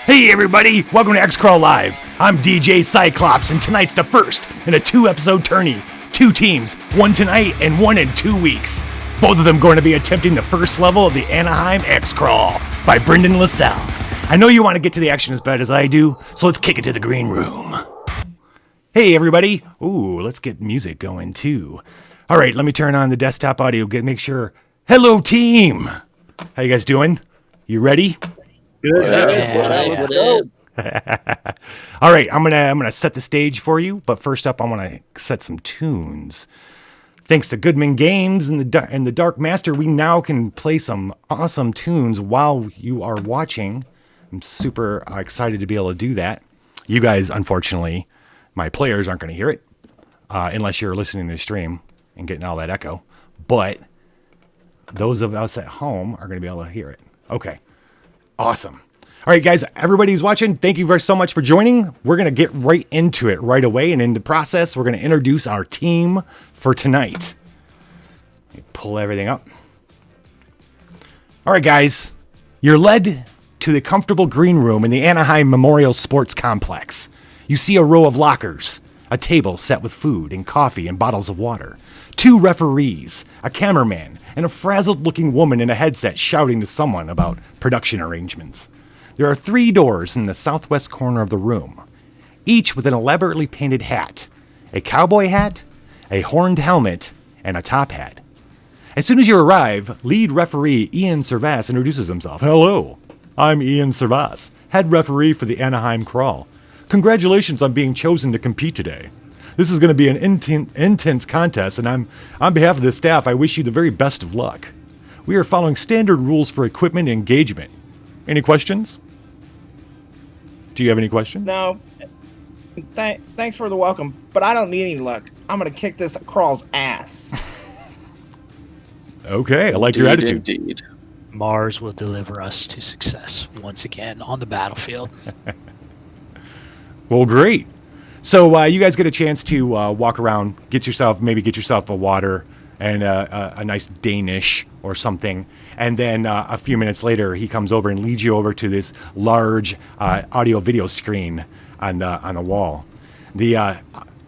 Hey everybody, welcome to Xcrawl Live. I'm DJ Cyclops, and tonight's the first in a 2-episode tourney. 2 teams, one tonight and one in 2 weeks. Both of them going to be attempting the first level of the Anaheim Xcrawl by Brendan LaSalle. I know you want to get to the action as bad as I do, so let's kick it to the green room. Hey everybody. Ooh, let's get music going too. All right, let me turn on the desktop audio, make sure. Hello team. How you guys doing? You ready? Good. All right, I'm gonna set the stage for you, but first up, I want to set some tunes. Thanks to Goodman Games and the Dark Master, we now can play some awesome tunes while you are watching. I'm super excited to be able to do that. You guys, unfortunately, my players aren't going to hear it unless you're listening to the stream and getting all that echo. But those of us at home are going to be able to hear it. Okay. Awesome. All right, guys, everybody who's watching, thank you very so much for joining. We're going to get right into it right away. And in the process, we're going to introduce our team for tonight. Let me pull everything up. All right, guys, you're led to the comfortable green room in the Anaheim Memorial Sports Complex. You see a row of lockers, a table set with food and coffee and bottles of water, 2 referees, a cameraman, and a frazzled-looking woman in a headset shouting to someone about production arrangements. There are 3 doors in the southwest corner of the room, each with an elaborately painted hat, a cowboy hat, a horned helmet, and a top hat. As soon as you arrive, lead referee Ian Servas introduces himself. Hello, I'm Ian Servas, head referee for the Anaheim Crawl. Congratulations on being chosen to compete today. This is going to be an intense contest, and on behalf of the staff, I wish you the very best of luck. We are following standard rules for equipment engagement. Any questions? Do you have any questions? No. Thanks for the welcome, but I don't need any luck. I'm going to kick this crawl's ass. Okay, I like your attitude. Indeed. Mars will deliver us to success once again on the battlefield. Well, great. So you guys get a chance to walk around, get yourself a water and a nice Danish or something. And then a few minutes later, he comes over and leads you over to this large audio-video screen on the wall. The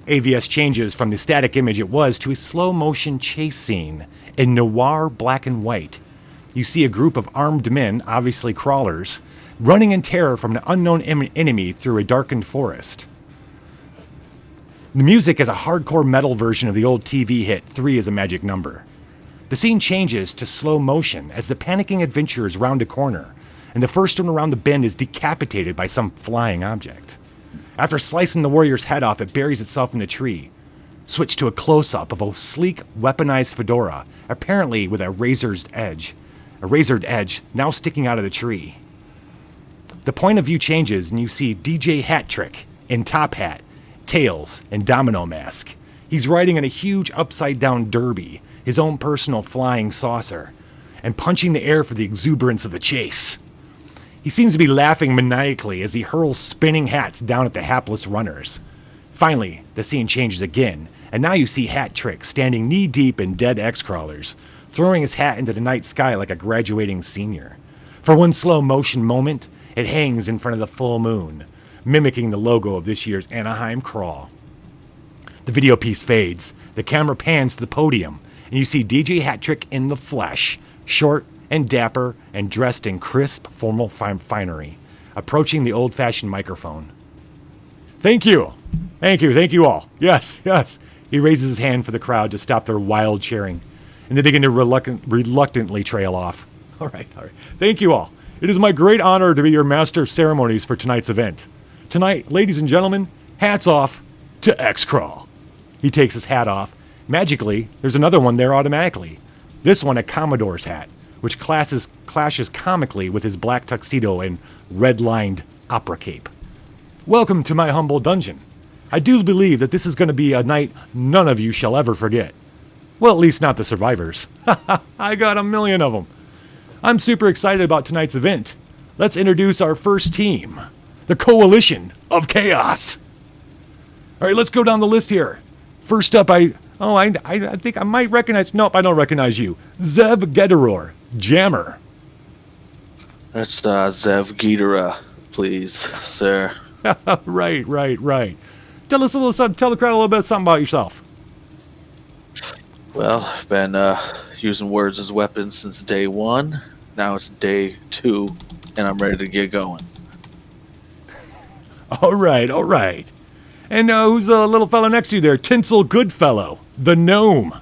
AVS changes from the static image it was to a slow-motion chase scene in noir black and white. You see a group of armed men, obviously crawlers, running in terror from an unknown enemy through a darkened forest. The music is a hardcore metal version of the old TV hit 3 is a Magic Number. The scene changes to slow motion as the panicking adventurers round a corner, and the first one around the bend is decapitated by some flying object. After slicing the warrior's head off, it buries itself in the tree. Switch to a close-up of a sleek, weaponized fedora, apparently with a razored edge now sticking out of the tree. The point of view changes, and you see DJ Hat Trick in top hat, tails, and domino mask. He's riding in a huge upside-down derby, his own personal flying saucer, and punching the air for the exuberance of the chase. He seems to be laughing maniacally as he hurls spinning hats down at the hapless runners. Finally, the scene changes again, and now you see Hat Trick standing knee-deep in dead X-crawlers, throwing his hat into the night sky like a graduating senior. For one slow-motion moment, it hangs in front of the full moon, mimicking the logo of this year's Anaheim Crawl. The video piece fades, the camera pans to the podium, and you see DJ Hat Trick in the flesh, short and dapper and dressed in crisp, formal finery, approaching the old-fashioned microphone. Thank you all. Yes. He raises his hand for the crowd to stop their wild cheering, and they begin to reluctantly trail off. All right. Thank you all. It is my great honor to be your master of ceremonies for tonight's event. Tonight, ladies and gentlemen, hats off to Xcrawl. He takes his hat off. Magically, there's another one there automatically. This one a Commodore's hat, which clashes comically with his black tuxedo and red-lined opera cape. Welcome to my humble dungeon. I do believe that this is going to be a night none of you shall ever forget. Well, at least not the survivors. I got a million of them. I'm super excited about tonight's event. Let's introduce our first team, the Coalition of Chaos. All right, let's go down the list here. First up, I think I might recognize... Nope, I don't recognize you. Zev Gedoror, Jammer. That's Zev Gedora, please, sir. Right. Tell us a little something. Tell the crowd a little bit something about yourself. Well, I've been using words as weapons since day 1. Now it's day 2, and I'm ready to get going. All right. And who's the little fellow next to you there? Tinsel Goodfellow, the gnome.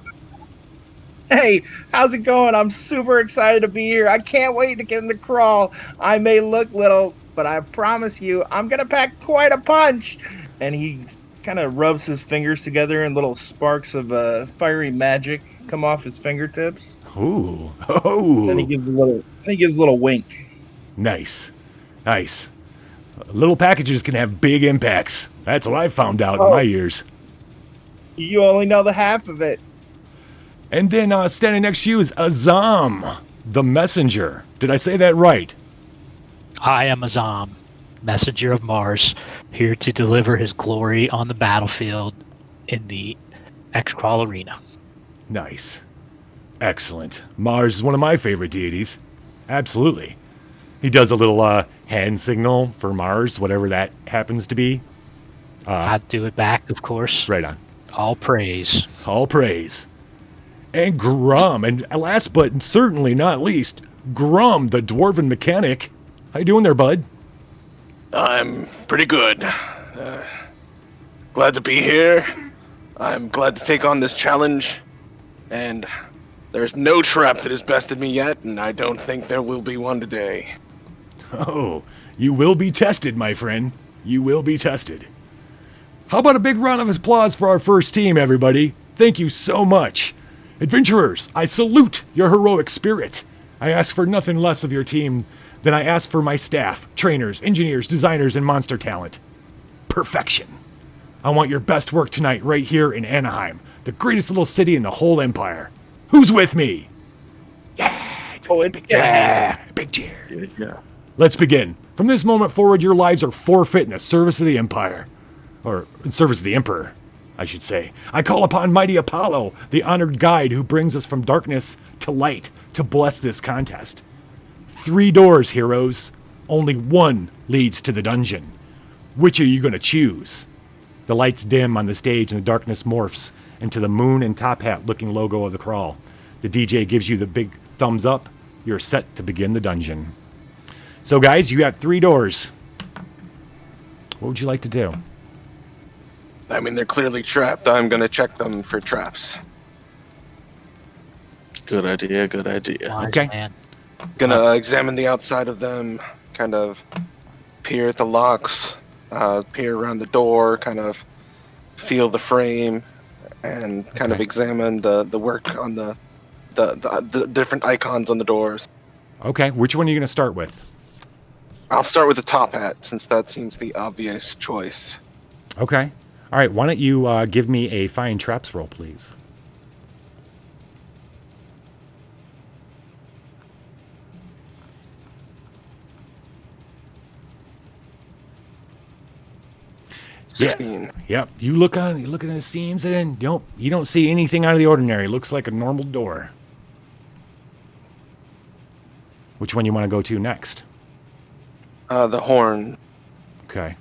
Hey, how's it going? I'm super excited to be here. I can't wait to get in the crawl. I may look little, but I promise you, I'm going to pack quite a punch. And he kind of rubs his fingers together and little sparks of fiery magic come off his fingertips. Ooh. Then he gives a little wink. Nice. Little packages can have big impacts. That's what I found out in my years. You only know the half of it. And then standing next to you is Azam, the messenger. Did I say that right? I am Azam, messenger of Mars, here to deliver his glory on the battlefield in the Xcrawl arena. Nice. Excellent. Mars is one of my favorite deities. Absolutely. He does a little hand signal for Mars, whatever that happens to be. I do it back, of course. Right on. All praise. And Grum, and last but certainly not least, Grum, the dwarven mechanic. How you doing there, bud? I'm pretty good. Glad to be here. I'm glad to take on this challenge. And there's no trap that has bested me yet, and I don't think there will be one today. Oh, you will be tested, my friend. You will be tested. How about a big round of applause for our first team, everybody? Thank you so much. Adventurers, I salute your heroic spirit. I ask for nothing less of your team than I ask for my staff, trainers, engineers, designers, and monster talent. Perfection. I want your best work tonight right here in Anaheim, the greatest little city in the whole empire. Who's with me? Yeah! Big cheer. Yeah. Let's begin. From this moment forward, your lives are forfeit in the service of the empire. Or in service of the emperor, I should say. I call upon mighty Apollo, the honored guide who brings us from darkness to light, to bless this contest. 3 doors, heroes. Only one leads to the dungeon. Which are you going to choose? The lights dim on the stage and the darkness morphs into the moon and top hat looking logo of the crawl. The DJ gives you the big thumbs up. You're set to begin the dungeon. So guys, you got 3 doors. What would you like to do? I mean, they're clearly trapped. I'm going to check them for traps. Good idea. Wise Okay. man. Gonna examine the outside of them, kind of peer at the locks, peer around the door, kind of feel the frame, and kind of examine the work on the different icons on the doors. Okay, which one are you going to start with? I'll start with the top hat, since that seems the obvious choice. Okay. All right, why don't you give me a find traps roll, please? Yeah. 16. Yep. You look at the seams, and then you don't see anything out of the ordinary. It looks like a normal door. Which one you want to go to next? The horn. Okay.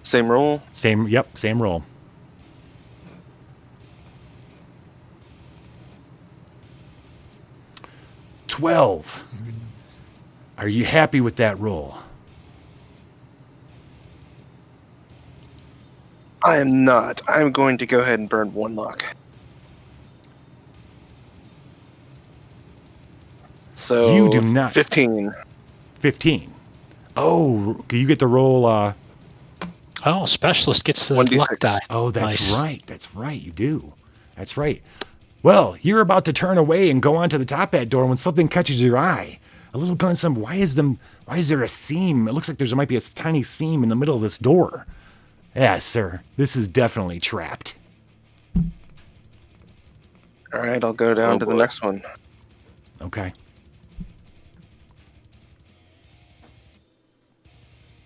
Same roll? Same roll. $12. Are you happy with that roll? I am not. I'm going to go ahead and burn 1 lock. So You do not. 15. 15. Oh, you get to roll. Oh, specialist gets the 1d6. luck die. Oh, that's Nice. right. That's right. You do. That's right. Well, you're about to turn away and go onto the top hat door when something catches your eye. A little glimpse of why is there a seam? It looks like there might be a tiny seam in the middle of this door. Yes, sir. This is definitely trapped. All right, I'll go down to the boy. next one. Okay.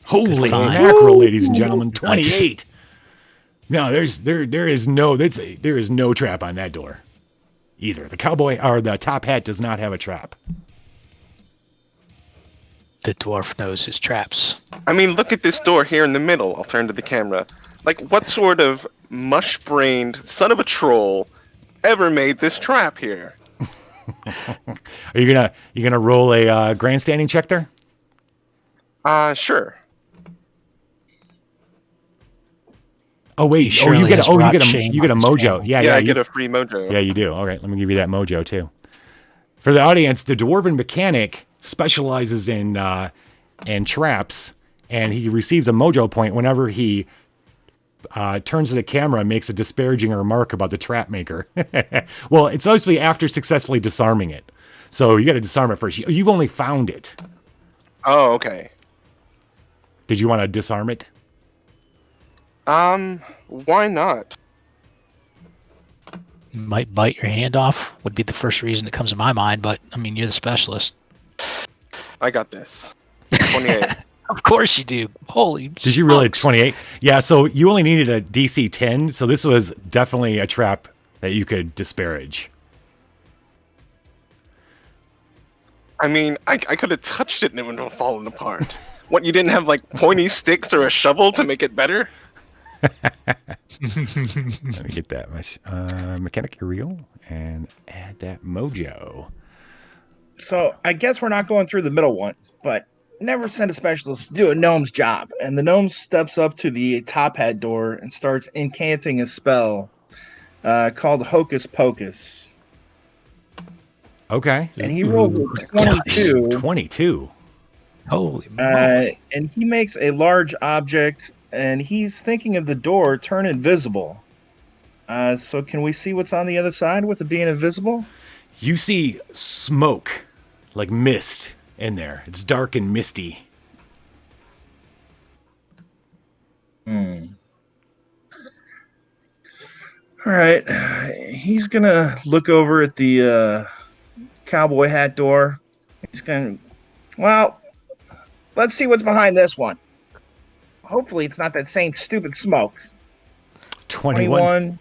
Holy Fine. mackerel, ladies and gentlemen! 28. No, there is no trap on that door. Either the cowboy or the top hat does not have a trap. The dwarf knows his traps. I mean, look at this door here in the middle. I'll turn to the camera. Like, what sort of mush-brained son of a troll ever made this trap here? Are you gonna roll a grandstanding check there? Sure. Oh wait, He surely you get has a rock shame you get a on his mojo. channel. Yeah, Yeah, I you- get a free mojo. Yeah, you do. All right, let me give you that mojo too. For the audience, the dwarven mechanic specializes in traps, and he receives a mojo point whenever he turns to the camera and makes a disparaging remark about the trap maker. Well, it's obviously after successfully disarming it. So you got to disarm it first. You've only found it. Oh, okay. Did you want to disarm it? Why not? Might bite your hand off would be the first reason that comes to my mind, but I mean, you're the specialist. I got this. 28. Of course you do. Holy Did you really? smokes. 28? Yeah, so you only needed a DC 10, so this was definitely a trap that you could disparage. I mean, I could have touched it and it would have fallen apart. What, you didn't have, like, pointy sticks or a shovel to make it better? Let me get that mechanic real and add that mojo. So I guess we're not going through the middle one, but never send a specialist to do a gnome's job. And the gnome steps up to the top hat door and starts incanting a spell called Hocus Pocus. Okay. And he rolls a 22. 22. Holy moly. And he makes a large object, and he's thinking of the door turn invisible. So can we see what's on the other side with it being invisible? You see smoke, like mist, in there. It's dark and misty. All right. He's going to look over at the cowboy hat door. He's going to, well, let's see what's behind this one. Hopefully it's not that same stupid smoke. 21.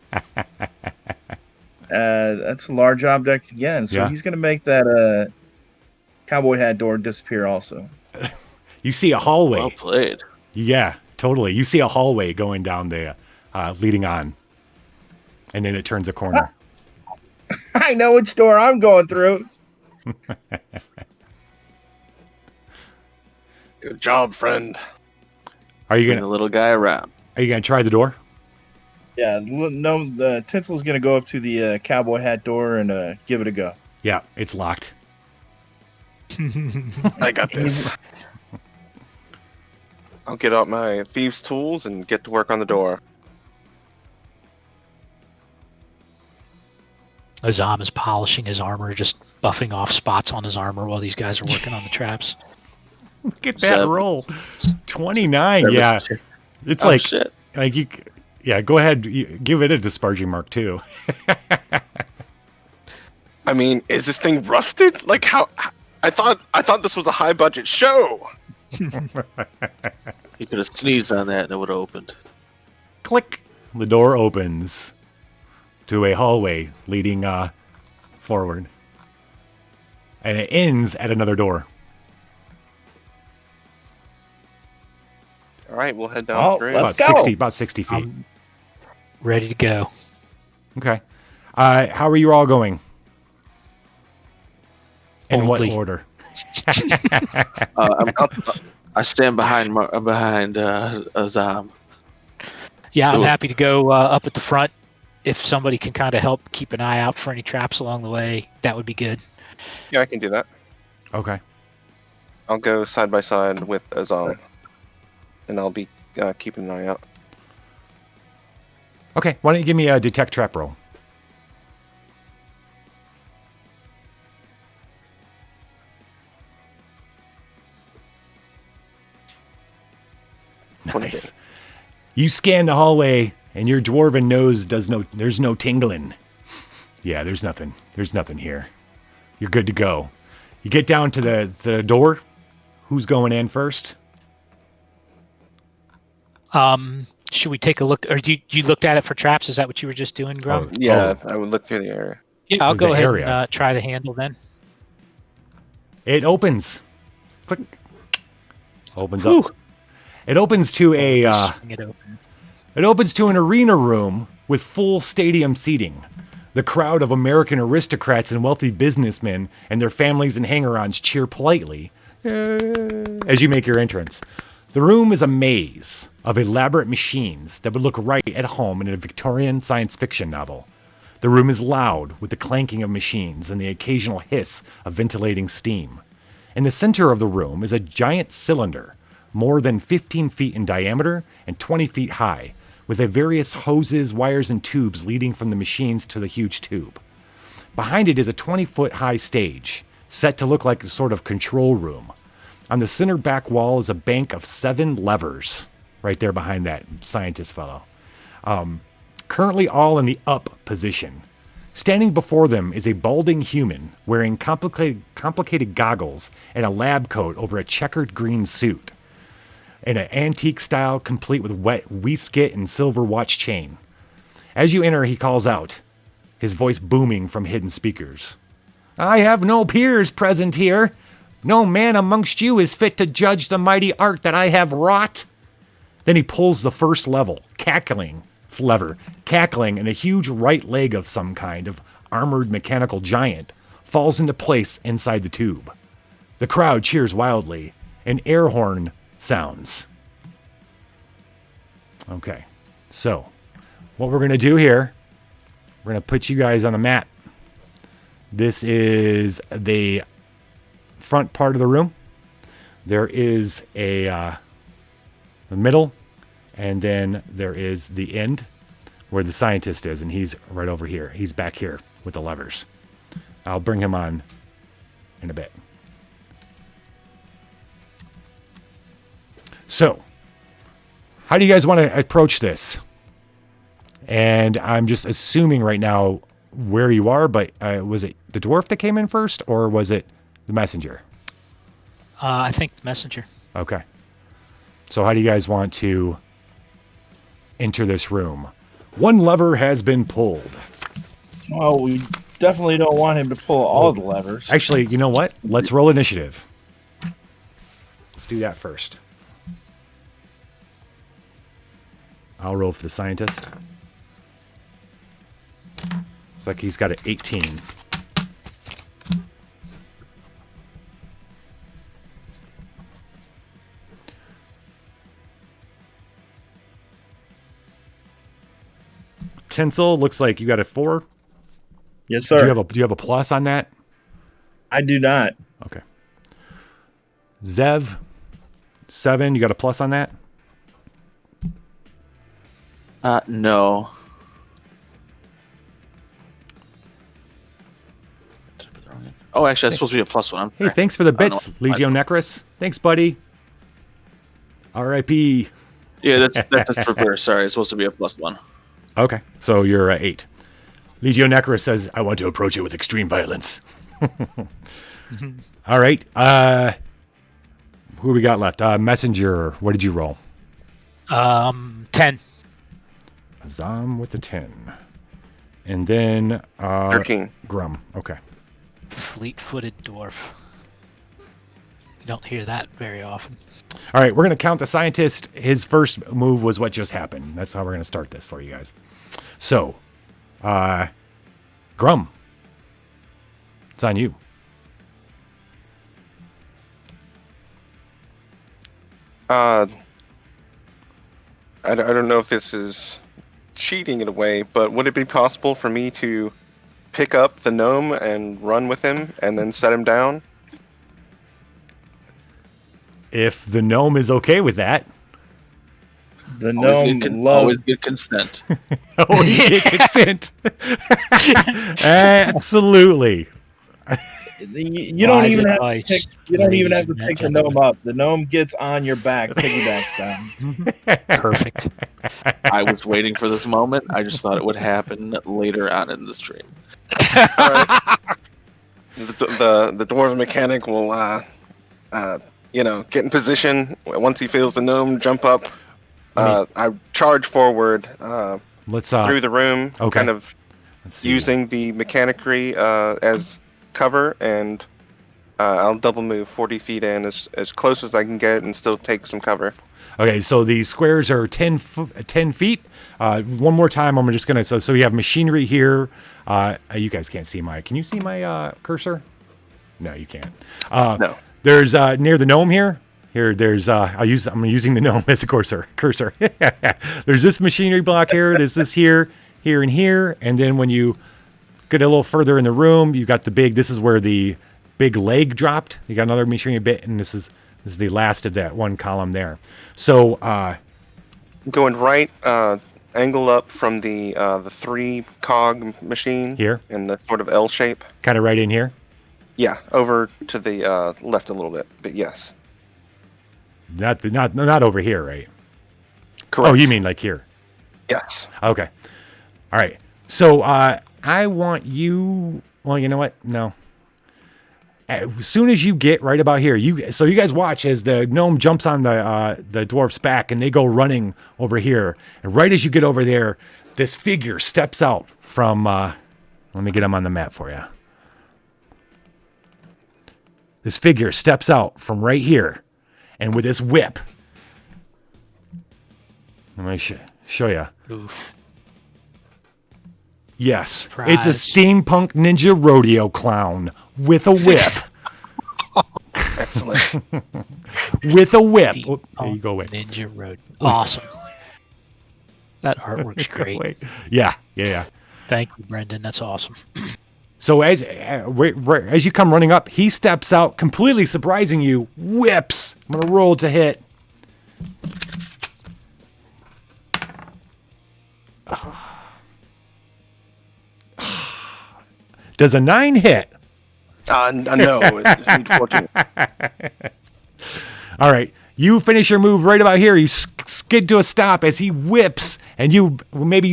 That's a large object again. So Yeah. he's going to make that cowboy hat door disappear also. You see a hallway. Well played. Yeah, totally. You see a hallway going down there, leading on. And then it turns a corner. I know which door I'm going through. Good job, friend. Are you Bring the gonna little guy around. try the door? Yeah, no, the Tinsel's going to go up to the cowboy hat door and give it a go. Yeah, it's locked. I got this. I'll get out my thieves' tools and get to work on the door. Azam is polishing his armor, just buffing off spots on his armor while these guys are working on the traps. Look at that Seven. roll. 29. Yeah. It's Oh, like shit. you. Yeah, go ahead. Give it a disparaging mark too. I mean, is this thing rusted? Like how? I thought this was a high budget show. You could have sneezed on that and it would have opened. Click. The door opens to a hallway leading forward, and it ends at another door. All right, we'll head down Oh, through. let's About go. About 60 feet. Ready to go. Okay. How are you all going? In Boldly. what order? I stand behind Azam. Yeah, I'm So- happy to go up at the front. If somebody can kind of help keep an eye out for any traps along the way, that would be good. Yeah, I can do that. Okay. I'll go side by side with Azam, and I'll be keeping an eye out. Okay. Why don't you give me a detect trap roll? Nice. You scan the hallway, and your dwarven nose there's no tingling. Yeah, there's nothing. There's nothing here. You're good to go. You get down to the door. Who's going in first? Should we take a look? Or you looked at it for traps? Is that what you were just doing, Grum? Yeah, I would look through the area. Yeah, I'll through go the ahead area. and try the handle then. It opens. Click. Opens up. It opens to It opens to an arena room with full stadium seating. The crowd of American aristocrats and wealthy businessmen and their families and hanger-ons cheer politely as you make your entrance. The room is a maze of elaborate machines that would look right at home in a Victorian science fiction novel. The room is loud with the clanking of machines and the occasional hiss of ventilating steam. In the center of the room is a giant cylinder, more than 15 feet in diameter and 20 feet high, with various hoses, wires, and tubes leading from the machines to the huge tube. Behind it is a 20-foot high stage, set to look like a sort of control room. On the center back wall is a bank of 7 levers, right there behind that scientist fellow. Currently all in the up position. Standing before them is a balding human wearing complicated goggles and a lab coat over a checkered green suit, in an antique style complete with wet waistcoat and silver watch chain. As you enter, he calls out, his voice booming from hidden speakers. "I have no peers present here. No man amongst you is fit to judge the mighty art that I have wrought." Then he pulls the first lever, cackling, and a huge right leg of some kind of armored mechanical giant falls into place inside the tube. The crowd cheers wildly. An air horn sounds. Okay, so what we're going to do here, we're going to put you guys on the map. This is the front part of the room. There is the middle, and then there is the end where the scientist is, and he's right over here. He's back here with the levers. I'll bring him on in a bit. So, how do you guys want to approach this? And I'm just assuming right now where you are, but was it the dwarf that came in first, or was it the messenger? I think the messenger. Okay. So how do you guys want to enter this room? One lever has been pulled. Oh, we definitely don't want him to pull all the levers. Actually, you know what? Let's roll initiative. Let's do that first. I'll roll for the scientist. It's like he's got an 18. Tinsel, looks like you got a 4. Yes, sir. Do you have a plus on that? I do not. Okay. Zev, 7, you got a plus on that? No. Oh, actually, that's supposed to be a +1. Hey, thanks for the bits, Legio Necros. Thanks, buddy. R.I.P. Yeah, that's reverse. Sorry, it's supposed to be a +1. Okay, so you're 8. Legio Necros says, "I want to approach it with extreme violence." All right. Who we got left? Messenger, what did you roll? 10. Azam with the 10. And then 13. Grum. Okay. Fleet-footed dwarf. You don't hear that very often. All right, we're going to count the scientist. His first move was what just happened. That's how we're going to start this for you guys. So, Grum, it's on you. I don't know if this is cheating in a way, but would it be possible for me to pick up the gnome and run with him and then set him down? If the gnome is okay with that. The gnome always get consent. Always get consent. Absolutely. You don't even have to pick. You don't even have to pick the gnome up. The gnome gets on your back, piggybacks down. Perfect. I was waiting for this moment. I just thought it would happen later on in the stream. All right. The dwarven mechanic will get in position. Once he feels the gnome jump up, I charge forward through the room, kind of using the mechanicry as cover, and I'll double move 40 feet in as close as I can get and still take some cover. Okay, so the squares are 10 feet. One more time, I'm just going to... So you have machinery here. You guys can't see my... Can you see my cursor? No, you can't. No. There's near the gnome here. There's I'm using the gnome as a cursor. There's this machinery block here. There's this here, and here. And then when you get a little further in the room, you got the big... This is where the big leg dropped. You got another machinery bit, and this is the last of that one column there. So going right, angle up from the 3 cog machine here in the sort of L shape. Kind of right in here. Yeah, over to the left a little bit, but yes. Not over here, right? Correct. Oh, you mean like here? Yes. Okay. All right. So I want you. Well, you know what? No. As soon as you get right about here, you guys watch as the gnome jumps on the dwarf's back, and they go running over here. And right as you get over there, this figure steps out from. Let me get him on the map for you. This figure steps out from right here, and with this whip. Let me show you. Oof. Yes, Surprise. It's a steampunk ninja rodeo clown with a whip. Excellent. With a whip. Steampunk There you go. Wait. Ninja Road. Awesome. That artwork's great. Wait. Yeah. Thank you, Brendan. That's awesome. So as you come running up, he steps out, completely surprising you. Whips. I'm gonna roll to hit. Does a 9 hit? No, it's unfortunate. All right. You finish your move right about here. You skid to a stop as he whips, and you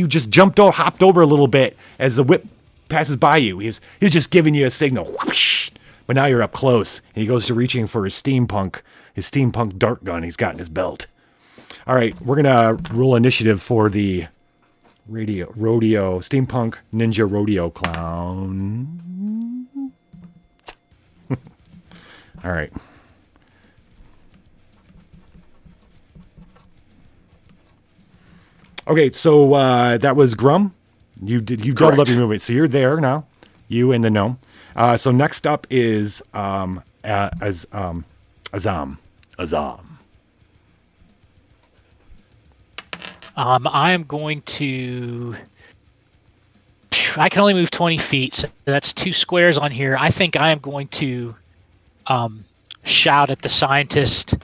just hopped over a little bit as the whip passes by you. He's just giving you a signal. Whoosh, but now you're up close, and he goes to reaching for his steampunk dart gun he's got in his belt. All right. We're going to roll initiative for the rodeo steampunk ninja rodeo clown. All right. Okay, so that was Grum. You doubled up your movement, so you're there now. You and the gnome. So next up is Azam. I am going to... I can only move 20 feet, so that's 2 squares on here. I think I am going to shout at the scientist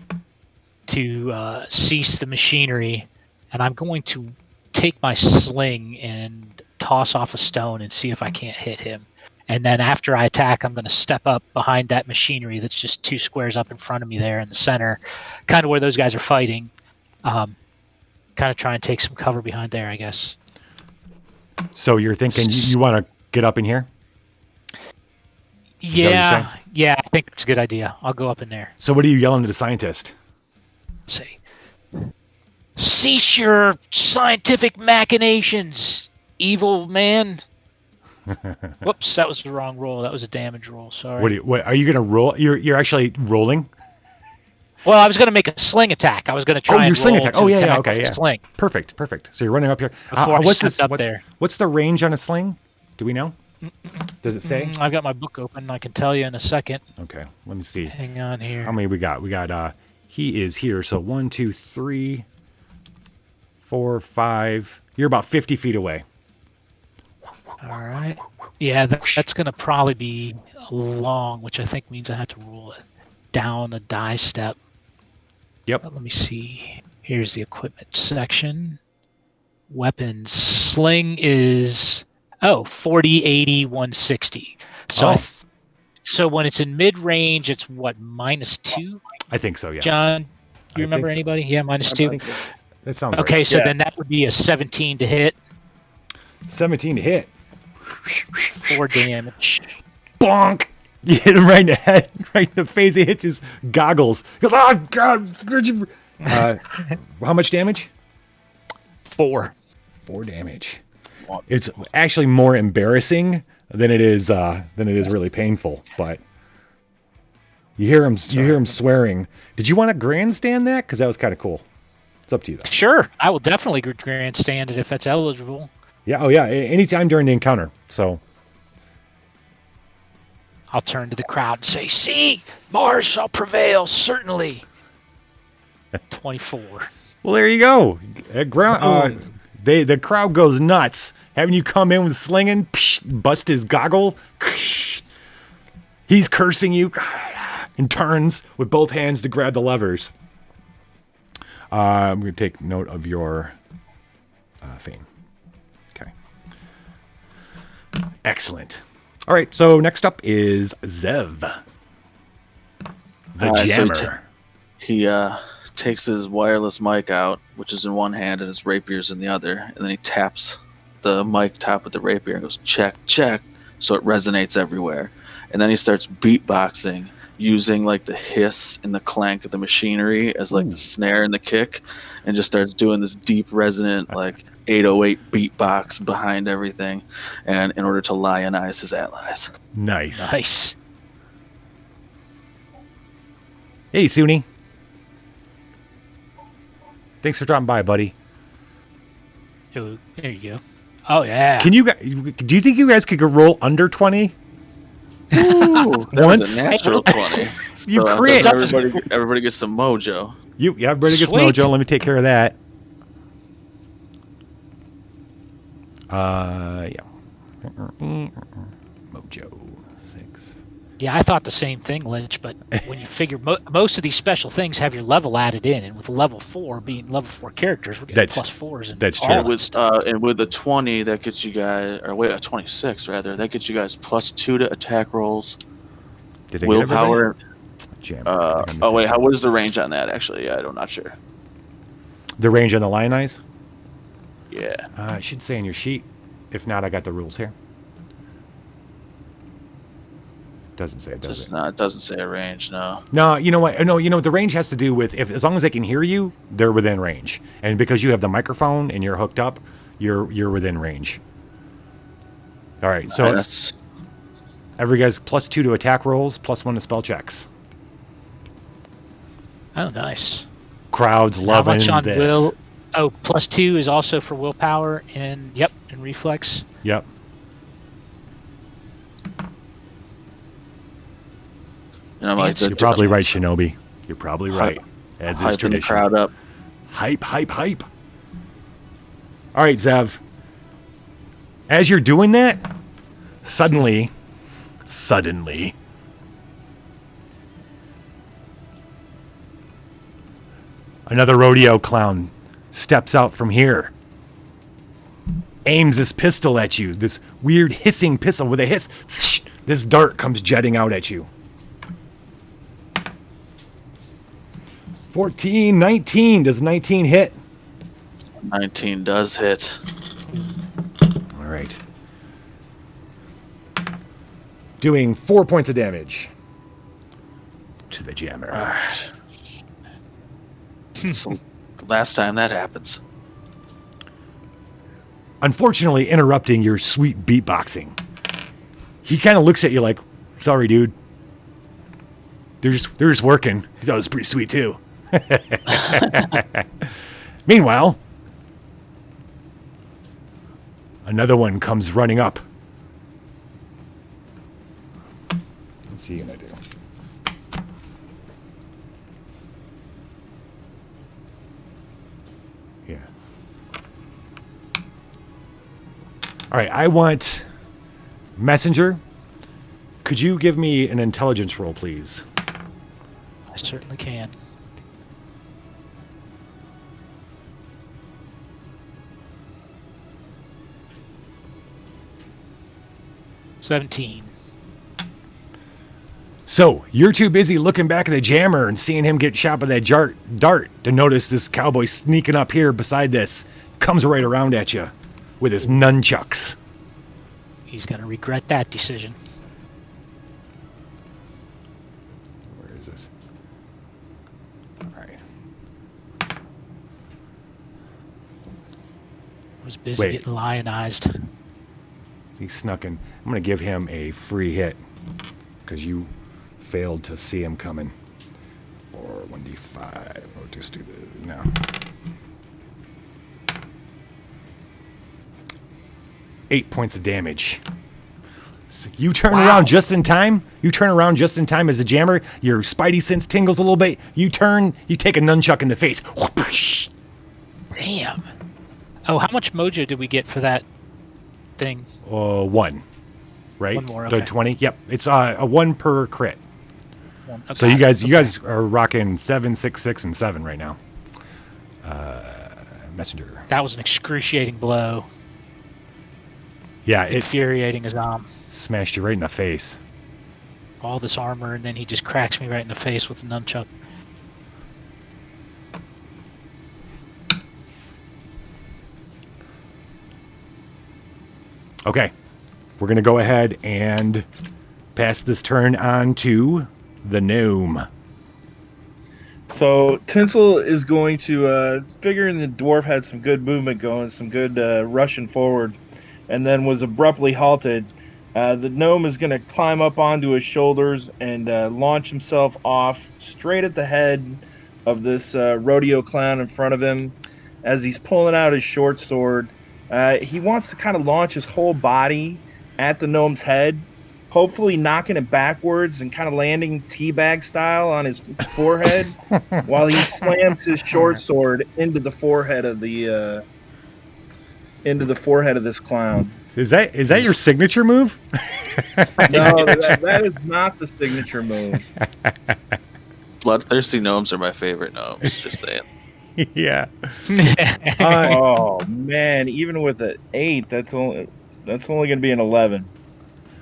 to cease the machinery, and I'm going to take my sling and toss off a stone and see if I can't hit him. And then after I attack, I'm going to step up behind that machinery that's just 2 squares up in front of me there in the center, kind of where those guys are fighting. Kind of try and take some cover behind there, I guess. So you're thinking you want to get up in here? Yeah, I think it's a good idea. I'll go up in there. So what are you yelling to the scientist? Say, cease your scientific machinations, evil man. Whoops, that was the wrong roll. That was a damage roll. Sorry. What are you going to roll? You're actually rolling? Well, I was going to make a sling attack. I was going to try and sling roll attack. to Okay, attack yeah. with a sling. Perfect. So you're running up here. Before I What's stepped up there. What's the range on a sling? Do we know? Does it say? I've got my book open. I can tell you in a second. Okay, let me see. Hang on here. How many we got? We got he is here. So 1, 2, 3, 4, 5. You're about 50 feet away. All right. Yeah, that's going to probably be long, which I think means I have to roll it down a die step. Yep. Let me see. Here's the equipment section. Weapons. Sling is 40, 80, 160. So so when it's in mid range, it's what, -2? I think so. Yeah. John, you remember think so. anybody? Yeah, -2. That sounds Okay, right. so then that would be a 17 to hit. 17 to hit. 4 damage. Bonk! You hit him right in the head, right in the face. It hits his goggles. He goes, oh, God. How much damage? 4. 4 damage. It's actually more embarrassing than it is really painful. But You hear him. You hear him swearing. Did you want to grandstand that? Because that was kind of cool. It's up to you though. Sure, I will definitely grandstand it if that's eligible. Yeah. Oh yeah. Anytime during the encounter. So. I'll turn to the crowd and say, "See, Mars shall prevail, certainly." 24. Well, there you go. The crowd goes nuts. Having you come in with slinging, bust his goggle. He's cursing you and turns with both hands to grab the levers. I'm going to take note of your fame. Okay. Excellent. All right, so next up is Zev. The jammer. So he takes his wireless mic out, which is in one hand, and his rapier's in the other, and then he taps the mic top with the rapier and goes, check, check, so it resonates everywhere. And then he starts beatboxing, using like the hiss and the clank of the machinery as like the snare and the kick, and just starts doing this deep resonant like 808 beatbox behind everything, and in order to lionize his allies. Nice. Hey, Suni. Thanks for dropping by, buddy. Oh, there you go. Oh yeah. Do you think you guys could go roll under 20? Ooh, that Once? was a natural 20. You So, crit. Everybody gets some mojo. Everybody gets Sweet. mojo. Let me take care of that. Yeah. Mojo 6. Yeah, I thought the same thing, Lich, but when you figure most of these special things have your level added in, and with level 4 being level 4 characters, we're getting plus 4s. And that's all true. And with the 20, that gets you guys, or wait, 26 rather, that gets you guys +2 to attack rolls. Did I willpower. Jam. What is the range on that? Actually, yeah, I'm not sure. The range on the lionize? Yeah. It should say in your sheet. If not, I got the rules here. Doesn't say it, does it? No, it doesn't say a range. No. No, you know what? No, the range has to do with as long as they can hear you, they're within range. And because you have the microphone and you're hooked up, you're within range. All right, so every guy's +2 to attack rolls, +1 to spell checks. Oh, nice. Crowd's loving How much on this. will? Oh, +2 is also for willpower and and reflex. Yep. And I'm like, You're probably right, Shinobi. You're probably right. As is hyping tradition. the crowd up. Hype. All right, Zev. As you're doing that, suddenly, another rodeo clown steps out from here, aims his pistol at you, this weird hissing pistol with a hiss. This dart comes jetting out at you. 14, 19. Does 19 hit? 19 does hit. All right. Doing 4 points of damage to the jammer. All right. So, last time that happens. Unfortunately, interrupting your sweet beatboxing. He kind of looks at you like, "Sorry, dude. They're just working." He thought it was pretty sweet too. Meanwhile, another one comes running up. What's he gonna do? Yeah. All right, I want Messenger. Could you give me an intelligence roll, please? I certainly can. $17. So, you're too busy looking back at the jammer and seeing him get shot by that dart to notice this cowboy sneaking up here beside this. Comes right around at you with his nunchucks. He's going to regret that decision. Where is this? All right. Was busy Wait. getting lionized. He snuck in. I'm going to give him a free hit because you failed to see him coming. Or 1d5. We'll just do the now. 8 points of damage. So you turn around just in time. You turn around just in time as a jammer. Your spidey sense tingles a little bit. You turn. You take a nunchuck in the face. Damn. Oh, how much mojo did we get for that thing? 1. Right? One more, okay. The 20. Yep. It's a 1 per crit. Okay. So you guys are rocking 7, 6, 6, and 7 right now. Messenger. That was an excruciating blow. Yeah, it Infuriating as smashed you right in the face. all this armor, and then he just cracks me right in the face with a nunchuck. Okay, we're gonna go ahead and pass this turn on to the gnome. So Tinsel is going to figuring the dwarf had some good movement going, some good rushing forward, and then was abruptly halted. The gnome is going to climb up onto his shoulders and launch himself off straight at the head of this rodeo clown in front of him. As he's pulling out his short sword, he wants to kind of launch his whole body at the gnome's head, hopefully knocking it backwards and kind of landing teabag style on his forehead while he slams his short sword into the forehead of this clown. Is that your signature move? No, that is not the signature move. Bloodthirsty gnomes are my favorite gnomes. Just saying. Yeah. Oh man, even with an 8, that's only going to be an 11.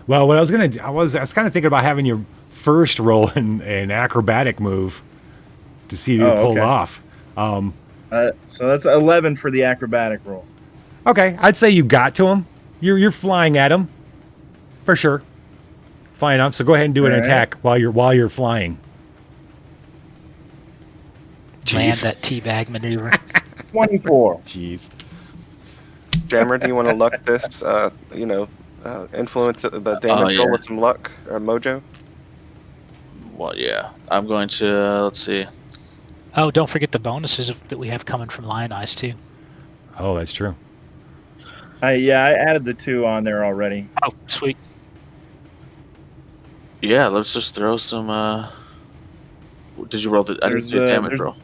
Well, what I was kind of thinking about having your first roll in an acrobatic move to see if you pull okay. off. So that's 11 for the acrobatic roll. Okay, I'd say you got to him. You're flying at him, for sure. Flying up. So go ahead and do an All right. attack while you're flying. Land Jeez. that teabag maneuver. 24. Jeez. Jammer, do you want to luck this? Influence the damage roll yeah. with some luck or mojo. Well, yeah. I'm going to, let's see. Oh, don't forget the bonuses that we have coming from Lion Eyes, too. Oh, that's true. I added the 2 on there already. Oh, sweet. Yeah, let's just throw some, did you roll the, I didn't There's, do a damage there's- roll.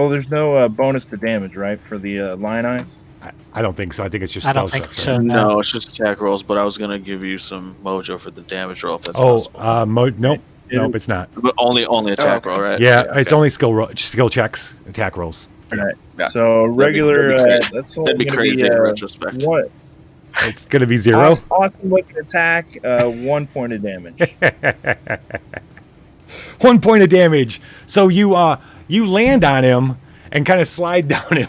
There's no bonus to damage, right, for the Lion Eyes? I don't think so. I think it's just I don't stealth think checks, so. right? No, it's just attack rolls, but I was going to give you some mojo for the damage roll if that's Oh, possible. nope, it's not. But only attack roll, right? Yeah, it's okay. only skill checks, attack rolls. All right. Yeah. So regular, that'd that's only That'd be going crazy to be in retrospect. what? It's gonna be 0. Awesome looking attack, 1 point of damage. 1 point of damage. So you land on him and kind of slide down him.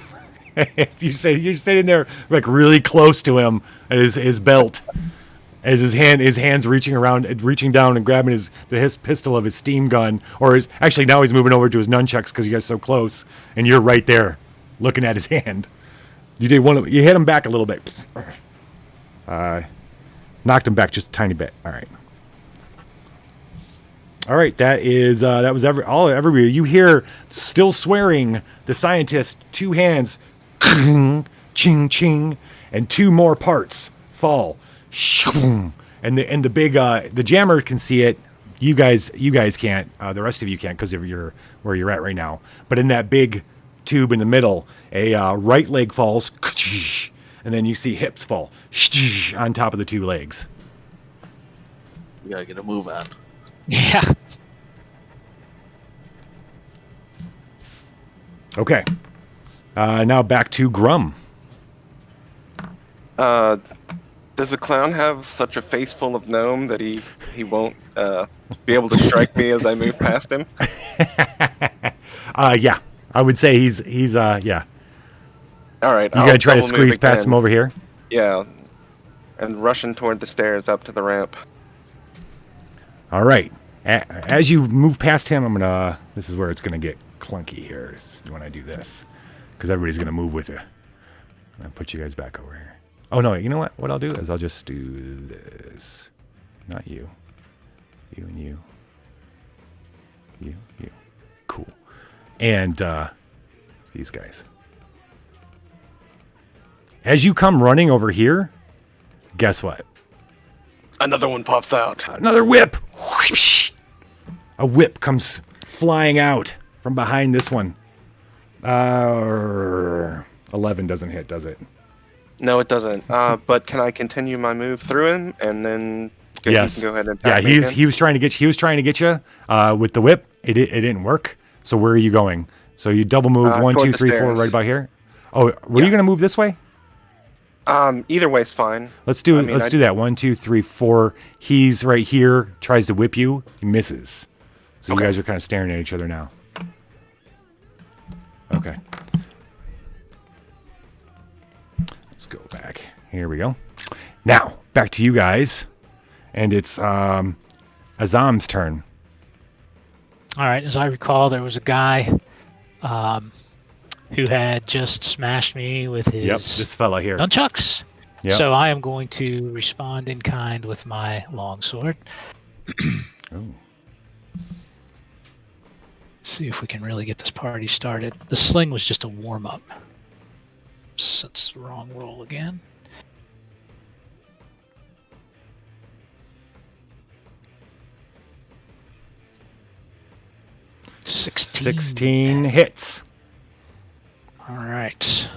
you're sitting there like really close to him at his belt, as his hands reaching down and grabbing his pistol of his steam gun, actually now he's moving over to his nunchucks because you guys are so close, and you're right there looking at his hand. You hit him back a little bit. Knocked him back just a tiny bit. All right. That was everywhere. You hear, still swearing, the scientist, 2 hands, ching ching, and 2 more parts fall, and the big the jammer can see it. You guys can't. The rest of you can't because of where you're at right now. But in that big tube in the middle, a right leg falls, and then you see hips fall on top of the 2 legs. You got to get a move on. Yeah. Okay. Now back to Grum. Does the clown have such a face full of gnome that he won't be able to strike me as I move past him? Yeah. I would say he's yeah. All right. You gotta try to squeeze past him over here? Yeah. And rushing toward the stairs up to the ramp. All right. As you move past him, this is where it's gonna get clunky here when I do this, because everybody's gonna move with you. I'm gonna put you guys back over here. Oh no, you know what? What I'll do is I'll just do this. Not you. You. Cool. And these guys. As you come running over here, guess what? Another one pops out. Another whip. A whip comes flying out from behind this one. 11 doesn't hit, does it? No, it doesn't. But can I continue my move through him and then Yes. you can go ahead and Yeah, attack me again? he was trying to get you with the whip. It didn't work. So where are you going? So you double move 1, toward 2, the 3, 4 stairs. right about here. Oh, were you going to move this way? Either way's fine. Let's do that. 1, 2, 3, 4. He's right here. Tries to whip you. He misses. So you guys are kind of staring at each other now. Okay. Let's go back. Here we go. Now back to you guys, and it's Azam's turn. All right. As I recall, there was a guy who had just smashed me with his This fella here. nunchucks. Yep. So I am going to respond in kind with my longsword. Ooh. See if we can really get this party started. The sling was just a warm-up. So that's the wrong roll again. Sixteen. 16 hits. All right.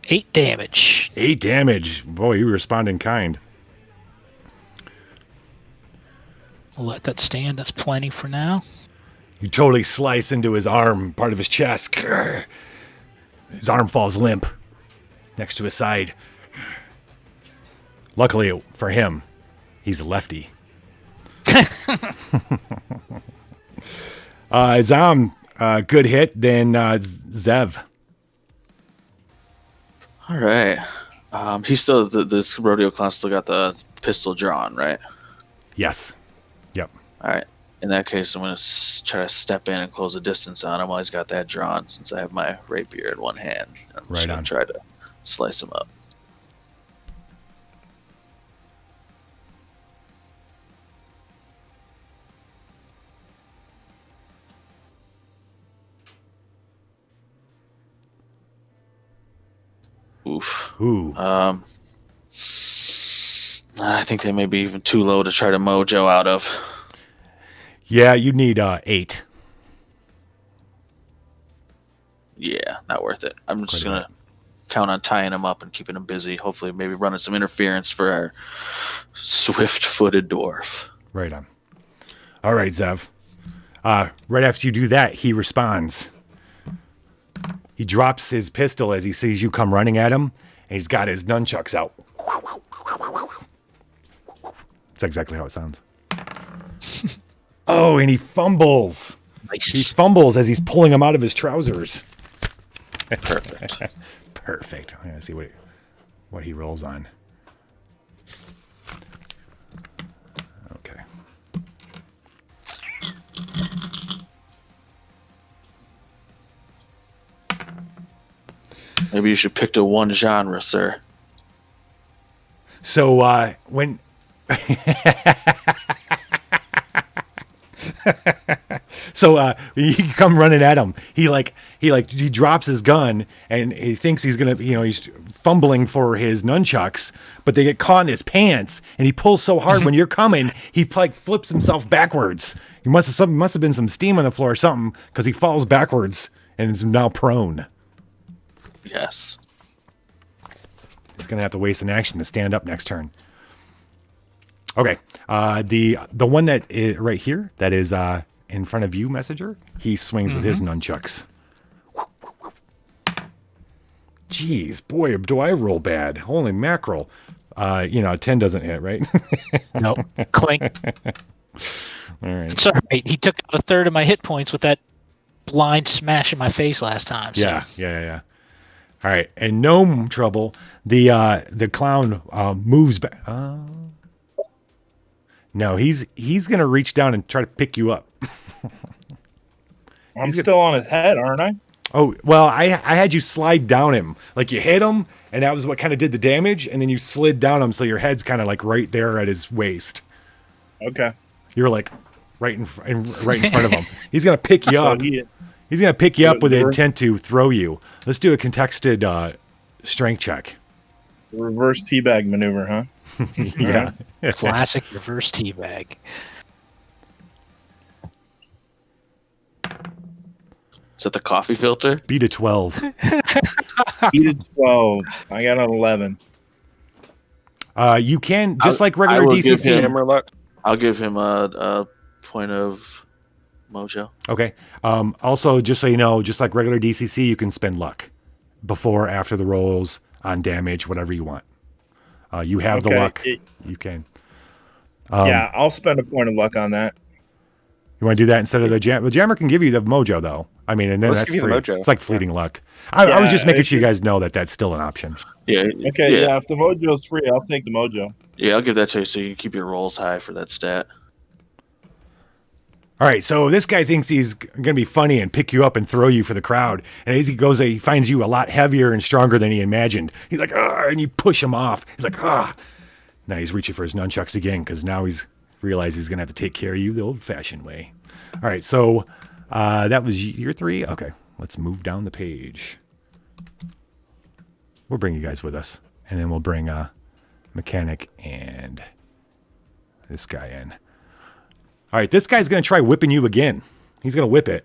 8 damage. 8 damage. Boy, you respond in kind. We'll let that stand. That's plenty for now. You totally slice into his arm, part of his chest. His arm falls limp next to his side. Luckily for him, he's a lefty. Zam, good hit. Then Zev. All right. He's still this rodeo clown still got the pistol drawn, right? Yes. Yep. All right. In that case, I'm gonna try to step in and close the distance on him while he's got that drawn, since I have my rapier in one hand. I'm just gonna try to slice him up. Oof. Ooh. I think they may be even too low to try to mojo out of. Yeah, you need 8. Yeah, not worth it. I'm just going to count on tying him up and keeping him busy. Hopefully, maybe running some interference for our swift-footed dwarf. Right on. All right, Zev. Right after you do that, he responds. He drops his pistol as he sees you come running at him, and he's got his nunchucks out. That's exactly how it sounds. Oh, and he fumbles. Nice. He fumbles as he's pulling them out of his trousers. Perfect. Perfect. I'm going to see what he rolls on. Okay. Maybe you should pick to one genre, sir. So when you come running at him, he drops his gun and he thinks he's gonna, he's fumbling for his nunchucks, but they get caught in his pants, and he pulls so hard when you're coming, he flips himself backwards. He must have been some steam on the floor or something, because he falls backwards and is now prone. Yes. He's gonna have to waste an action to stand up next turn. Okay, the one that is right here, that is in front of you, Messenger, he swings with his nunchucks. Jeez, boy, do I roll bad. Holy mackerel. 10 doesn't hit, right? Nope. Clink. All right. It's all right. He took out a third of my hit points with that blind smash in my face last time. So. Yeah. All right, and no trouble. The clown moves back. No, he's gonna reach down and try to pick you up. I'm still on his head, aren't I? Oh, well, I had you slide down him. Like, you hit him, and that was what kind of did the damage, and then you slid down him, so your head's kind of like right there at his waist. Okay. You're like right in front of him. He's gonna pick you up. He's gonna pick you up with the intent to throw you. Let's do a contested strength check. Reverse teabag maneuver, huh? Yeah. Classic reverse teabag. Is that the coffee filter? Beat a 12. Beat a 12. I got an 11. You can just like I regular will give DCC. Hammer luck. I'll give him a point of mojo. Okay. Also, just so you know, just like regular DCC, you can spend luck before, after the rolls, on damage, whatever you want. You have the luck. You can. Yeah, I'll spend a point of luck on that. You want to do that instead of the jammer? The jammer can give you the mojo, though. I mean, and then Let's that's give you free. the mojo. It's like fleeting luck. I was just making sure you guys know that that's still an option. Yeah. Okay, yeah. If the mojo's free, I'll take the mojo. Yeah, I'll give that to you so you can keep your rolls high for that stat. All right, so this guy thinks he's going to be funny and pick you up and throw you for the crowd. And as he goes, he finds you a lot heavier and stronger than he imagined. He's like, ah, and you push him off. He's like, ah. Now he's reaching for his nunchucks again because now he's realized he's going to have to take care of you the old-fashioned way. All right, so that was your 3. Okay, let's move down the page. We'll bring you guys with us, and then we'll bring Mechanic and this guy in. All right, this guy's going to try whipping you again. He's going to whip it.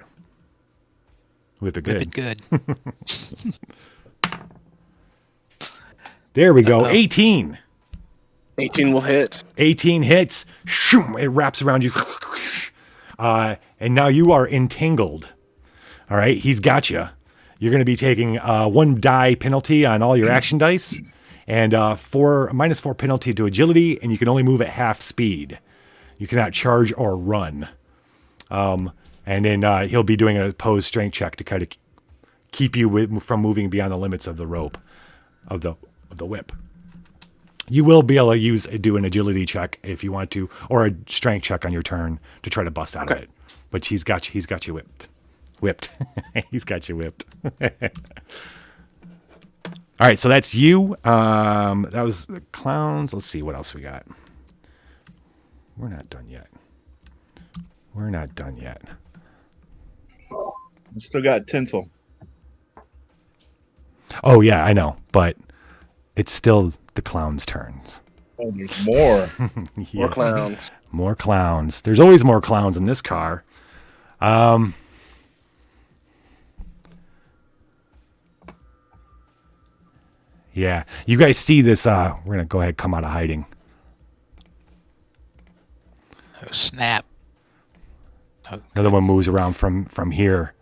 Whip it good. Whip it good. There we go. 18. 18 will hit. 18 hits. Shoom, it wraps around you. And now you are entangled. All right, he's got you. You're going to be taking 1 die penalty on all your action dice, and -4 penalty to agility, and you can only move at half speed. You cannot charge or run. And then he'll be doing an opposed strength check to kind of keep you from moving beyond the limits of the rope, of the whip. You will be able to do an agility check if you want to, or a strength check on your turn to try to bust out of it. But he's got you whipped. He's got you whipped. All right, so that's you. That was the clowns. Let's see what else we got. We're not done yet. We still got tinsel. Oh, yeah, I know. But it's still the clowns' turns. Oh, there's more. Yeah. More clowns. More clowns. There's always more clowns in this car. Yeah. You guys see this. We're going to go ahead and come out of hiding. Oh, snap. Oh, Another one moves around from here.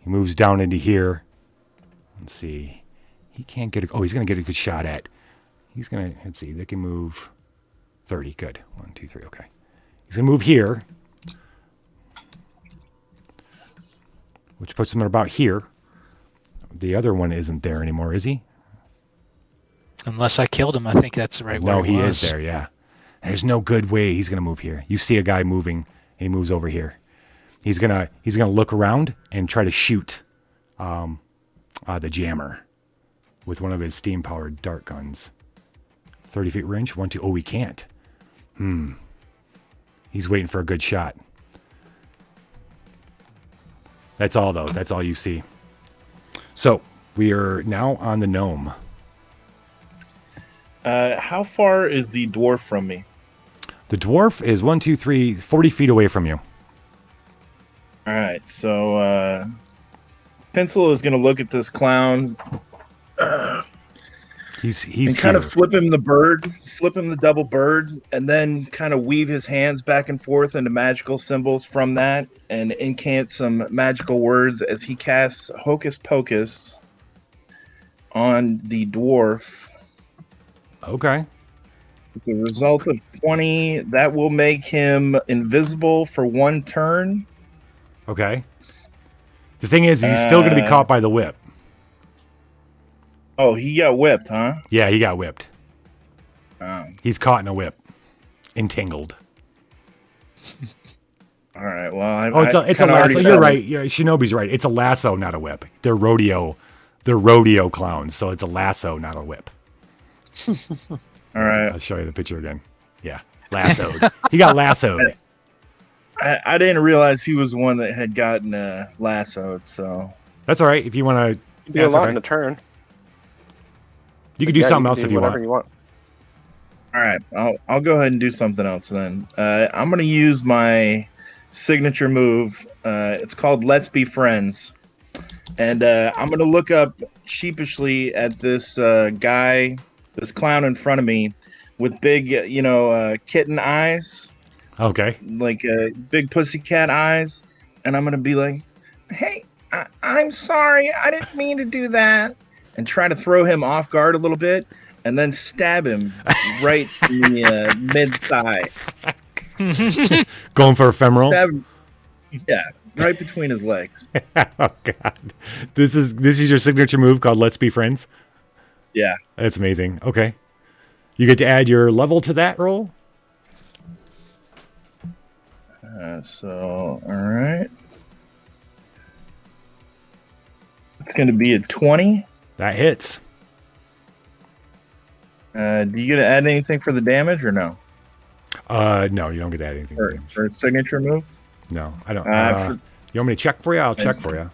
He moves down into here. Let's see. He can't get he's going to get a good shot at. He's going to, let's see, they can move 30. Good. 1, 2, 3. Okay. He's going to move here, which puts him at about here. The other one isn't there anymore, is he? unless I killed him, I think that's the right way. No, he is there, yeah. There's no good way he's going to move here. You see a guy moving, and he moves over here. He's gonna look around and try to shoot the jammer with one of his steam-powered dart guns. 30 feet range, 1, 2. Oh, he can't. He's waiting for a good shot. That's all, though. That's all you see. So we are now on the gnome. How far is the dwarf from me? The dwarf is 1, 2, 3, 40 feet away from you. All right, so Pencil is going to look at this clown. He's and kind of flip him the double bird, and then kind of weave his hands back and forth into magical symbols from that, and incant some magical words as he casts Hocus Pocus on the dwarf. Okay. As a result of 20, that will make him invisible for 1 turn. Okay. The thing is, he's still going to be caught by the whip. Oh, he got whipped, huh? Yeah, he got whipped. Oh. He's caught in a whip. Entangled. All right, well, it's a lasso. You're right. Yeah, Shinobi's right. It's a lasso, not a whip. They're rodeo clowns, so it's a lasso, not a whip. All right. I'll show you the picture again. Yeah, lassoed. He got lassoed. I didn't realize he was the one that had gotten lassoed. So That's all right. If you want to Do a lot in a turn. You can do Yeah, something can else do if you whatever want. you want. all right, I'll go ahead and do something else then. I'm gonna use my signature move. It's called Let's Be Friends, and I'm gonna look up sheepishly at this guy, this clown in front of me, with big, kitten eyes, Okay. like big pussycat eyes, and I'm gonna be like, "Hey, I'm sorry, I didn't mean to do that," and try to throw him off guard a little bit, and then stab him right in the mid thigh. Going for a femoral. Stab him, yeah, right between his legs. Oh God. This is your signature move called Let's Be Friends. Yeah. That's amazing. Okay. You get to add your level to that roll. So, all right. It's going to be a 20. That hits. Do you get to add anything for the damage or no? No, you don't get to add anything. For damage. For a signature move? No, I don't. For- You want me to check for you? I'll check for you.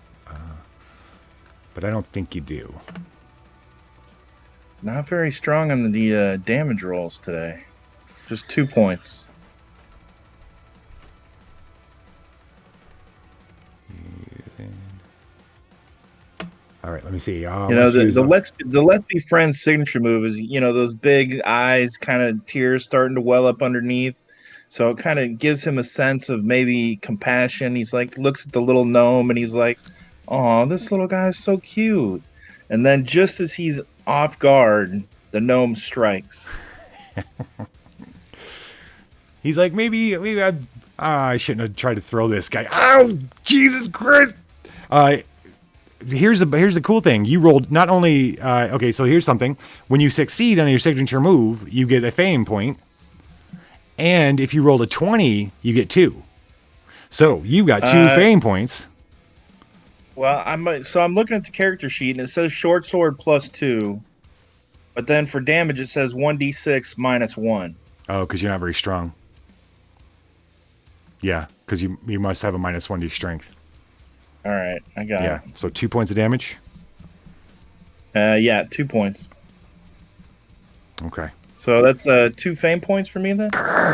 But I don't think you do. Not very strong on the damage rolls today. Just 2 points. All right, let me see. The Let's Be Friends signature move is, those big eyes, kind of tears starting to well up underneath. So it kind of gives him a sense of maybe compassion. He's like, looks at the little gnome and he's like, "Oh, this little guy is so cute." And then just as he's off guard, the gnome strikes. He's like, maybe I shouldn't have tried to throw this guy. Oh, Jesus Christ! Here's the cool thing. You rolled not only okay. So here's something. When you succeed on your signature move, you get a fame point, and if you rolled a 20, you get 2. So you got 2 fame points. Well, I'm looking at the character sheet and it says short sword +2, but then for damage it says 1d6 -1. Oh, because you're not very strong. Yeah, because you must have a -1 to your strength. All right, I got Yeah, so 2 points of damage. Yeah, 2 points. Okay. So that's 2 fame points for me then?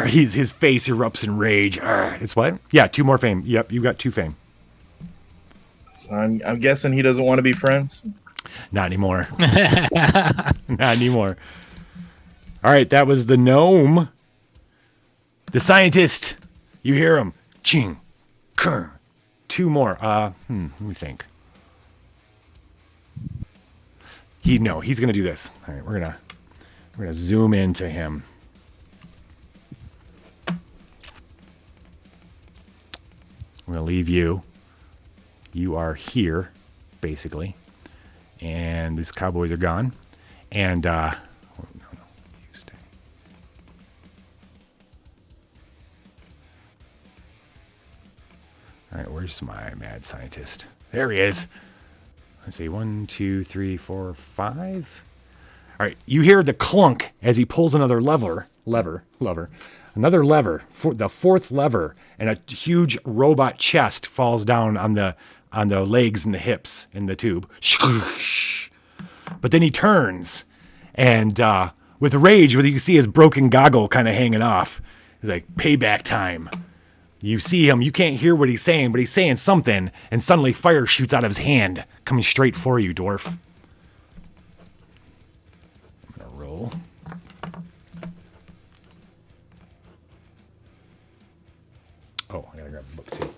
His face erupts in rage. It's what? Yeah, 2 more fame. Yep, you got 2 fame. So I'm guessing he doesn't want to be friends? Not anymore. Not anymore. All right, that was the gnome. The scientist. You hear him. Ching. Kurr. 2 more. Let me think. He's going to do this. All right, we're going to zoom into him. I'm going to leave you. You are here, basically. And these cowboys are gone. And, no, you stay. All right, where's my mad scientist? There he is. Let's see, 1, 2, 3, 4, 5. All right, you hear the clunk as he pulls another lever, another lever, the 4th lever, and a huge robot chest falls down on the legs and the hips in the tube. But then he turns, and with rage, what you can see his broken goggle kind of hanging off. He's like, payback time. You see him, you can't hear what he's saying, but he's saying something, and suddenly fire shoots out of his hand, coming straight for you, dwarf. I'm gonna roll. Oh, I gotta grab the book too.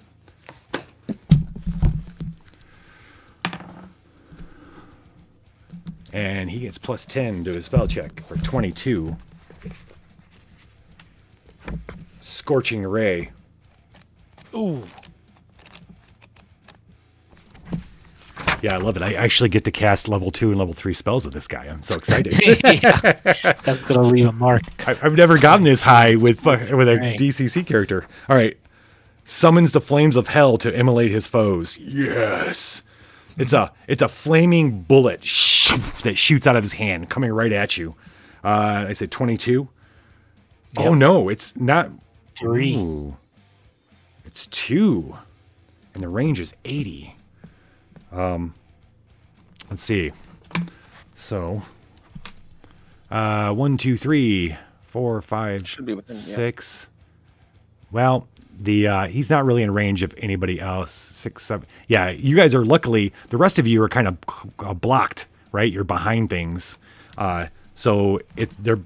And he gets +10 to his spell check for 22. Scorching Ray. Ooh. Yeah, I love it. I actually get to cast level 2 and level 3 spells with this guy. I'm so excited. Yeah, that's gonna leave a mark. I've never gotten this high with a Right. DCC character. All right. Summons the flames of hell to immolate his foes. Yes. It's a flaming bullet that shoots out of his hand, coming right at you. I said 22. Yep. Oh no, it's not 3. Ooh. It's 2. And the range is 80. Let's see. So, 1, 2, 3, 4, 5, Should be within, 6. Well, he's not really in range of anybody else. 6, 7. Yeah, you guys are luckily. The rest of you are kind of blocked, right? You're behind things. So they're.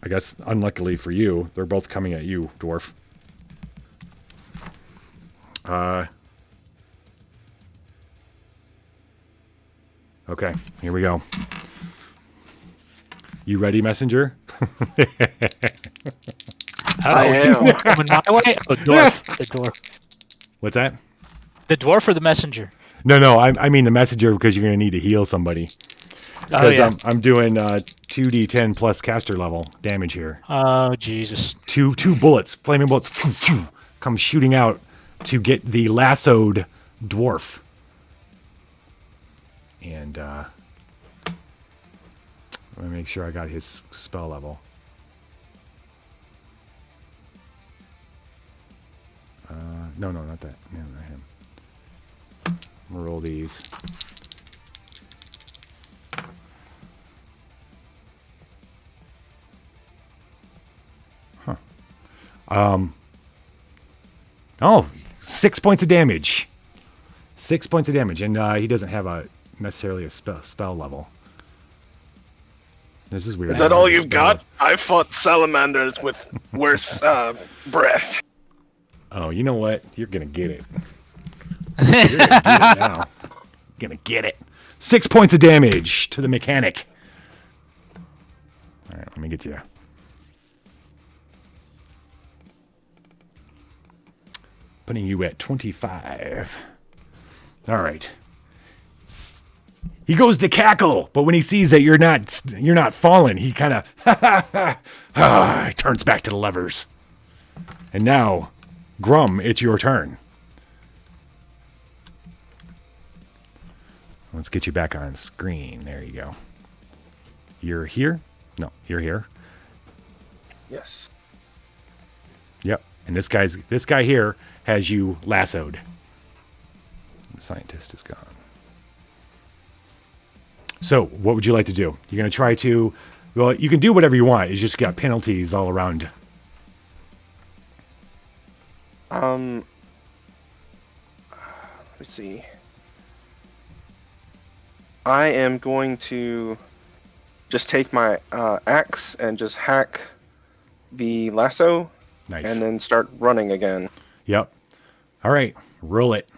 I guess unluckily for you, they're both coming at you, dwarf. Okay, here we go. You ready, messenger? I am. Coming my way? Oh, dwarf. The dwarf. What's that? The dwarf or the messenger? No, I mean the messenger because you're going to need to heal somebody. Oh, Because yeah. I'm doing 2d10 plus caster level damage here. Oh, Jesus. Two bullets, flaming bullets, come shooting out to get the lassoed dwarf. And let me make sure I got his spell level. No, not that. No, not him. I'm gonna roll these. Huh. 6 points of damage. 6 points of damage, and he doesn't have necessarily a spell level. This is weird. Is that all you've got? I fought salamanders with worse breath. Oh, you know what? You're gonna get it. You're gonna get it now. Gonna get it. 6 points of damage to the mechanic. All right, let me get you. Putting you at 25. All right. He goes to cackle, but when he sees that you're not falling, he kind of he turns back to the levers. And now, Grum, it's your turn. Let's get you back on screen. There you go. You're here? No, you're here. Yes. Yep. And this guy here has you lassoed. The scientist is gone. So, what would you like to do? You're going to try to... Well, you can do whatever you want. It's just got penalties all around. Let me see. I am going to just take my axe and just hack the lasso. Nice. And then start running again. Yep. All right. Roll it.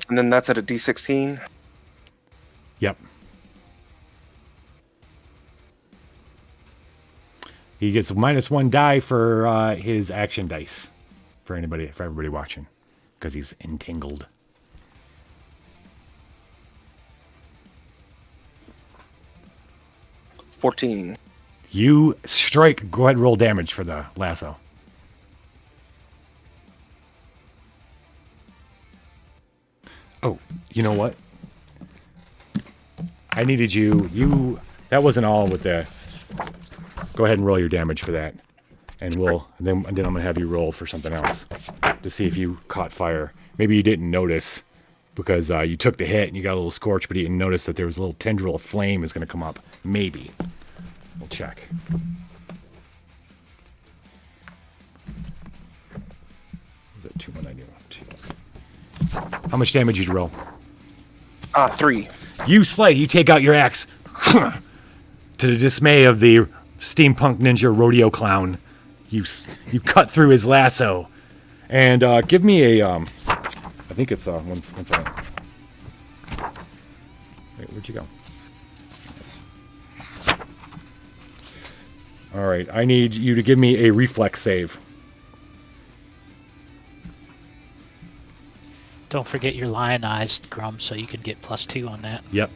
And then that's at a D16. Yep. He gets a -1 die for his action dice. For everybody watching. Because he's entangled. $14. You strike. Go ahead and roll damage for the lasso. Oh, you know what? I needed you. That wasn't all with the. Go ahead and roll your damage for that, and then I'm gonna have you roll for something else to see if you caught fire. Maybe you didn't notice because you took the hit and you got a little scorch, but you didn't notice that there was a little tendril of flame is gonna come up. Maybe. We'll check. Was that 2 How much damage did you roll? 3. You slay. You take out your axe. To the dismay of the steampunk ninja rodeo clown, you cut through his lasso, and give me a. I think it's one second. Wait, where'd you go? All right, I need you to give me a reflex save. Don't forget your lionized, Grum, so you can get +2 on that. Yep.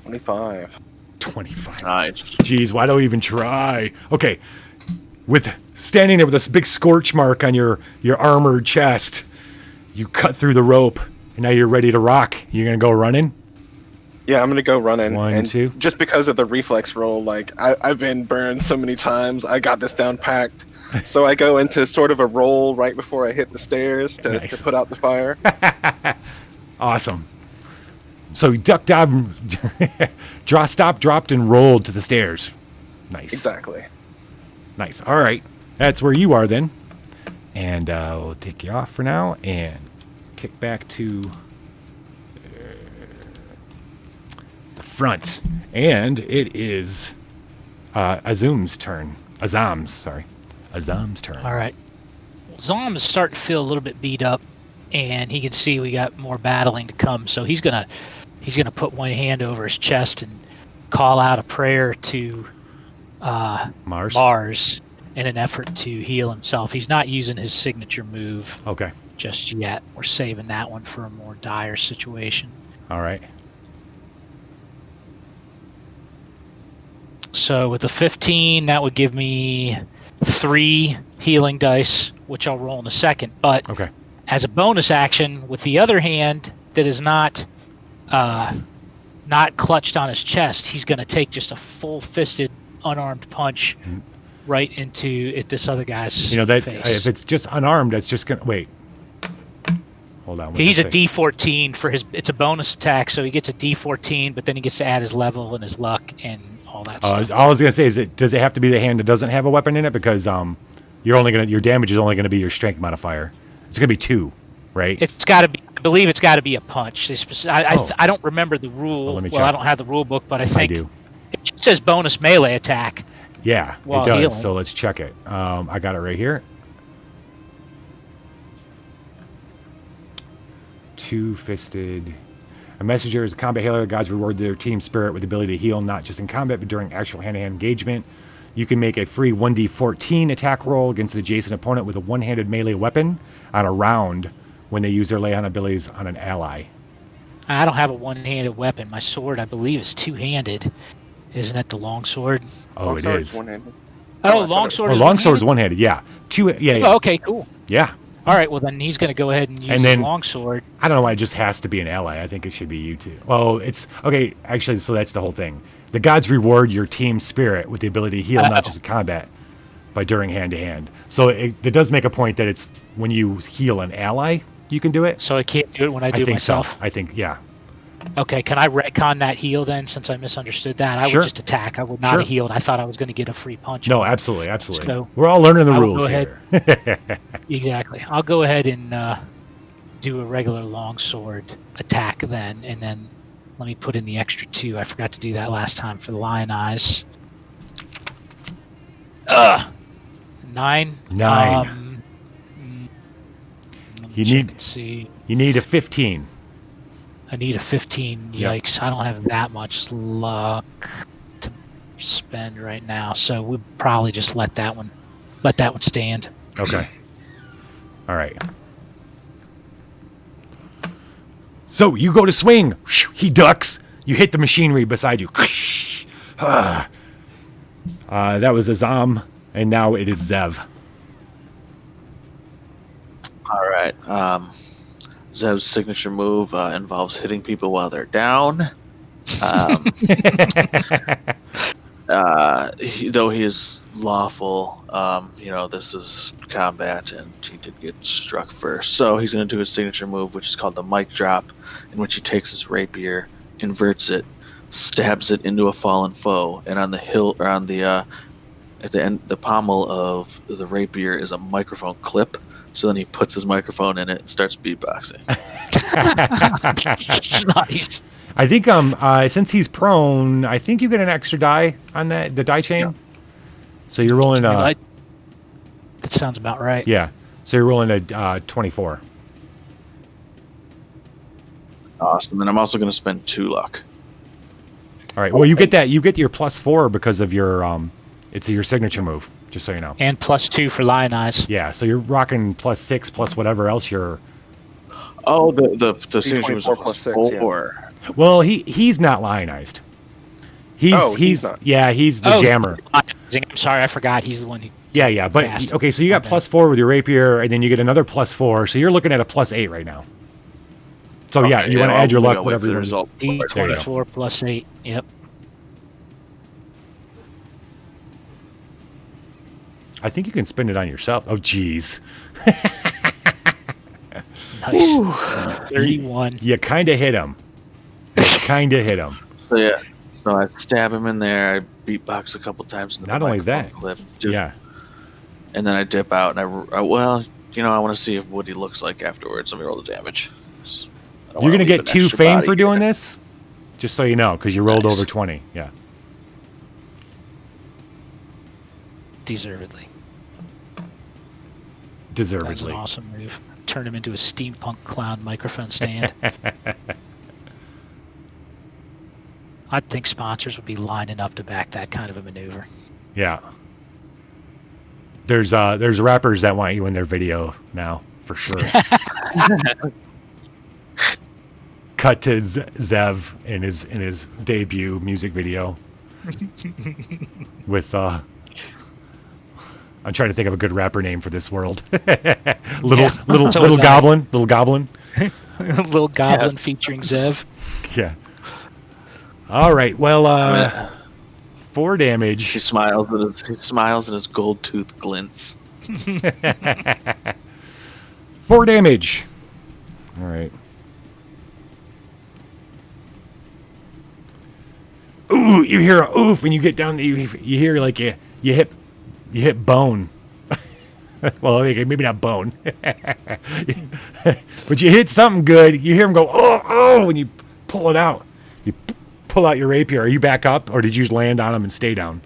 25. 25. Nice. Jeez, why don't I even try? Okay, with standing there with this big scorch mark on your armored chest, you cut through the rope, and now you're ready to rock. You gonna go running? Yeah, I'm gonna go running. 1, and 2. Just because of the reflex roll, like I've been burned so many times, I got this down packed. So I go into sort of a roll right before I hit the stairs to put out the fire. Awesome. So you ducked down, stopped, dropped, and rolled to the stairs. Nice. Exactly. Nice. All right. That's where you are then. And we'll take you off for now and kick back to the front. And it is Azam's turn. Azam's turn. All right. Zom is starting to feel a little bit beat up, and he can see we got more battling to come. So he's gonna put one hand over his chest and call out a prayer to Mars in an effort to heal himself. He's not using his signature move just yet. We're saving that one for a more dire situation. All right. So with the 15, that would give me 3 healing dice, which I'll roll in a second. But as a bonus action, with the other hand that is not clutched on his chest, he's going to take just a full-fisted, unarmed punch right into this other guy's face. If it's just unarmed, that's just going to... Wait. Hold on. He's a D14 for his... It's a bonus attack, so he gets a D14, but then he gets to add his level and his luck and all that stuff. All I was going to say is, does it have to be the hand that doesn't have a weapon in it? Because your damage is only going to be your strength modifier. It's going to be 2, right? It's got to be... I believe it's got to be a punch. I don't remember the rule. Well, I don't have the rule book, but I think... I do. It just says bonus melee attack. Yeah, it does. Healing. So let's check it. I got it right here. 2-fisted. A messenger is a combat healer. The gods reward their team spirit with the ability to heal, not just in combat, but during actual hand-to-hand engagement. You can make a free 1d14 attack roll against an adjacent opponent with a one-handed melee weapon on a round when they use their lay-on abilities on an ally. I don't have a one-handed weapon. My sword, I believe, is two-handed. Isn't it the longsword? Oh, it is. One-handed. Oh, longsword. Longsword's one-handed. Yeah. Yeah. Oh, okay, cool. Yeah. All right. Well, then he's going to go ahead and use his longsword. I don't know why it just has to be an ally. I think it should be you two. Well, it's okay. Actually, so that's the whole thing. The gods reward your team spirit with the ability to heal, not just in combat, but during hand-to-hand. So it does make a point that it's when you heal an ally, you can do it. So I can't do it when I do myself. So. I think, yeah. Okay, can I retcon that heal then, since I misunderstood that? I would just attack. I would not have healed. I thought I was going to get a free punch. No, absolutely. So we're all learning the rules here. Exactly. I'll go ahead and do a regular longsword attack then, and then let me put in the extra 2. I forgot to do that last time for the lion eyes. 9. You need a 15. I need a 15. Yikes! Yep. I don't have that much luck to spend right now, so we'll probably just let that one stand. Okay. All right. So you go to swing. He ducks. You hit the machinery beside you. That was Azam, and now it is Zev. All right. Zev's signature move involves hitting people while they're down. Though he is lawful, this is combat, and he did get struck first. So he's going to do his signature move, which is called the mic drop, in which he takes his rapier, inverts it, stabs it into a fallen foe, and on the hilt, or on the at the end, the pommel of the rapier is a microphone clip. So then he puts his microphone in it and starts beatboxing. Nice. I think since he's prone, I think you get an extra die on the die chain. Yeah. So you're rolling that sounds about right. Yeah. So you're rolling a 24. Awesome. And I'm also going to spend 2 luck. All right. Well, you get that. You get your +4 because of your it's your signature move. Just so you know. And +2 for lion eyes. Yeah, so you're rocking +6 plus whatever else you're. Oh, the signature was +6. Yeah. Well, he's not lionized. He's not. Yeah, he's the jammer. I'm sorry, I forgot. He's the one who. Yeah, but okay, so you got +4 with your rapier, and then you get another +4, so you're looking at a +8 right now. So yeah, you want to add your luck, wait whatever for the you want. result. D24 plus 8. Yep. I think you can spin it on yourself. Oh, geez. Nice. 31. You kind of hit him. So yeah, so I stab him in there. I beatbox a couple times. Into Not the only microphone that, clip, yeah. and then I dip out, and I want to see what he looks like afterwards. Let me roll the damage. You're gonna get 2 fame for doing this, just so you know, because you rolled over 20. Yeah. Deservedly. That's an awesome move. Turn him into a steampunk clown microphone stand. I think sponsors would be lining up to back that kind of a maneuver. Yeah. There's rappers that want you in their video now, for sure. Cut to Zev in his debut music video with I'm trying to think of a good rapper name for this world. little goblin. Little goblin featuring Zev. Yeah. All right. Well, 4 damage. He smiles and his gold tooth glints. 4 damage. All right. Ooh, you hear a oof when you get down. You hear like you hit bone. Well, okay, maybe not bone, but you hit something good. You hear him go oh when you pull it out. You pull out your rapier. Are you back up, or did you just land on him and stay down?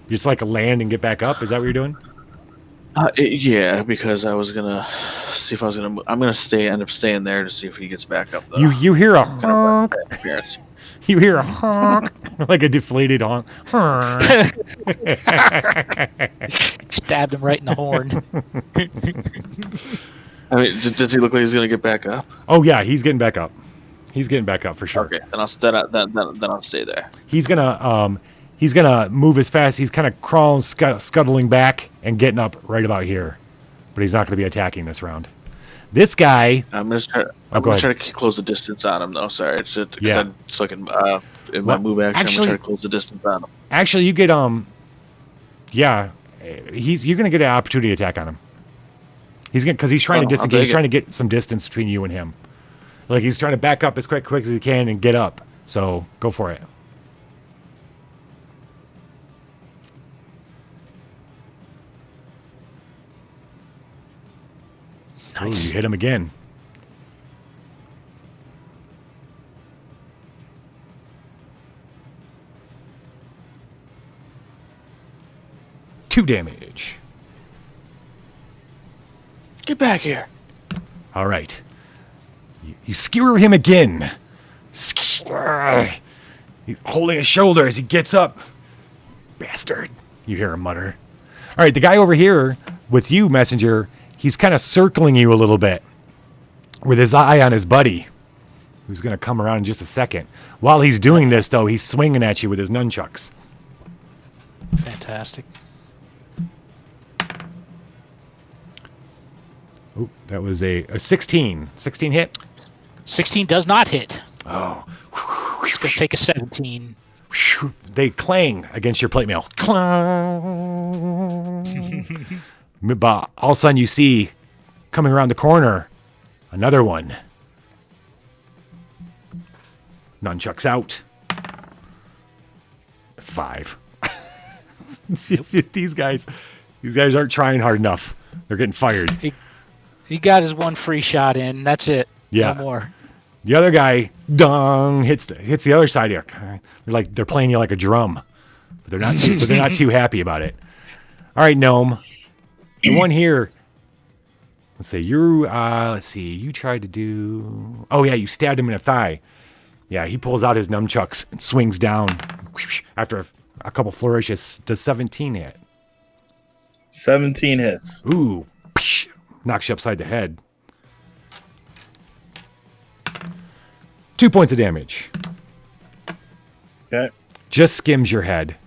You just like land and get back up. Is that what you're doing? Yeah, because I was gonna see if I was gonna. I'm gonna end up staying there to see if he gets back up. Though. You hear a honk. You hear a honk, like a deflated honk. Stabbed him right in the horn. I mean, does he look like he's gonna get back up? Oh yeah, he's getting back up. He's getting back up for sure. Okay, then I'll stay there. He's gonna move as fast. He's kind of crawling, scuttling back, and getting up right about here. But he's not going to be attacking this round. This guy. I'm gonna try to close the distance on him, though. Sorry, so I can in my move action. I'm gonna try to close the distance on him. Actually, you get you're gonna get an opportunity attack on him. Because he's trying to disengage. He's trying to get some distance between you and him. Like he's trying to back up as quick as he can and get up. So go for it. Nice. Ooh, you hit him again. Two damage. Get back here. All right. You skewer him again. He's holding his shoulder as he gets up. Bastard. You hear him mutter. All right, the guy over here with you, Messenger, he's kind of circling you a little bit with his eye on his buddy, who's going to come around in just a second. While he's doing this, though, he's swinging at you with his nunchucks. Fantastic. Oh, that was a 16. 16 hit? 16 does not hit. Oh. It's going to take a 17. They clang against your plate mail. Clang. But all of a sudden you see, coming around the corner, another one. Nunchucks out. 5. These guys aren't trying hard enough. They're getting fired. He got his one free shot in. That's it. Yeah. No more. The other guy, dong, hits the other side of you. They're playing you like a drum, but they're not too happy about it. All right, Gnome. The one here. Let's see. You tried to do. Oh yeah, you stabbed him in the thigh. Yeah, he pulls out his nunchucks and swings down after a couple flourishes. Does 17 hit? 17 hits. Ooh, knocks you upside the head. 2 points of damage. Okay. Just skims your head.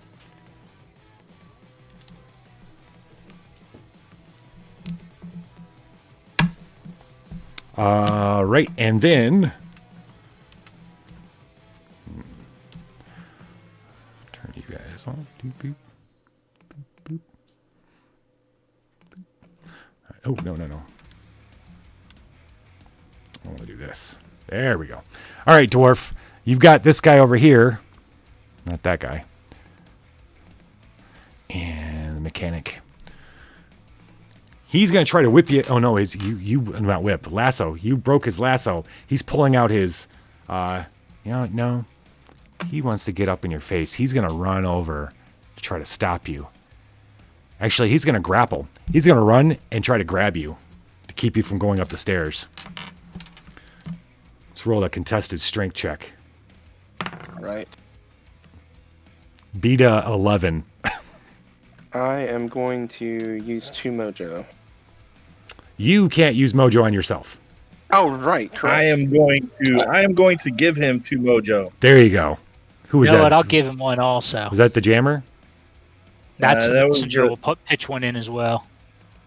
Right, and then Oh, no. I want to do this. There we go. All right, dwarf. You've got this guy over here. Not that guy. And the mechanic. He's going to try to whip you. Oh, no. You not whip. Lasso. You broke his lasso. He's pulling out his... no. He wants to get up in your face. He's going to run over to try to stop you. Actually, he's going to grapple. He's going to run and try to grab you to keep you from going up the stairs. Let's roll a contested strength check. Right. Beat a 11. I am going to use 2 mojo. You can't use mojo on yourself. Oh, right. Correct. I am going to give him 2 mojo. There you go. Who was You know that? what? I'll give him one also. Was that the jammer? That's that was messenger. the- We'll pitch one in as well.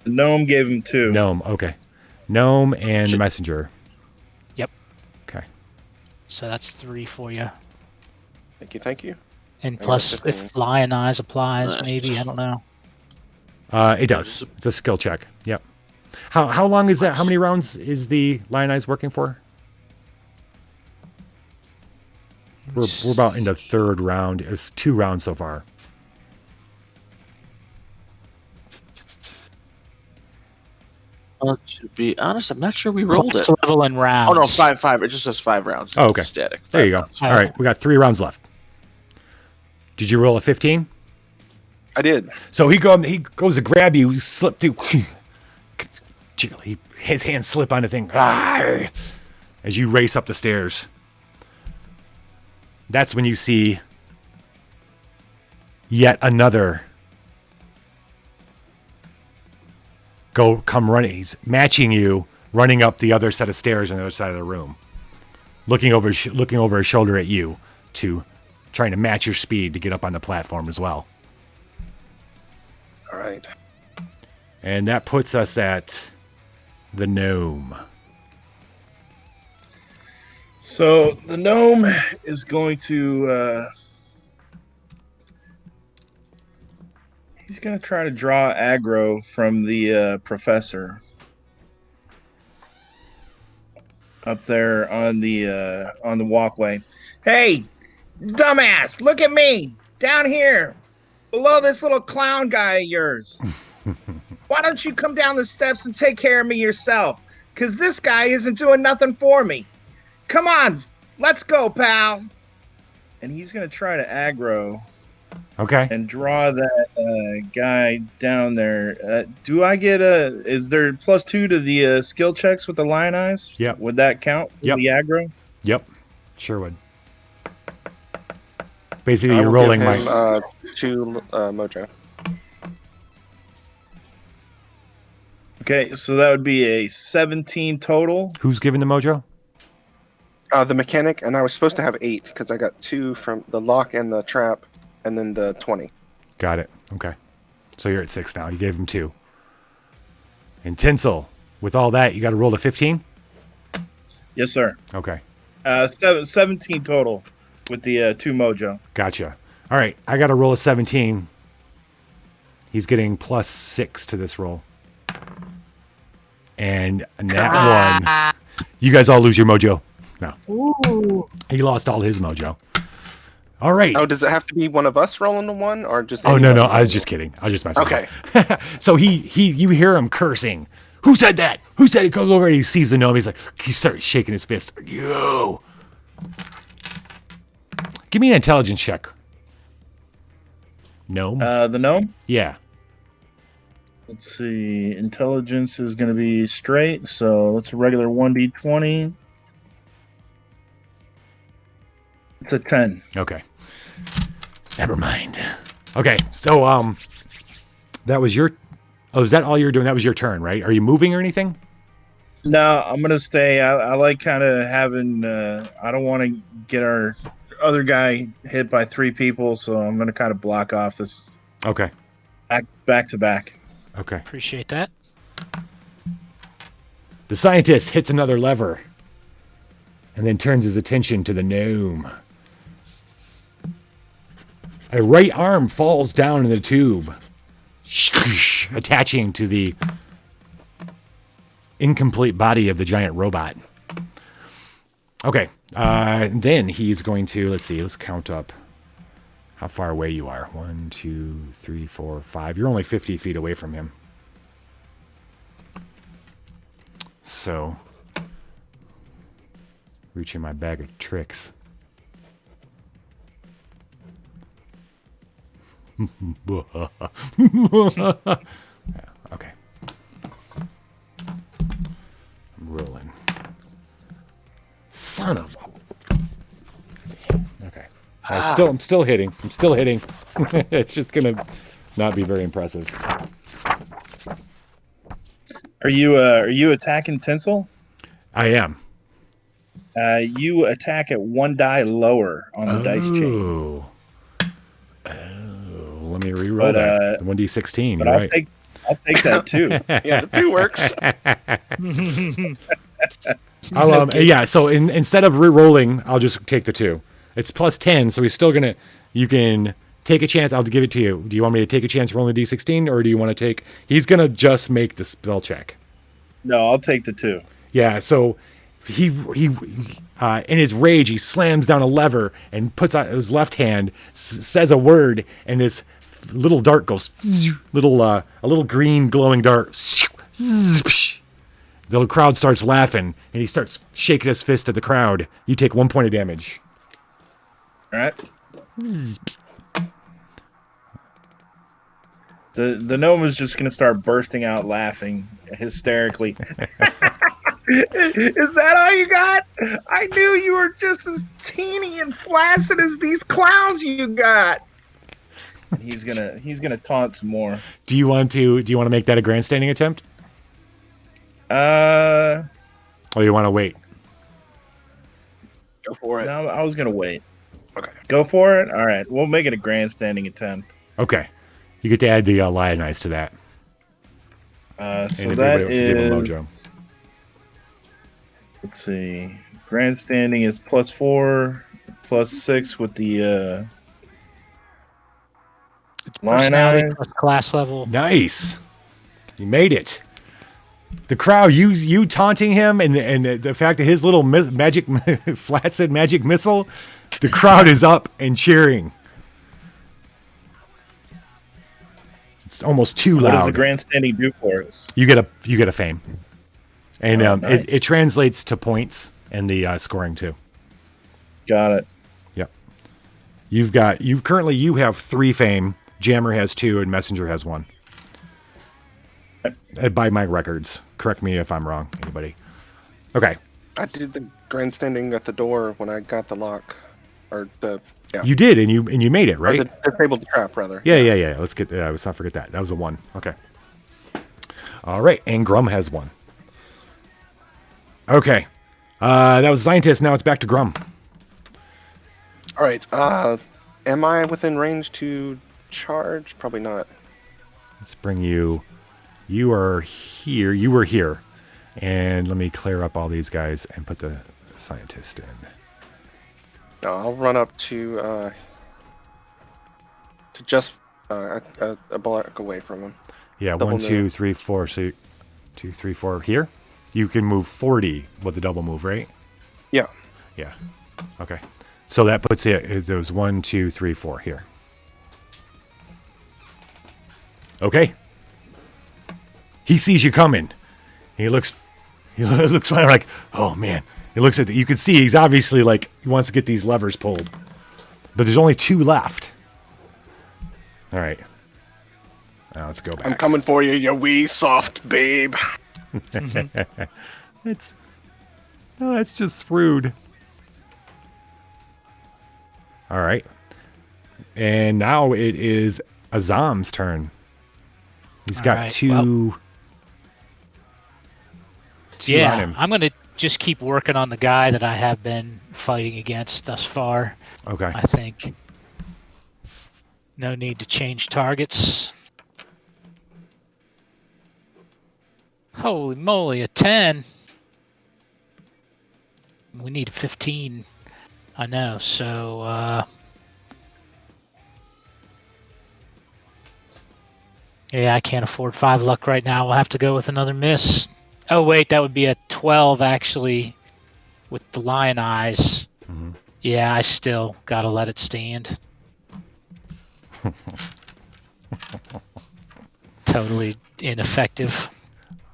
The gnome gave him 2. Gnome. Okay. Gnome and the messenger. Yep. Okay. So that's 3 for you. Thank you. And I plus, got 15. if Lion Eyes applies, Nice. maybe. I don't know. It does. It's a skill check. Yep. How long is that? How many rounds is the Lion Eyes working for? We're about in the 3rd round. It's 2 rounds so far. To be honest, I'm not sure we rolled it. Plus level and rounds. Oh no, 5. It just says 5 rounds. Oh, okay. It's static. There 5 you go. rounds. All right. We got 3 rounds left. Did you roll a 15? I did. So he goes to grab you, slip through. His hands slip on the thing. As you race up the stairs. That's when you see yet another come running. He's matching you, running up the other set of stairs on the other side of the room, looking over his shoulder at you, trying to match your speed to get up on the platform as well. All right. And that puts us at the gnome. So the gnome is going to he's going to try to draw aggro from the professor up there on the walkway. Hey, dumbass, look at me down here below this little clown guy of yours. Why don't you come down the steps and take care of me yourself? Because this guy isn't doing nothing for me. Come on, let's go, pal. And he's going to try to aggro Okay. and draw that guy down there. Do I get is there +2 to the skill checks with the lion eyes? Yep. Would that count for Yep. the aggro? Yep. Sure would. Basically, I you're will rolling give him, like 2 mojo. Okay, so that would be a 17 total. who's giving the mojo? The mechanic, and I was supposed to have 8 because I got 2 from the lock and the trap, and then the 20. Got it. Okay. So you're at 6 now. You gave him 2. And Tinsel, with all that, you got to roll a 15? Yes, sir. Okay. 17 total with the 2 mojo. Gotcha. All right. I got to roll a 17. He's getting +6 to this roll. And that one. You guys all lose your mojo. No. Ooh. He lost all his mojo. All right. Oh, does it have to be one of us rolling the one, or just? Oh, no. anybody I was rolling? just kidding. I was just messing Okay. with you. So you hear him cursing. Who said that? Who said it? He comes over and he sees the gnome. He's like, he starts shaking his fist. You. Give me an intelligence check. Gnome? The gnome? Yeah. Let's see. Intelligence is going to be straight, so it's a regular 1d20. It's a 10. Okay. Never mind. Okay, so that was your. Oh, is that all you're doing? That was your turn, right? Are you moving or anything? No, I'm going to stay. I like kind of having. I don't want to get our other guy hit by 3 people, so I'm going to kind of block off this Okay. back to back. Okay. Appreciate that. The scientist hits another lever and then turns his attention to the gnome. A right arm falls down in the tube, attaching to the incomplete body of the giant robot. Okay, then he's going to, let's count up how far away you are. 1, 2, 3, 4, 5. You're only 50 feet away from him. So, reaching my bag of tricks. Yeah, okay. I'm rolling. Son of a... Okay. I'm still hitting. It's just gonna not be very impressive. Are you attacking Tinsel? I am. You attack at 1 die lower on the dice chain. Let me re-roll that. 1d16. But You're I'll right. take that too. Yeah, the 2 works. Yeah. So instead of re-rolling, I'll just take the 2. It's plus 10, so he's still gonna. You can take a chance. I'll give it to you. Do you want me to take a chance rolling the d16, or do you want to take? He's gonna just make the spell check. No, I'll take the 2. Yeah. So he in his rage, he slams down a lever and puts out his left hand, says a word, and his little dart goes a little green glowing dart. The crowd starts laughing, and he starts shaking his fist at the crowd. You take 1 point of damage. All right. The gnome is just gonna start bursting out laughing hysterically. Is that all you got? I knew you were just as teeny and flaccid as these clowns you got. And he's gonna taunt some more. Do you want to make that a grandstanding attempt? Or you want to wait? Go for it. No, I was gonna wait. Okay. Go for it. All right, we'll make it a grandstanding attempt. Okay. You get to add the lionize to that. So and that else to give him is. mojo. Let's see. Grandstanding is +4, +6 with the Personality line plus class level. Nice. You made it. The crowd, you taunting him, and the fact that his little magic flaccid magic missile, the crowd is up and cheering. It's almost too What loud. does the grandstanding do for us? You get a fame, and Nice. it translates to points and the scoring too. Got it. Yep. You currently have 3 fame. Jammer has 2, and Messenger has 1. By my records. Correct me if I'm wrong, anybody. Okay. I did the grandstanding at the door when I got the lock, or the You did, and you made it, right? Or the disabled trap, rather. Yeah. Let's not forget that. That was a 1. Okay. All right, and Grum has 1. Okay. That was Scientist. Now it's back to Grum. All right. Am I within range to charge? Probably not. Let's bring you. You are here. You were here. And let me clear up all these guys and put the Scientist in. No, I'll run up to just a block away from him. Yeah, Double 1, 2, 3, 4. So 2, 3, 4 here. You can move 40 with the double move, right? Yeah. Yeah. Okay. So that puts it was 1, 2, 3, 4 here. Okay. He sees you coming. He looks like, oh man. He looks at you can see he's obviously like he wants to get these levers pulled. But there's only 2 left. All right. Now let's go back. I'm coming for you, you wee soft babe. That's just rude. All right. And now it is Azam's turn. He's got right, 2 on him. I'm going to just keep working on the guy that I have been fighting against thus far. Okay. I think. No need to change targets. Holy moly, a 10. We need a 15. I know, so Yeah, I can't afford 5 luck right now. We'll have to go with another miss. Oh, wait, that would be a 12, actually, with the lion eyes. Mhm. Yeah, I still gotta let it stand. Totally ineffective.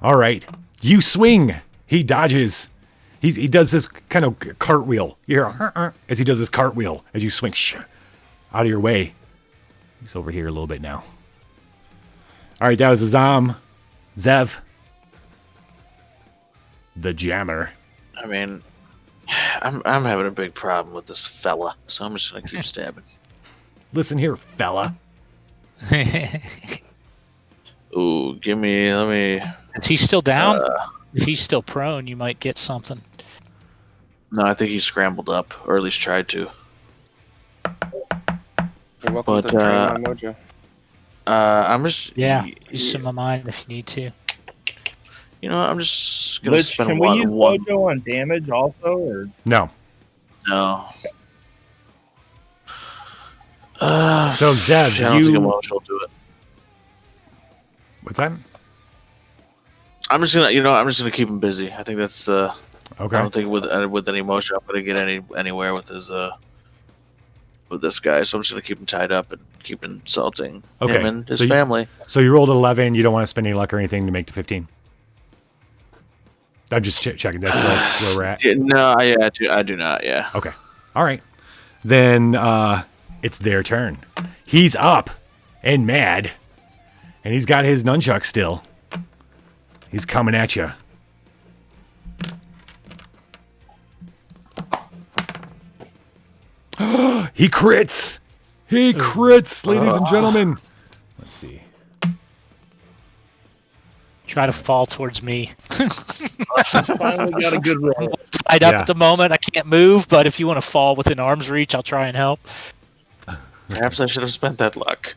All right. You swing. He dodges. He does this kind of cartwheel. You hear as he does this cartwheel as you swing out of your way. He's over here a little bit now. All right, that was Zev. The jammer. I mean, I'm having a big problem with this fella, so I'm just gonna keep stabbing. Listen here, fella. Ooh, let me. Is he still down? If he's still prone, you might get something. No, I think he scrambled up, or at least tried to. You're welcome But, to drain my mojo. I'm just. Yeah, use some of mine if you need to. You know, I'm just gonna Lich, spend can we use one. mojo on damage also, or No. No. So, Zev, I don't think you. emotional do it. What's that? I'm just gonna keep him busy. I think that's I Okay. don't think with any motion I'm gonna get anywhere with his with this guy. So I'm just gonna keep him tied up and keep insulting Okay, him and his so you- family. So you rolled 11. You don't want to spend any luck or anything to make the 15. I'm just checking. That's where we're at. Yeah, no, I do not. Yeah. Okay. All right. Then it's their turn. He's up and mad, and he's got his nunchuck still. He's coming at you. He crits. He crits, ladies and gentlemen. Let's see. Try to fall towards me. finally got a good roll? Tied up Yeah. at the moment. I can't move, but if you want to fall within arm's reach, I'll try and help. Perhaps I should have spent that luck.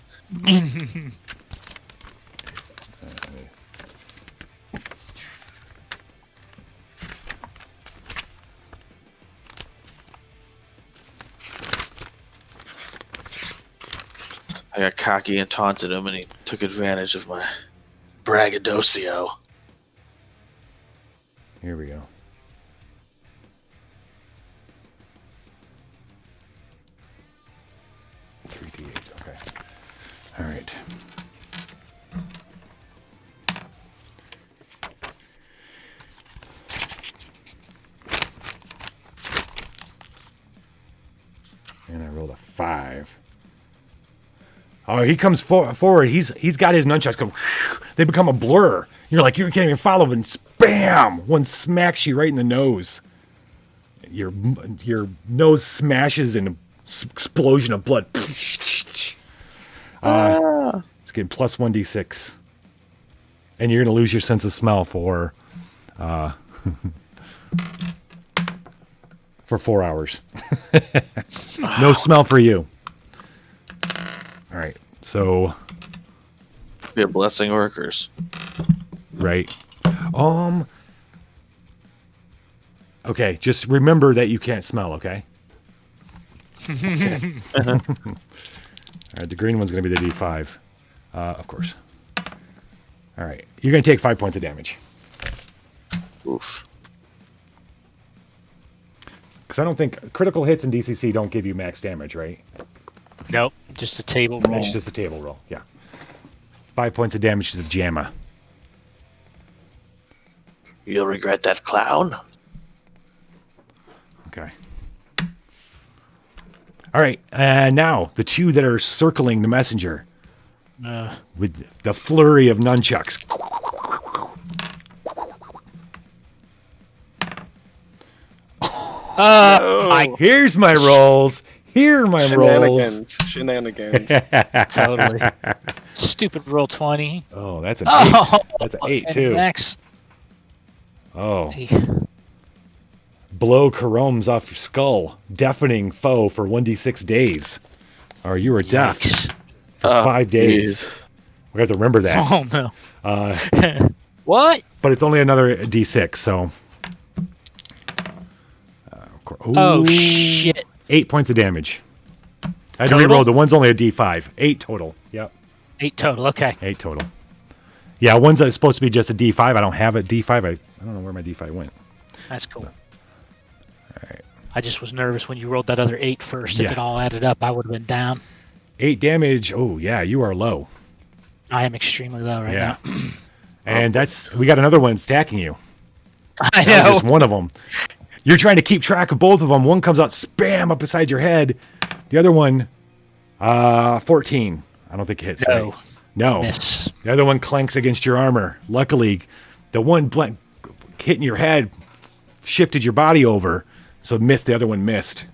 I got cocky and taunted him, and he took advantage of my braggadocio. Here we go. Okay. All right. And I rolled a 5. Oh, he comes forward. He's got his nunchucks go. They become a blur. You're like, you can't even follow them. And spam! One smacks you right in the nose. Your nose smashes in an explosion of blood. It's getting plus 1d6. And you're going to lose your sense of smell for 4 hours. No smell for you. All right. So, Be a blessing or a curse. right. Okay, just remember that you can't smell, okay? All right, the green one's going to be the D5. Of course. All right. You're going to take 5 points of damage. Oof. Because I don't think critical hits in DCC don't give you max damage, right? Nope, just a table roll. It's just a table roll, yeah. 5 points of damage to the JAMA. You'll regret that, clown. Okay. All right, and now the two that are circling the messenger with the flurry of nunchucks. Here's my rolls. Here are my rolls. Shenanigans. Totally. Stupid roll 20. Oh, that's an 8. That's an 8 and too. Max. Oh. Blow caroms off your skull. Deafening foe for 1d6 days. Or you were deaf Yikes. for 5 days. Jeez. We have to remember that. Oh no. What? But it's only another d6, so. Of course. Oh Ooh, shit. 8 points of damage. I had to Total? reroll. The one's only a d5. 8 total. Yep. 8 total. Okay. 8 total. Yeah, one's supposed to be just a D5. I don't have a D5. I don't know where my D5 went. That's cool. All right. I just was nervous when you rolled that other 8 first. Yeah. If it all added up, I would have been down. 8 damage. Oh, yeah, you are low. I am extremely low right Yeah. now. And we got another one stacking you. I That was know. just one of them. You're trying to keep track of both of them. One comes out spam up beside your head. The other one, 14. I don't think it hits. No. Right? No. Miss. The other one clanks against your armor. Luckily, the one hitting your head shifted your body over, so missed. The other one missed.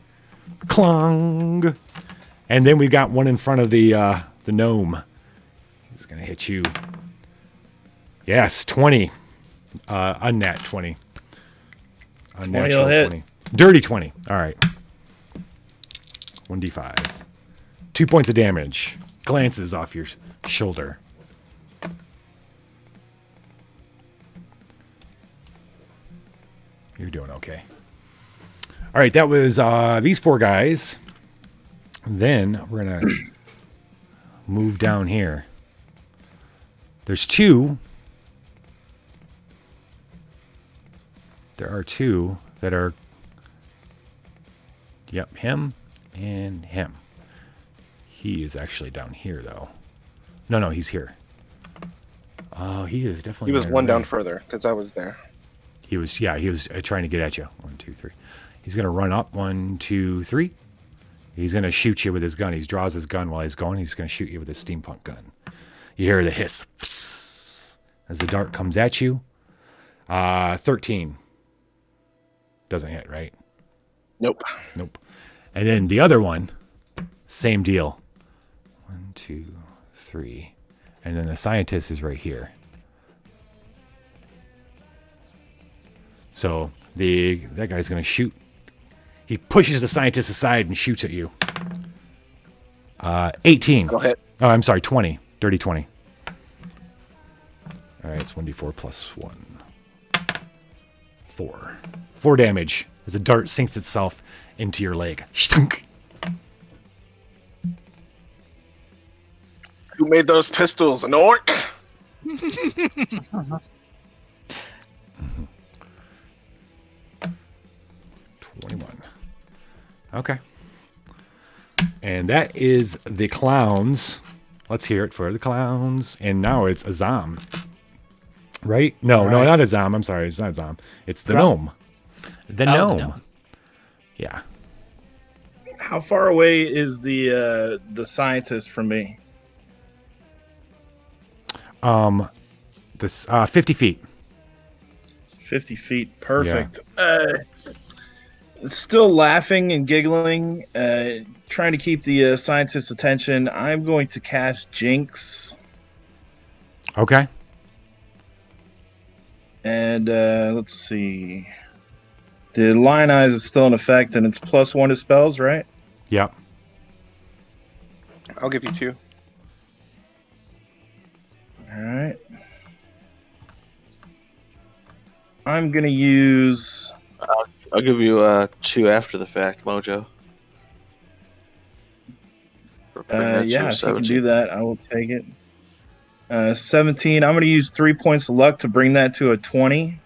Clong. And then we got one in front of the gnome. He's gonna hit you. Yes, 20. Unnat 20. Unnatural 20. Dirty 20. All right. 1d5. 2 points of damage. Glances off your shoulder. You're doing okay. All right, that was these 4 guys. Then we're going to move down here. There's 2. There are 2 that are... Yep, him and him. He is actually down here, though. No, he's here. Oh, he is definitely... He was right one down there. further because I was there. He was trying to get at you. 1, 2, 3. He's going to run up. 1, 2, 3. He's going to shoot you with his gun. He draws his gun while he's going. He's going to shoot you with his steampunk gun. You hear the hiss as the dart comes at you. 13. Doesn't hit, right? Nope. Nope. And then the other one, same deal. 1, 2, 3. And then the scientist is right here. So that guy's going to shoot. He pushes the scientist aside and shoots at you. 18. Go ahead. Oh, I'm sorry, 20. Dirty 20. All right, it's 1d4 plus 1. 4. 4 damage as the dart sinks itself into your leg. Stunk. Who made those pistols? An orc? 21. Okay. And that is the clowns. Let's hear it for the clowns. And now it's Azam. Right? No, not Azam. I'm sorry. It's not Azam. It's the gnome. The gnome. Yeah. How far away is the scientist from me? This 50 feet. 50 feet. Perfect. Still laughing and giggling, trying to keep the scientist's attention. I'm going to cast Jinx. Okay. And let's see. The Lion Eyes is still in effect, and it's +1 to spells, right? Yep. I'll give you 2. All right. I'm going to use... I'll give you 2 after the fact, Mojo. Yeah, if you can do that, I will take it. 17. I'm going to use 3 points of luck to bring that to a 20.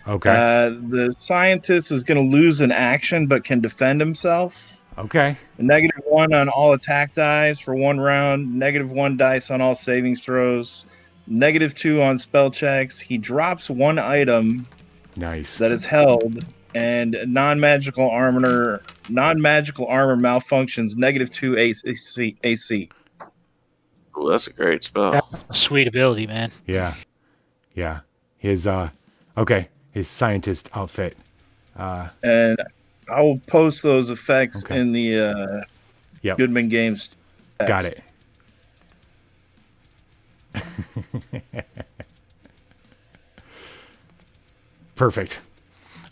Okay. The scientist is going to lose an action, but can defend himself. Okay. -1 on all attack dice for 1 round. -1 dice on all savings throws. -2 on spell checks. He drops 1 item Nice. that is held, and non-magical armor malfunctions. -2 AC. Ooh, that's a great spell. That's a sweet ability, man. Yeah. Yeah. His his scientist outfit. And I will post those effects Okay. in the Yep. Goodman Games text. Got it. Perfect.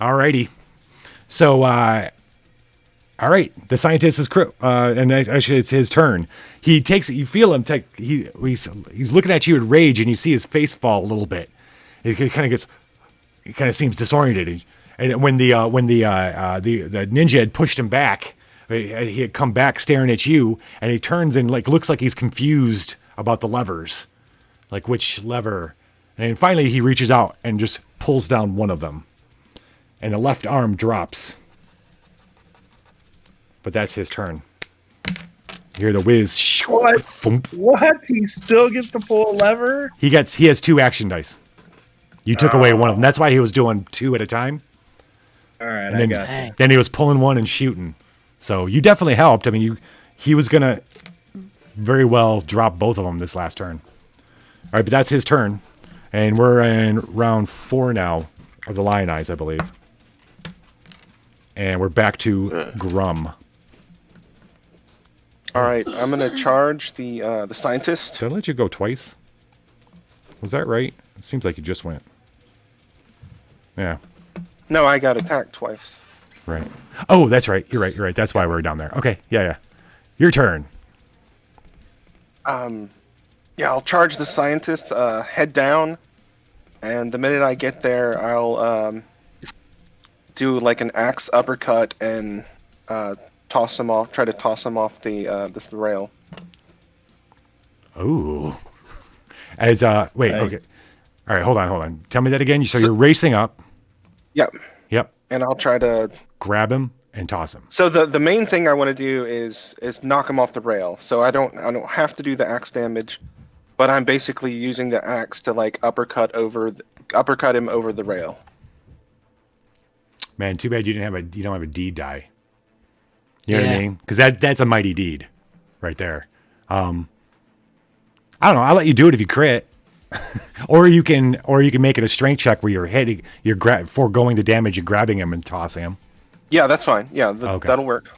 Alrighty. So, all right. The scientist is and actually it's his turn. He takes it. You feel him take. He's looking at you in rage, and you see his face fall a little bit. He kind of seems disoriented. And when the ninja had pushed him back, he had come back staring at you, and he turns and looks like he's confused about the levers, like which lever. And finally, he reaches out and just pulls down one of them, and the left arm drops. But that's his turn. You hear the whiz. What? Thump. What? He still gets to pull a lever? He has 2 action dice. You took away one of them. That's why he was doing 2 at a time. All right, And I then, got you. then he was pulling one and shooting. So you definitely helped. I mean, he was gonna very well drop both of them this last turn. All right, but that's his turn, and we're in round 4 now of the Lion Eyes, I believe. And we're back to Grum. All right, I'm gonna charge the scientist. Did I let you go twice? Was that right? It seems like you just went. Yeah. No, I got attacked twice. Right. Oh, that's right. You're right. You're right. That's why we're down there. Okay. Yeah. Your turn. Yeah, I'll charge the scientist. Head down, and the minute I get there, I'll do like an axe uppercut and toss him off. Try to toss him off this rail. Ooh. Wait. Nice. Okay. All right. Hold on. Tell me that again. So you're racing up. Yep. Yep. And I'll try to Grab him and toss him. So the main thing I want to do is knock him off the rail. So I don't have to do the axe damage, but I'm basically using the axe to like uppercut him over the rail. Man, too bad you don't have a deed die. You know what I Yeah. mean? Because that's a mighty deed, right there. I don't know. I'll let you do it if you crit, or you can make it a strength check where you're foregoing the damage and grabbing him and tossing him. Yeah, that's fine. Yeah, Okay. that'll work.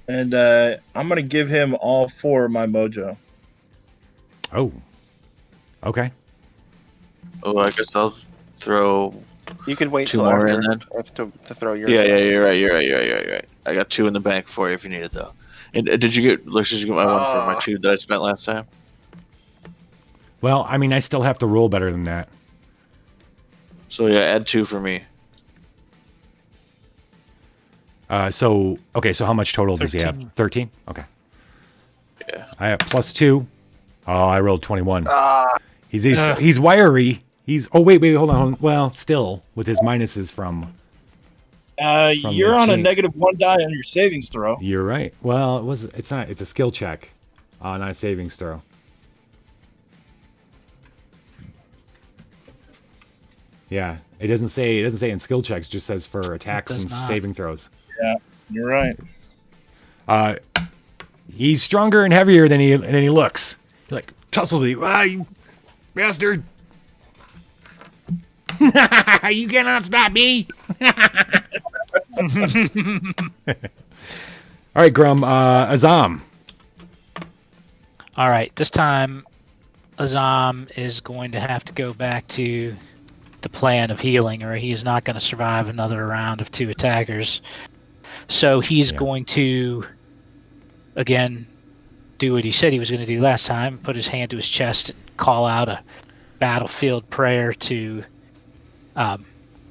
And I'm going to give him all 4 of my mojo. Oh. Okay. Oh, I guess I'll throw You can wait 2 till more after in then. to throw your. Yeah, you're right. I got 2 in the bank for you if you need it though. And did you get my one for my 2 that I spent last time? Well, I mean, I still have to roll better than that. So yeah, add 2 for me. So how much total does he have? 13. 13? Okay. Yeah. I have +2. Oh, I rolled 21. He's wiry. Wait, hold on. Well, still with his minuses from You're the on a jinx. -1 die on your savings throw. You're right. Well, it's not. It's a skill check, not a savings throw. Yeah, it doesn't say in skill checks. Just says for attacks does and not. saving throws. Yeah, you're right. He's stronger and heavier than he looks. He like tussles with you. You bastard! You cannot stop me! All right, Grum. Azam. All right, this time Azam is going to have to go back to the plan of healing, or he's not going to survive another round of 2 attackers. So he's going to, again, do what he said he was going to do last time, put his hand to his chest and call out a battlefield prayer to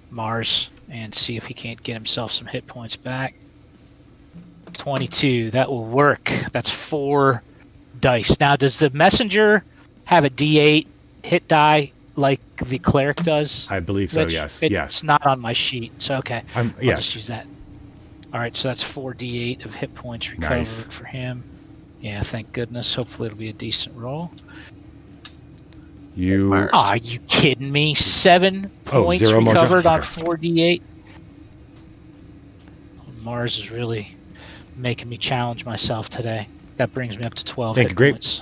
Mars and see if he can't get himself some hit points back. 22, that will work. That's 4 dice. Now, does the messenger have a D8 hit die like the cleric does? I believe so. Lich? Yes. It's Yes. not on my sheet, so okay. I'll Yes. just use that. All right, so that's 4d8 of hit points recovered Nice. for him. Yeah, thank goodness. Hopefully it'll be a decent roll. You. Mars. Are you kidding me? 7 Oh, points 0 more recovered on okay. 4d8? Mars is really making me challenge myself today. That brings me up to 12 Thank hit you, great. points.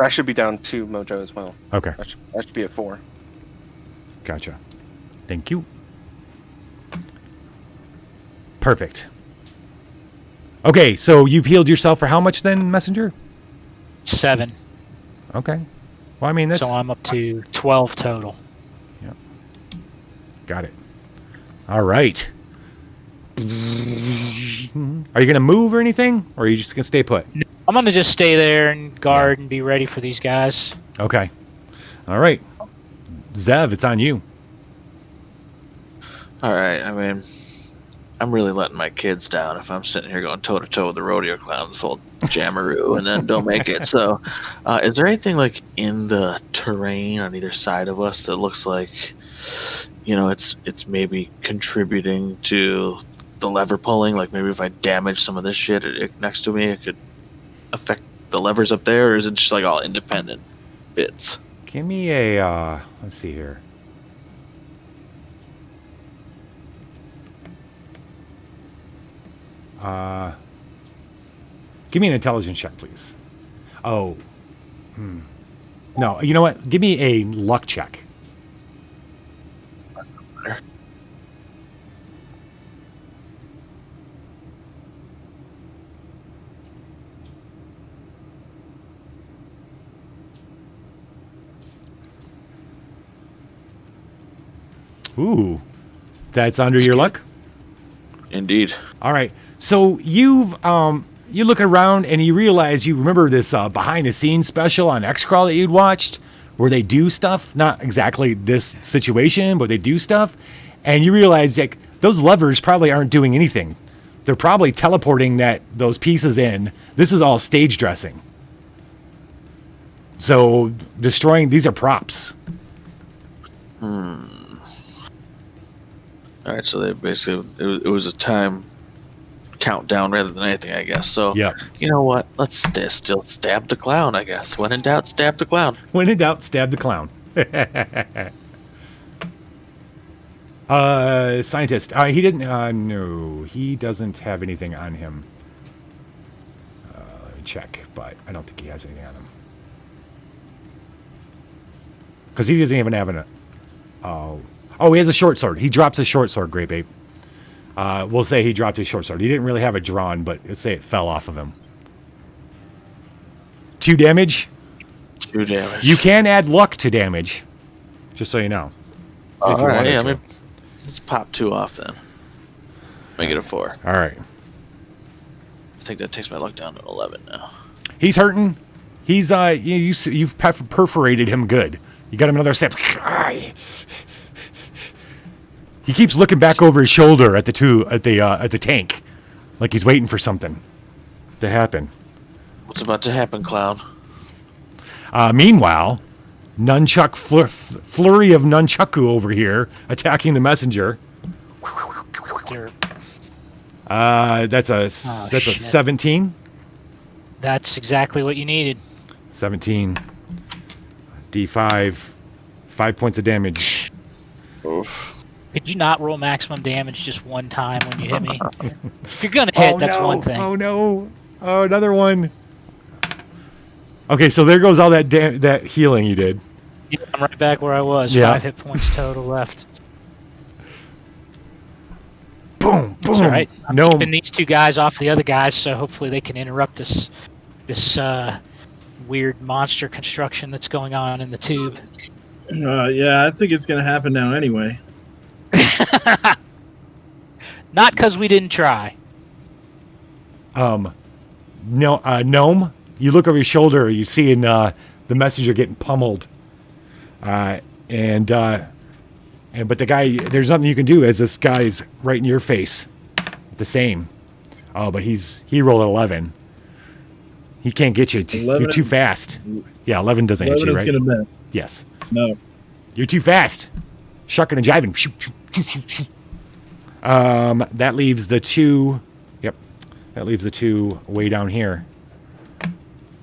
I should be down 2 mojo as well. Okay. I should be at 4. Gotcha. Thank you. Perfect. Okay, so you've healed yourself for how much then, Messenger? 7. Okay. Well, I mean, that's... So I'm up to 12 total. Got it. All right. Are you going to move or anything? Or are you just going to stay put? I'm going to just stay there and guard and be ready for these guys. Okay. All right. Zev, it's on you. All right. I mean, I'm really letting my kids down if I'm sitting here going toe to toe with the rodeo clown, this whole jammeroo, and then don't make it. So, is there anything like in the terrain on either side of us that looks like, it's maybe contributing to the lever pulling? Like maybe if I damage some of this shit next to me, it could affect the levers up there, or is it just like all independent bits? Give me a, let's see here. Give me an intelligence check, please. Oh. No, you know what? Give me a luck check. Ooh. That's under your luck? Indeed. All right. So you look around and you realize you remember this behind the scenes special on Xcrawl that you'd watched where they do stuff, not exactly this situation, but they do stuff. And you realize like those levers probably aren't doing anything. They're probably teleporting those pieces in. This is all stage dressing. So destroying, these are props. All right, so they basically it was a time countdown rather than anything, I guess. So Yeah. You know what? Let's still stab the clown, I guess. When in doubt, stab the clown. When in doubt, stab the clown. Scientist. He didn't. No, he doesn't have anything on him. Let me check, but I don't think he has anything on him. Because he doesn't even have an. Oh, he has a short sword. He drops a short sword, Grape Ape. We'll say he dropped his short sword. He didn't really have it drawn, but let's say it fell off of him. 2 damage. 2 damage. You can add luck to damage, just so you know. All if you right, wanted yeah, to. let's pop 2 off then. Make it a 4. All right. I think that takes my luck down to 11 now. He's hurting. He's you've perforated him good. You got him another step. He keeps looking back over his shoulder at the tank, like he's waiting for something to happen. What's about to happen, clown? Meanwhile, nunchuck flurry of nunchaku over here attacking the messenger. That's a shit. 17. That's exactly what you needed. 17. D5. 5 points of damage. Oof. Could you not roll maximum damage just one time when you hit me? If you're gonna hit, that's one thing. Oh no! Oh, another one. Okay, so there goes all that healing you did. Yeah, I'm right back where I was. Yeah. 5 hit points total left. Boom, boom. That's all right. I'm No. keeping these 2 guys off the other guys, so hopefully they can interrupt this weird monster construction that's going on in the tube. Yeah, I think it's going to happen now anyway. Not because we didn't try. No, Gnome, you look over your shoulder, you see the messenger getting pummeled. But the guy, there's nothing you can do as this guy's right in your face. The same. Oh, but he rolled an 11. He can't get you. You're too fast. Yeah, 11 doesn't hit 11 you, is right? going to miss. Yes. No. You're too fast. Shucking and jiving. That leaves the 2. Yep. That leaves the 2 way down here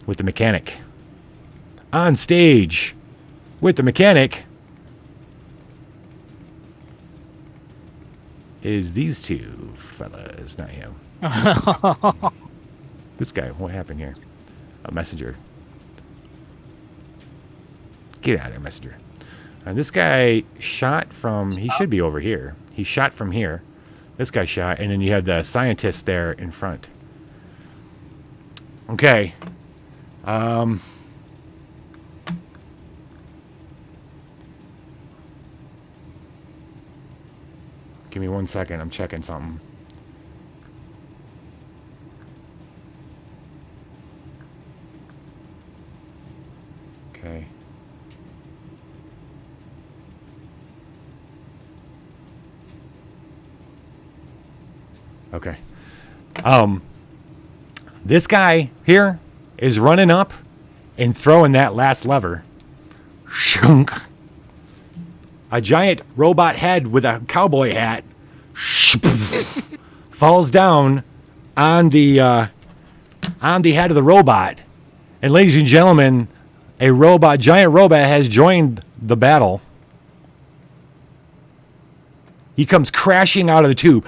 with the mechanic. On stage with the mechanic is these 2 fellas, not him. This guy, what happened here? A messenger. Get out of there, messenger. This guy shot from, he should be over here. He shot from here. This guy shot, and then you have the scientist there in front. Okay. Give me 1 second. I'm checking something. Okay. Okay. This guy here is running up and throwing that last lever. Shunk. A giant robot head with a cowboy hat falls down on the head of the robot. And ladies and gentlemen, a giant robot has joined the battle. He comes crashing out of the tube.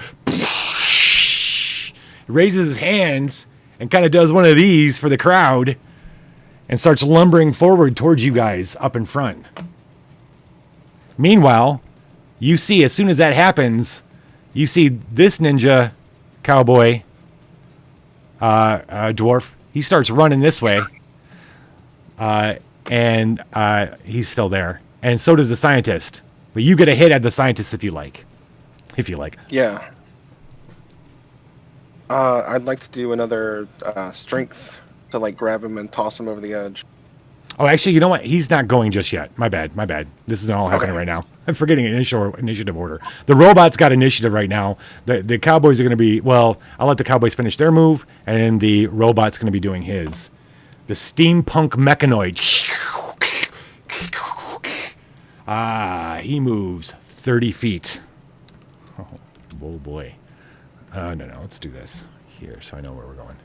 Raises his hands and kind of does one of these for the crowd and starts lumbering forward towards you guys up in front. Meanwhile, you see, as soon as that happens, you see this ninja cowboy dwarf. He starts running this way, and he's still there. And so does the scientist. But you get a hit at the scientist if you like. Yeah. I'd like to do another strength to like grab him and toss him over the edge. Oh, actually, you know what? He's not going just yet. My bad. This isn't all happening right now. I'm forgetting initiative order. The robot's got initiative right now. The cowboys are going to be, well, I'll let the cowboys finish their move, and then the robot's going to be doing his. The steampunk mechanoid. He moves 30 feet. Oh boy. No, let's do this here so I know where we're going.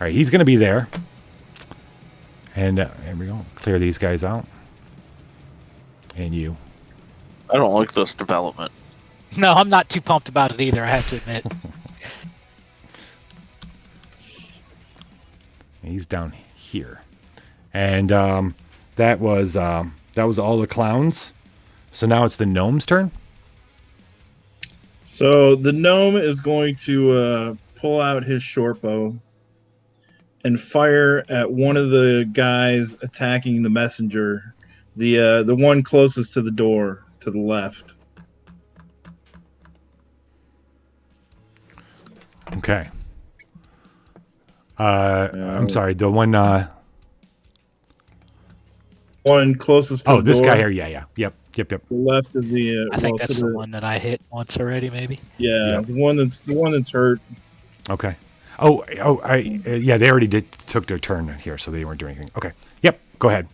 All right, he's going to be there. And here we go. Clear these guys out. And you. I don't like this development. No, I'm not too pumped about it either, I have to admit. He's down here. And that was all the clowns. So now it's the gnome's turn. So the gnome is going to pull out his short bow and fire at one of the guys attacking the messenger, the one closest to the door to the left. Okay. I'm sorry. The one. One closest to the this door. guy here. Yeah. Yep. The left of the. I think that's the one that I hit once already, maybe. Yeah, Yep. the one that's hurt. Okay. Yeah, they already took their turn here, so they weren't doing anything. Okay. Yep. Go ahead.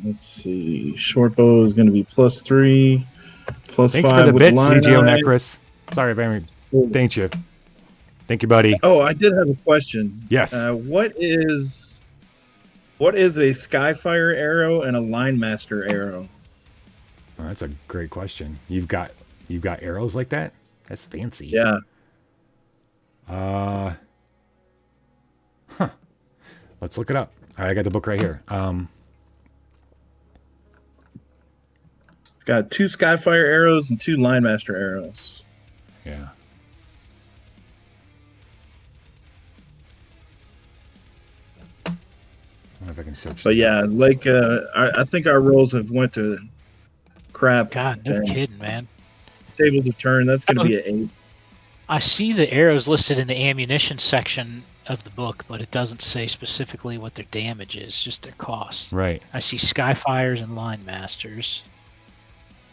Let's see. Short bow is going to be +3, +5. Thanks for the with bits, line DJ eye. Necris. Sorry if I haven't. Thank you. Thank you, buddy. Oh, I did have a question. Yes. What is a Skyfire arrow and a Line Master arrow? Well, that's a great question. You've got arrows like that? That's fancy. Yeah. Let's look it up. All right, I got the book right here. Got 2 Skyfire arrows and 2 Line Master arrows. Yeah. I wonder if I can search. But yeah, like I think our rolls have went to crap. God, no and kidding, man. Table to turn. That's going to be an 8. I see the arrows listed in the ammunition section of the book, but it doesn't say specifically what their damage is, just their cost. Right. I see Skyfires and Line Masters.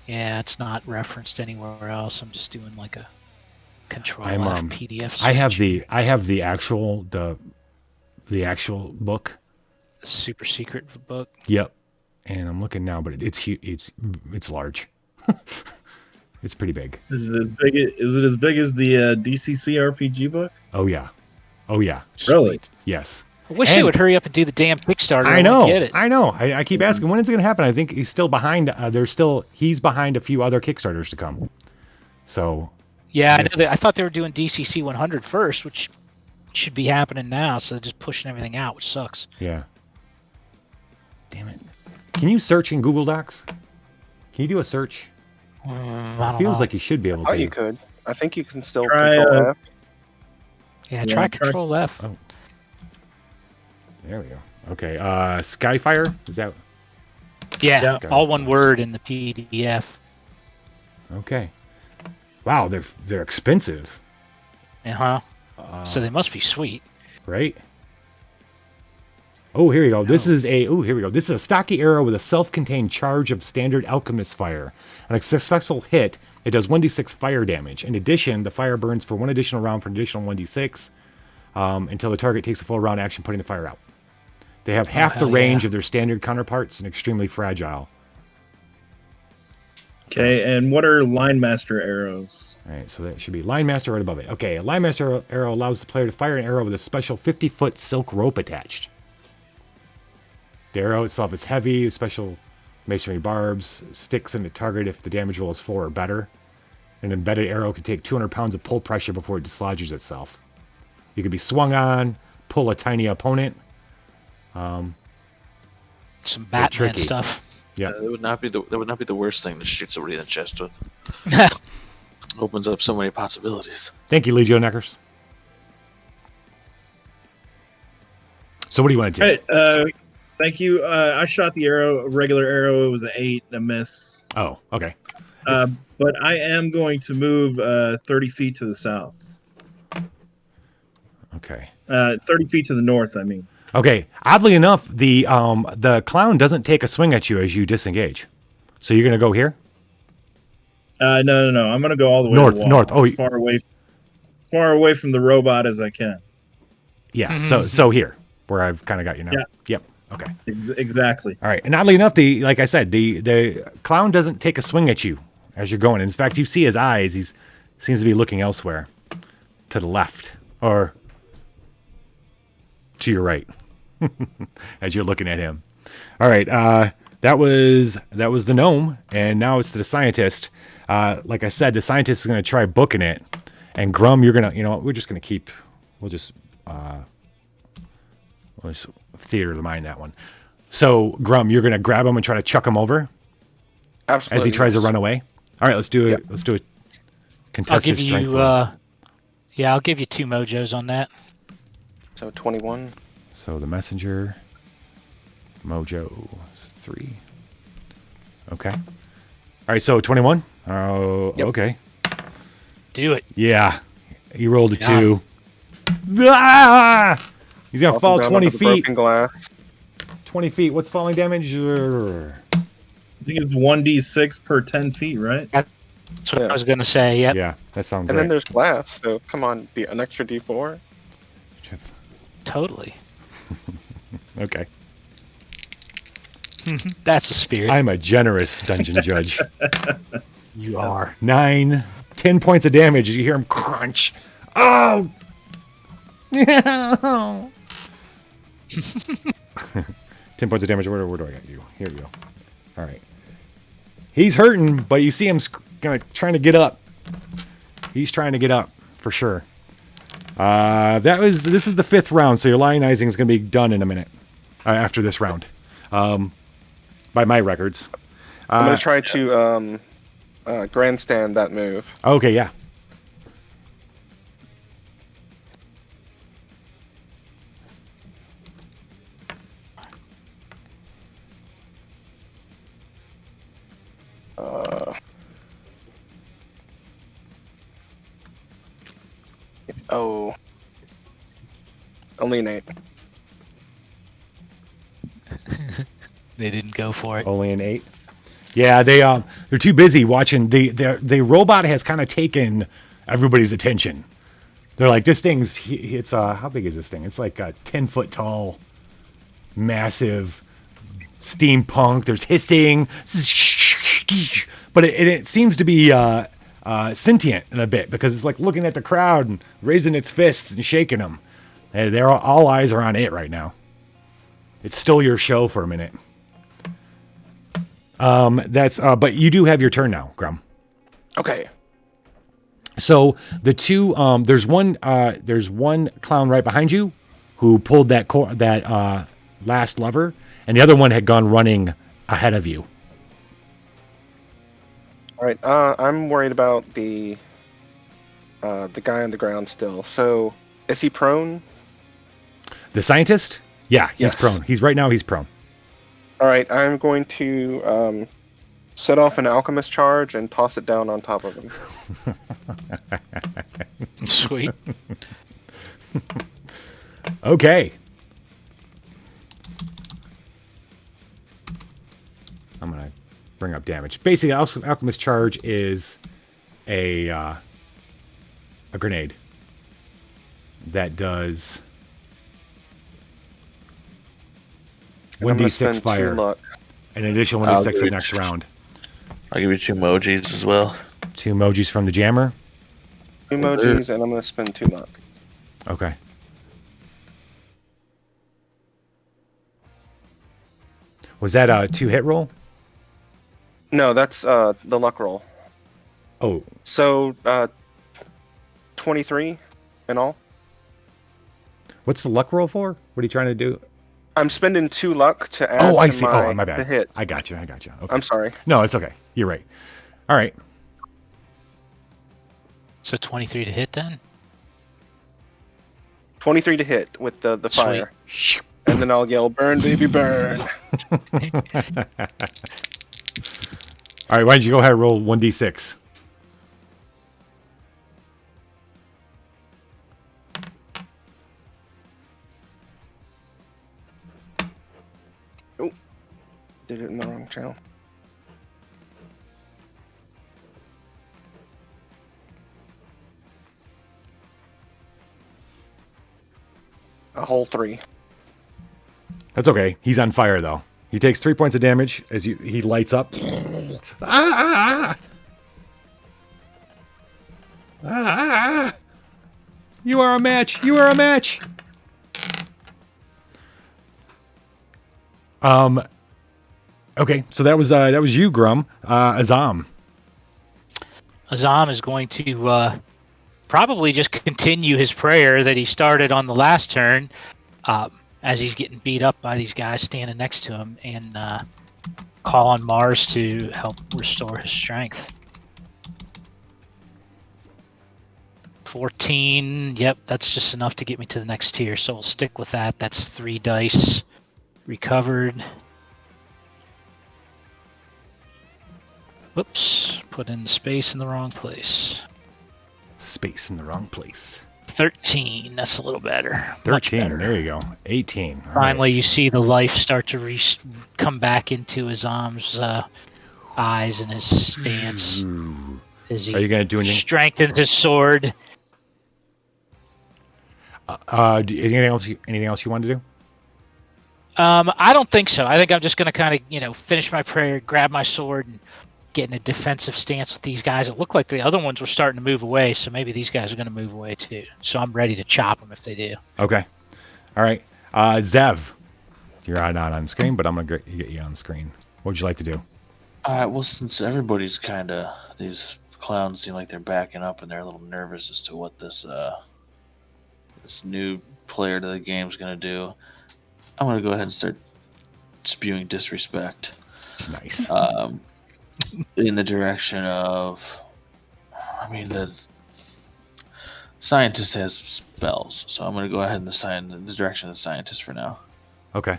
Yeah, it's not referenced anywhere else. I'm just doing like a Control F PDF search. I have the actual book. The super secret book. Yep. And I'm looking now, but it's large. It's pretty big. Is it as big as the DCC RPG book? Oh yeah. Really? Yes. I wish they would hurry up and do the damn Kickstarter. I know. Get it. I know. I keep asking when is it going to happen. I think he's still behind. He's behind a few other Kickstarters to come. So. Yeah, I thought they were doing DCC 100 first, which should be happening now. So they're just pushing everything out, which sucks. Yeah. Damn it. Can you search in Google Docs? Can you do a search? It feels like you should be able to. Oh, you could. I think you can still Try, control F. Yeah, try Control F. Oh. There we go. Okay. Skyfire? Is that? Yeah, all one word in the PDF. Okay. Wow, they're expensive. So they must be sweet. Right? Oh, here we go. This is a here we go. This is a stocky arrow with a self-contained charge of standard alchemist fire. On a successful hit, it does 1d6 fire damage. In addition, the fire burns for one additional round for an additional 1d6 until the target takes a full round action putting the fire out. They have half the range of their standard counterparts and extremely fragile. Okay, and what are line master arrows? All right, so that should be line master right above it. Okay, a line master arrow allows the player to fire an arrow with a special 50-foot silk rope attached. The arrow itself is heavy, with special masonry barbs, sticks in the target if the damage roll is 4 or better. An embedded arrow can take 200 pounds of pull pressure before it dislodges itself. You can be swung on, pull a tiny opponent. Some Batman stuff. Yeah, that would not be the worst thing to shoot somebody in the chest with. Opens up so many possibilities. Thank you, Legio Neckers. So what do you want to do? Hey, thank you. I shot the arrow, a regular arrow. It was an 8, a miss. Oh, okay. But I am going to move 30 feet to the south. Okay. 30 feet to the north, I mean. Okay. Oddly enough, the clown doesn't take a swing at you as you disengage. So you're going to go here? No. I'm going to go all the way north. to the wall, North. Oh, far away from the robot as I can. Yeah. So here, where I've kind of got you now. Yeah. Yep. Okay. Exactly. All right. And oddly enough, like I said, the clown doesn't take a swing at you as you're going. In fact, you see his eyes. He seems to be looking elsewhere, to the left or to your right, as you're looking at him. All right. That was the gnome, and now it's the scientist. Like I said, the scientist is going to try booking it, and Grum, you're gonna, we're just gonna we'll just theater of the mind that one. So Grum, you're gonna grab him and try to chuck him over. Absolutely. As he tries to run away. All right, let's do it. Yep. Let's do it. I'll Contested give strength. you. I'll give you 2 mojos on that. So 21. So the messenger, mojo 3. Okay. All right, so 21. Oh, Yep. okay. Do it. Yeah, he rolled a 2. Ah! He's gonna fall Down 20 onto the feet. broken glass. 20 feet. What's falling damage? I think it's 1d6 per 10 feet, right? That's what I was going to say. Yep. Yeah, that sounds And right. then there's glass, so come on, an extra D4. Totally. Okay. That's a spirit. I'm a generous dungeon judge. You are. 9, 10 points of damage. You hear him crunch. Oh! 10 points of damage. Where do I got you? Here we go. All right. He's hurting, but you see him trying to get up. He's trying to get up for sure. This is the 5th round, so your lionizing is going to be done in a minute after this round, by my records. I'm going to try to grandstand that move. Okay, yeah. Only an 8. They didn't go for it. Only an 8. Yeah, they're too busy watching. The robot has kind of taken everybody's attention. They're like, this thing's it's how big is this thing? It's like a 10-foot tall, massive steampunk. There's hissing, but it seems to be sentient in a bit because it's like looking at the crowd and raising its fists and shaking them. They're all eyes are on it right now. It stole your show for a minute. But you do have your turn now, Grum. Okay. So the two, there's one clown right behind you who pulled that last lever, and the other one had gone running ahead of you. All right. I'm worried about the guy on the ground still. So is he prone? The scientist? Yeah, he's Yes. prone. He's prone. All right. I'm going to set off an alchemist charge and toss it down on top of him. Sweet. Okay. up damage. Basically, Alchemist Charge is a grenade that does And I'm gonna 1d6 spend 2 fire, luck. an additional 1d6 the next round. I'll give you 2 emojis as well. 2 emojis from the jammer. 2 emojis, and I'm gonna spend 2 luck. Okay. Was that a 2-hit roll? No, that's the luck roll. Oh, So 23 in all. what's the luck roll for? What are you trying to do? I'm spending 2 luck to add Oh, I to see. my, Oh, my to bad. hit. I got you. Okay. I'm sorry. No, it's okay. You're right. All right. So 23 to hit then? 23 to hit with the fire. Sweet. And then I'll yell, burn, baby, burn. All right. Why don't you go ahead and roll 1d6? Oh, did it in the wrong channel. A whole 3. That's okay. He's on fire though. He takes 3 points of damage as he lights up. You are a match. You are a match. Okay, so that was you, Grum. Azam. Azam is going to probably just continue his prayer that he started on the last turn as he's getting beat up by these guys standing next to him, and call on Mars to help restore his strength. 14. Yep, that's just enough to get me to the next tier, so we'll stick with that. That's 3 dice recovered. Whoops, put in space in the wrong place. Space in the wrong place. 13, that's a little better. Much 13, better. there you go. 18. All Finally, right. you see the life start to come back into his arms, eyes, and his stance as he Are you gonna do anything? strengthens his sword. Anything else you want to do? I don't think so. I think I'm just going to kind of, finish my prayer, grab my sword, and get in a defensive stance with these guys. It looked like the other ones were starting to move away, so maybe these guys are going to move away too. So I'm ready to chop them if they do. Okay. All right. Zev, you're not on screen, but I'm going to get you on the screen. What would you like to do? Well, since everybody's kind of, these clowns seem like they're backing up and they're a little nervous as to what this new player to the game is going to do, I'm going to go ahead and start spewing disrespect. Nice. In the direction of, the scientist has spells, so I'm going to go ahead and assign the direction of the scientist for now. Okay.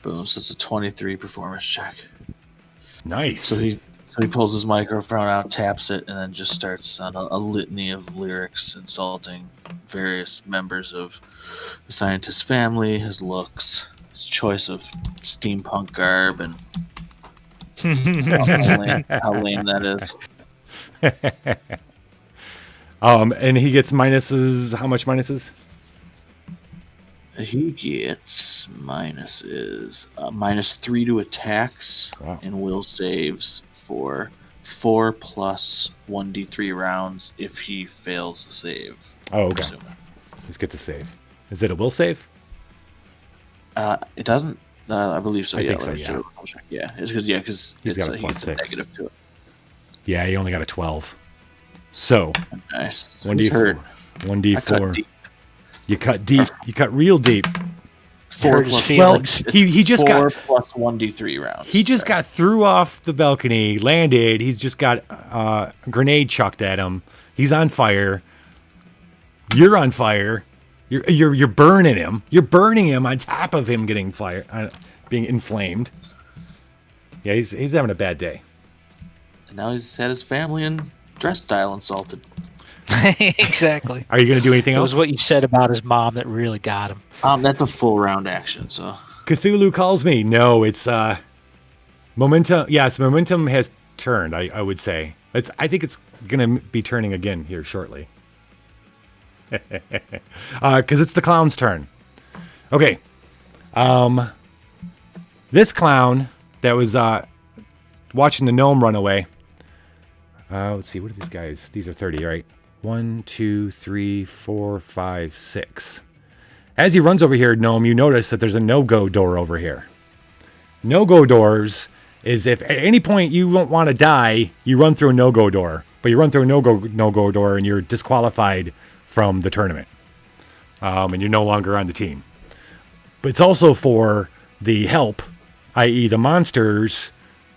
Boom, so it's a 23 performance check. Nice. So he pulls his microphone out, taps it, and then just starts on a litany of lyrics insulting various members of the scientist's family, his looks, his choice of steampunk garb, and how lame that is. And he gets minuses. How much minuses? He gets -3 to attacks. Wow. And will saves for 4 plus 1d3 rounds if he fails the save. Oh, okay. Assuming. He's get to save. Is it a will save? It doesn't. I believe so. I Yeah, think so, let me yeah. double check. Yeah, it's because He's got a he plus gets 6. a negative to it. Yeah, he only got a 12. So Nice. So 1d4. he's hurt. I cut 1d4. deep. You cut deep. You cut real deep. 4 Hurt his plus feelings. Well, he just 4 got plus 1d3 rounds. he just got threw off the balcony, landed. He's just got a grenade chucked at him. He's on fire. You're on fire. You're burning him. You're burning him on top of him getting being inflamed. Yeah, he's having a bad day. now he's had his family and dress style insulted. Exactly. Are you going to do anything It else? was what you said about his mom that really got him. That's a full round action, so Cthulhu calls me. No, it's momentum. Yes, momentum has turned. I would say I think it's going to be turning again here shortly. Because it's the clown's turn. Okay. This clown that was watching the gnome run away. Let's see. What are these guys? These are 30, right? 1, 2, 3, 4, 5, 6. As he runs over here, gnome, you notice that there's a no-go door over here. No-go doors is if at any point you don't want to die, you run through a no-go door. But you run through a no-go door and you're disqualified from the tournament. And you're no longer on the team. But it's also for the help, i.e. the monsters,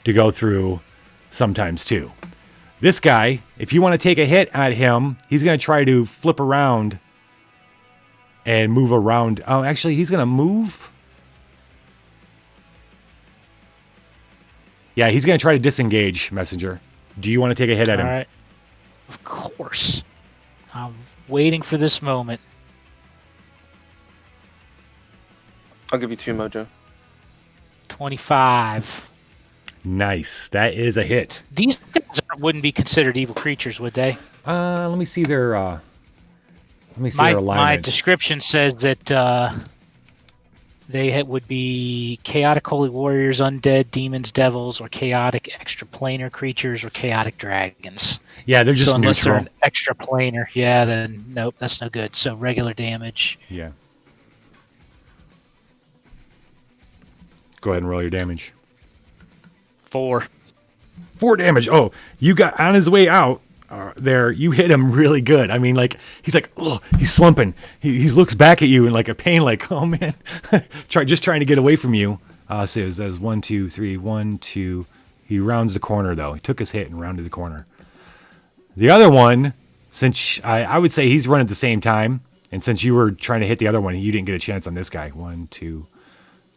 to go through sometimes too. This guy, if you want to take a hit at him, he's going to try to flip around and move around. Oh, actually, he's going to move. Yeah, he's going to try to disengage, Messenger. Do you want to take a hit at him? All right. Of course. I'm waiting for this moment. I'll give you 2 mojo. 25. Nice. That is a hit. These guys wouldn't be considered evil creatures, would they? Let me see their their My alignment. description says that they would be chaotic holy warriors, undead, demons, devils, or chaotic extraplanar creatures, or chaotic dragons. Yeah, they're just so unless neutral. they're an extraplanar, yeah, then nope, that's no good. So regular damage. Yeah. Go ahead and roll your damage. 4. 4 damage. Oh, you got on his way out there. You hit him really good. I mean, like, he's like, oh, he's slumping. He looks back at you in like a pain, like, oh man, just trying to get away from you. So it says 1, 2, 3, 1, 2. He rounds the corner though. He took his hit and rounded the corner. The other one, since I would say he's run at the same time, and since you were trying to hit the other one, you didn't get a chance on this guy. 1, 2,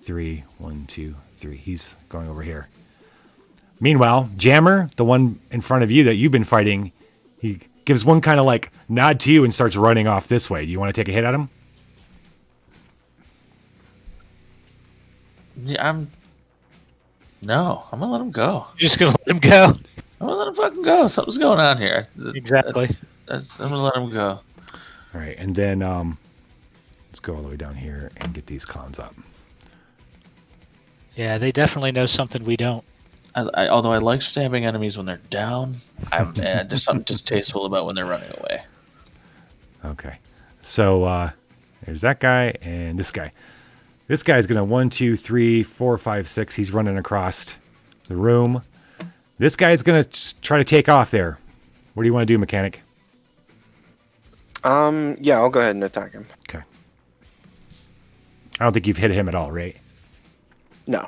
3, 1, 2, 3. He's going over here. Meanwhile, Jammer, the one in front of you that you've been fighting, he gives one kind of like nod to you and starts running off this way. Do you want to take a hit at him? yeah, I'm gonna let him go. You're just gonna let him go. I'm gonna let him fucking go. Something's going on here. Exactly. I'm gonna let him go. All right, and then let's go all the way down here and get these clowns up. Yeah, they definitely know something we don't. Although I like stabbing enemies when they're down, there's something distasteful about when they're running away. Okay, so there's that guy and this guy. This guy's gonna 1, 2, 3, 4, 5, 6. He's running across the room. This guy's gonna try to take off there. What do you want to do, mechanic? Yeah, I'll go ahead and attack him. Okay. I don't think you've hit him at all, right? No.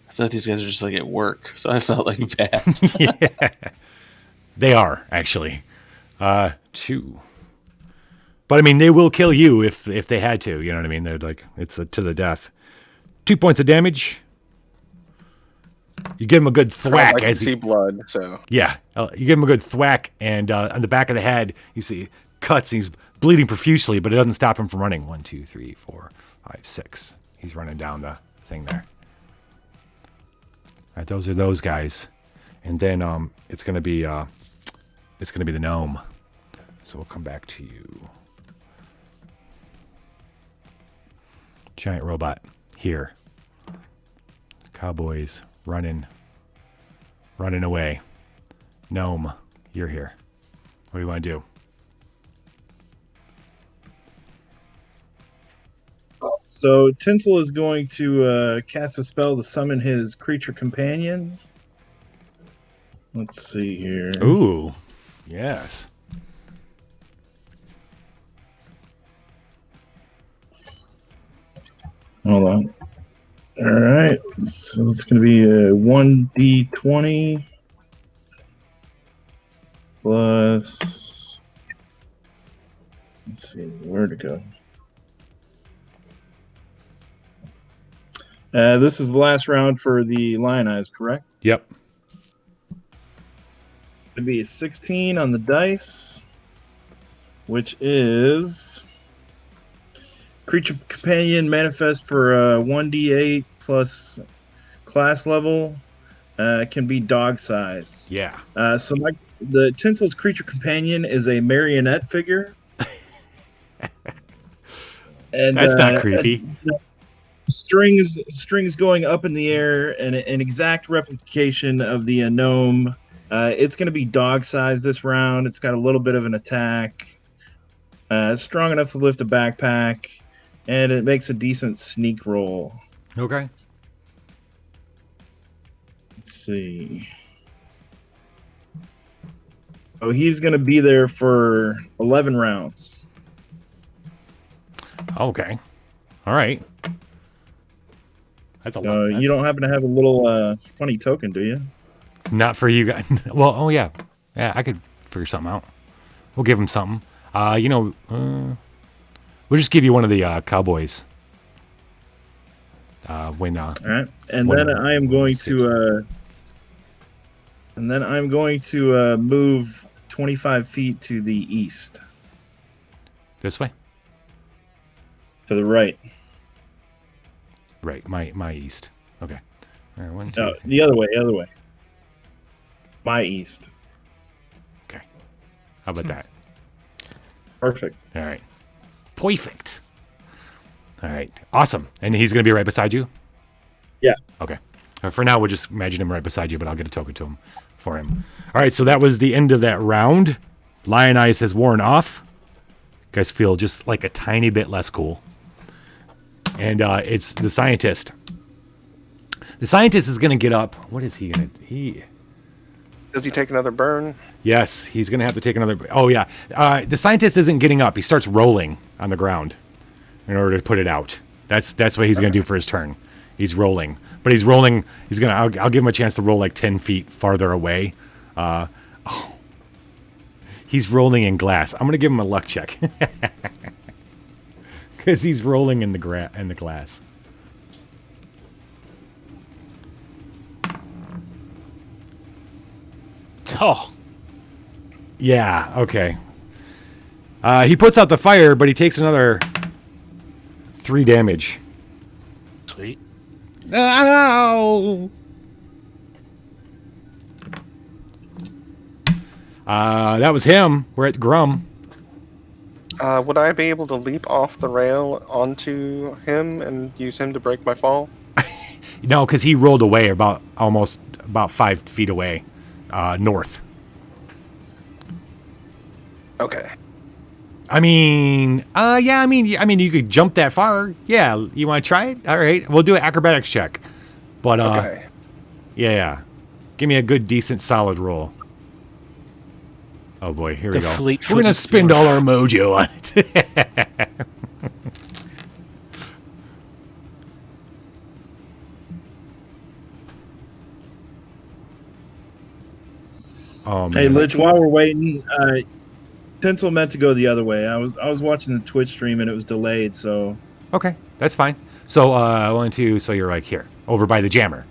I feel like these guys are just like at work, so I felt like bad. Yeah. They are, actually. 2. But I mean, they will kill you if they had to. You know what I mean? They're like, it's to the death. 2 points of damage. You give him a good thwack I can as see blood, so yeah. You give him a good thwack, and on the back of the head, you see cuts. And he's bleeding profusely, but it doesn't stop him from running. 1, 2, 3, 4, 5, 6. He's running down the thing there. All right, those are those guys, and then it's gonna be the gnome. So we'll come back to you. Giant robot here. Cowboys running away. Gnome, you're here. What do you want to do? So Tinsel is going to cast a spell to summon his creature companion. Let's see here. Ooh, yes. Hold on. All right. So it's going to be a 1d20 plus. Let's see where to go. This is the last round for the Lion Eyes, correct? Yep. It'd be a 16 on the dice, which is creature companion manifest for 1d8 plus class level. Can be dog size. Yeah. So the Tinsel's creature companion is a marionette figure. And That's not creepy. Strings going up in the air, and an exact replication of the gnome. It's going to be dog size this round. It's got a little bit of an attack. Strong enough to lift a backpack, and it makes a decent sneak roll. Okay. Let's see. Oh, he's going to be there for 11 rounds. Okay. All right. That's a lot. You don't happen to have a little funny token, do you? Not for you guys. Well, oh yeah. Yeah, I could figure something out. We'll give him something. We'll just give you one of the cowboys. All right. And then I'm going to move 25 feet to the east. This way? To the right. Right, my east. Okay. All right, 1, 2, No, 3. the other way. My east. Okay. How about that? Perfect. All right. Perfect. All right. Awesome. And he's going to be right beside you? Yeah. Okay. For now, we'll just imagine him right beside you, but I'll get a token to him for him. All right, so that was the end of that round. Lion Eyes has worn off. You guys feel just like a tiny bit less cool. And it's the scientist. The scientist is going to get up. What is he going to... Does he take another burn? Yes, he's going to have to take another... Oh, yeah. The scientist isn't getting up. He starts rolling on the ground in order to put it out. That's what he's going to do for his turn. He's rolling. But he's rolling... He's going to... I'll give him a chance to roll like 10 feet farther away. He's rolling in glass. I'm going to give him a luck check. Because he's rolling in the glass. Oh. Yeah, okay. He puts out the fire, but he takes another 3 damage. Sweet. Ow! That was him. We're at Grum. Would I be able to leap off the rail onto him and use him to break my fall? No, because he rolled away about 5 feet away, north. Okay. I mean, you could jump that far. Yeah, you want to try it? All right, we'll do an acrobatics check. But Okay. yeah, give me a good, decent, solid roll. Oh boy, here we go. We're gonna spend all our mojo on it. Oh man. Hey, Lich, while we're waiting, Tinsel meant to go the other way. I was watching the Twitch stream and it was delayed, so... Okay, that's fine. So, 1, 2, so you're like here, over by the jammer.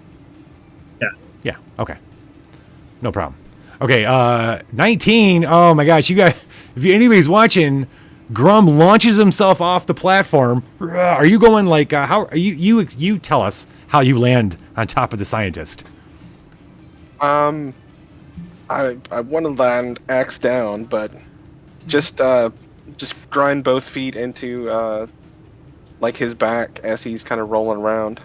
Yeah. Yeah, okay. No problem. Okay, 19. Oh my gosh, you guys, if anybody's watching, Grum launches himself off the platform. Are you going like, how are you tell us how you land on top of the scientist? I want to land axe down, but just grind both feet into like his back as he's kind of rolling around.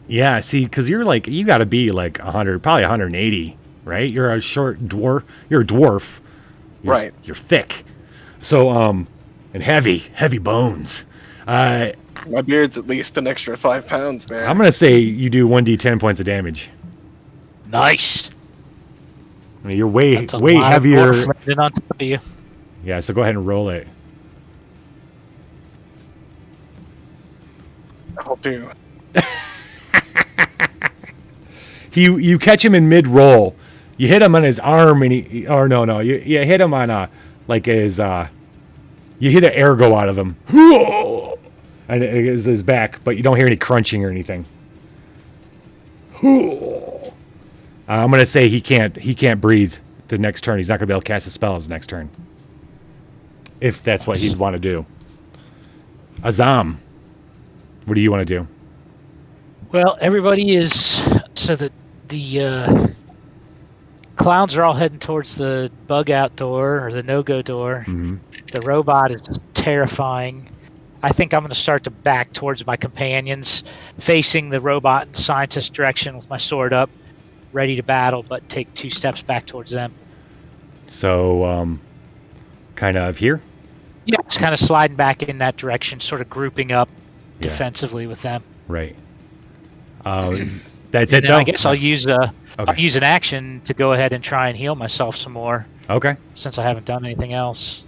Yeah, see, because you're like, you got to be like 100, probably 180, right? You're a short dwarf. You're a dwarf. Right. You're thick. So, and heavy bones. My beard's at least an extra 5 pounds there. I'm going to say you do 1d10 points of damage. Nice. I mean, you're way That's a lot of heavier. dwarf landing on top of you. Yeah, so go ahead and roll it. I'll do. You catch him in mid-roll. You hit him on his arm, and you hit him on like his you hear the air go out of him, and it is his back, but you don't hear any crunching or anything. I'm gonna say he can't breathe the next turn. He's not gonna be able to cast a spell his next turn. If that's what he'd want to do. Azam, what do you want to do? Well, everybody is so that the clowns are all heading towards the bug out door or the no-go door. Mm-hmm. The robot is terrifying. I think I'm going to start to back towards my companions, facing the robot and scientist direction with my sword up, ready to battle, but take 2 steps back towards them. So, kind of here? Yeah, it's kind of sliding back in that direction, sort of grouping up Yeah. defensively with them. Right. That's it, And though? I guess I'll use Okay. use an action to go ahead and try and heal myself some more, Okay. since I haven't done anything else.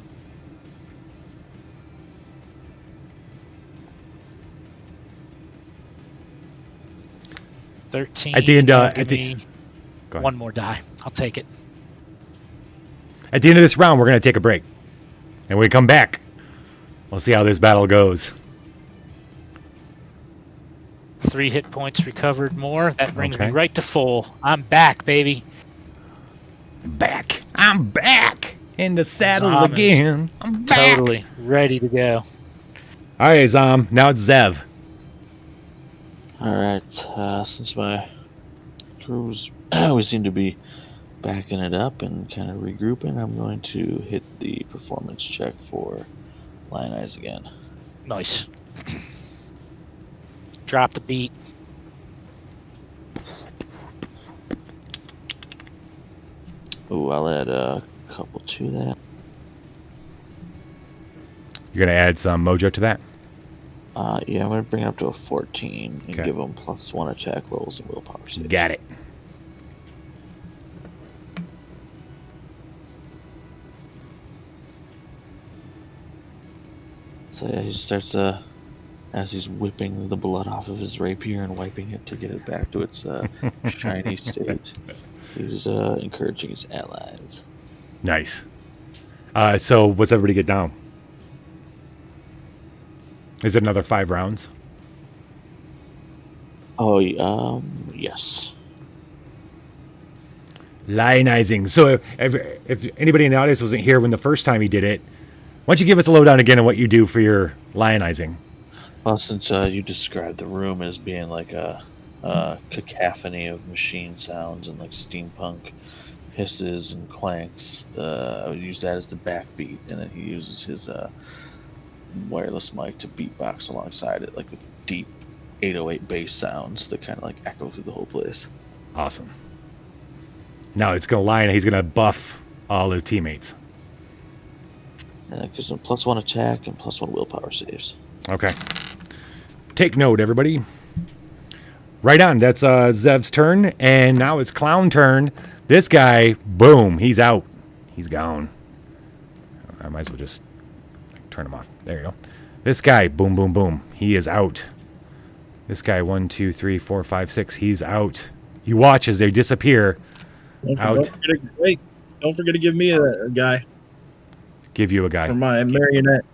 At the end, Go ahead. one more die. I'll take it. At the end of this round, we're going to take a break. And when we come back, we'll see how this battle goes. 3 hit points recovered more. That brings Okay. me right to full. I'm back, baby. Back. I'm back in the saddle Zom is again. I'm back. Totally ready to go. All right, Zom. Now it's Zev. Alright, since my crews we seem to be backing it up and kind of regrouping, I'm going to hit the performance check for Lion Eyes again. Nice. Drop the beat. Ooh, I'll add a couple to that. You're going to add some mojo to that? Yeah, I'm going to bring it up to a 14 and Okay. give them +1 attack rolls and willpower saves. Got it. So yeah, he starts, as he's whipping the blood off of his rapier and wiping it to get it back to its shiny state. He's encouraging his allies. Nice. So what's everybody get down? Is it another 5 rounds? Oh, yes. Lionizing. So if anybody in the audience wasn't here when the first time he did it, why don't you give us a lowdown again on what you do for your lionizing? Well, since you described the room as being like a cacophony of machine sounds and like steampunk hisses and clanks, I would use that as the backbeat, and then he uses his wireless mic to beatbox alongside it, like with deep 808 bass sounds that kind of like echo through the whole place. Awesome. Now it's going to lion. He's going to buff all his teammates. And that gives him +1 attack and +1 willpower saves. Okay. Take note, everybody. Right on. That's Zev's turn. And now it's Clown turn. This guy, boom, he's out. He's gone. I might as well just turn him off. There you go. This guy, boom, boom, boom. He is out. This guy, 1, 2, 3, 4, 5, 6. He's out. You watch as they disappear. Out. Don't forget to give me a guy Give you a guy. for my marionette.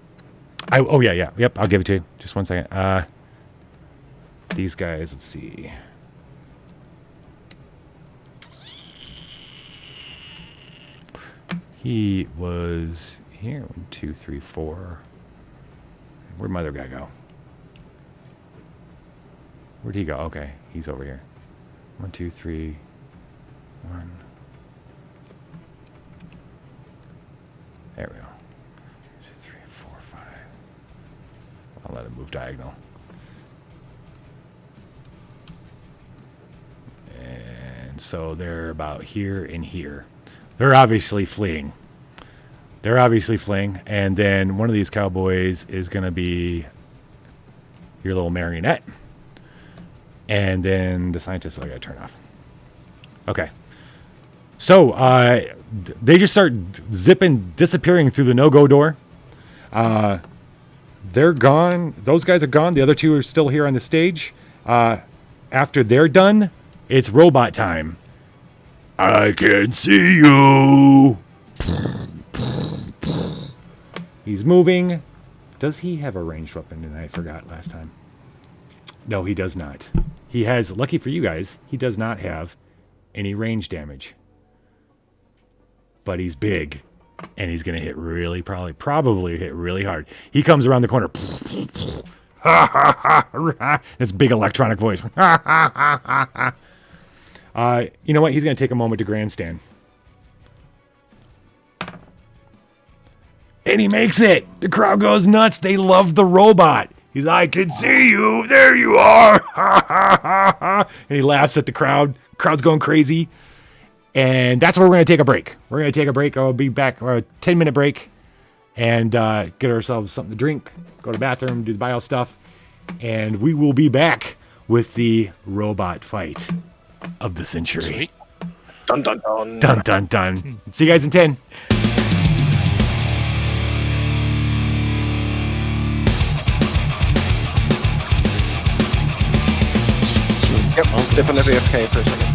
Oh, yeah. Yep, I'll give it to you. Just 1 second. These guys, let's see. He was here. 1, 2, 3, 4. Where'd my other guy go? Where'd he go? Okay, he's over here. 1, 2, 3, 1. There we go. 2, 3, 4, 5. I'll let him move diagonal. And so they're about here and here. They're obviously fleeing. And then one of these cowboys is going to be your little marionette. And then the scientists, I got to turn off. Okay. So they just start disappearing through the no-go door. They're gone. Those guys are gone. The other 2 are still here on the stage. After they're done, it's robot time. I can see you. He's moving. Does he have a ranged weapon? And I forgot last time. No, he does not. He has, lucky for you guys, he does not have any range damage. But he's big, and he's going to hit really, probably hit really hard. He comes around the corner. It's big electronic voice. You know what? He's going to take a moment to grandstand. And he makes it. The crowd goes nuts. They love the robot. He's, I can see you. There you are. And he laughs at the crowd. Crowd's going crazy. And that's where we're going to take a break. We're going to take a break. I'll be back, a 10-minute break, and get ourselves something to drink, go to the bathroom, do the bio stuff. And we will be back with the robot fight of the century. Sweet. Dun, dun, dun. Dun, dun, dun. See you guys in 10. Yep, I'll step into AFK for a second.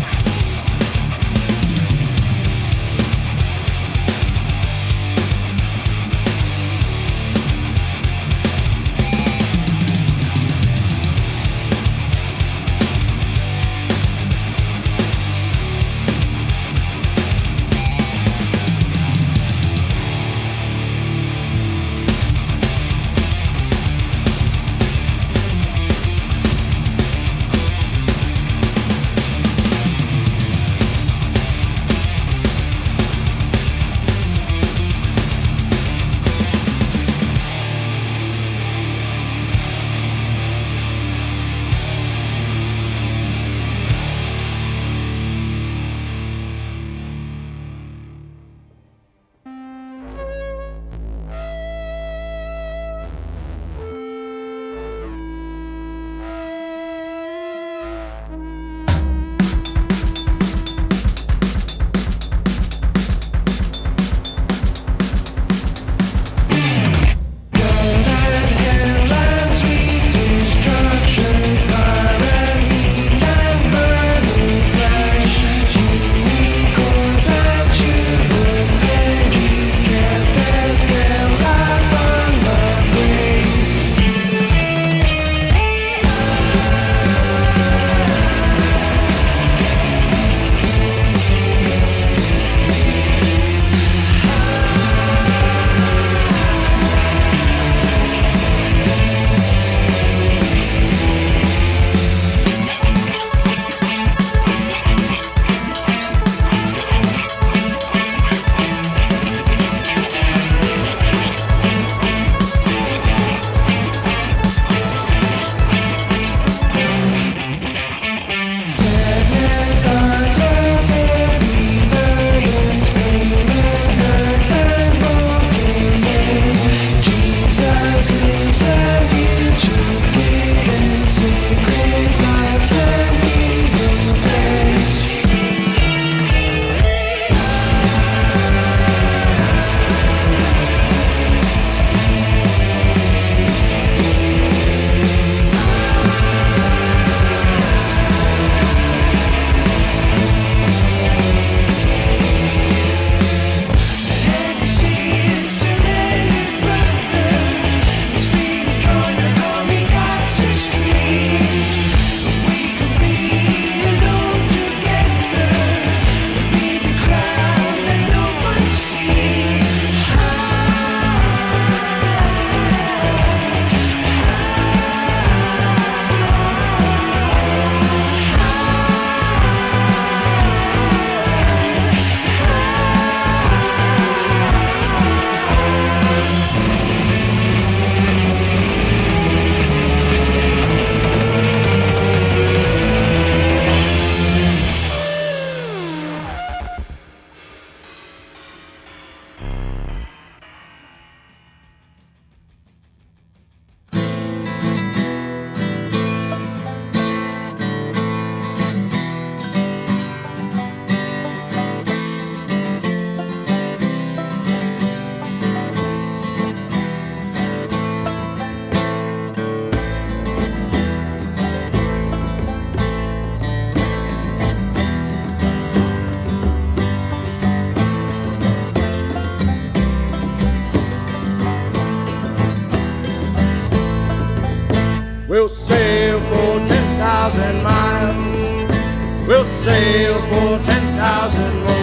We'll sail for 10,000 miles. We'll sail for 10,000 more.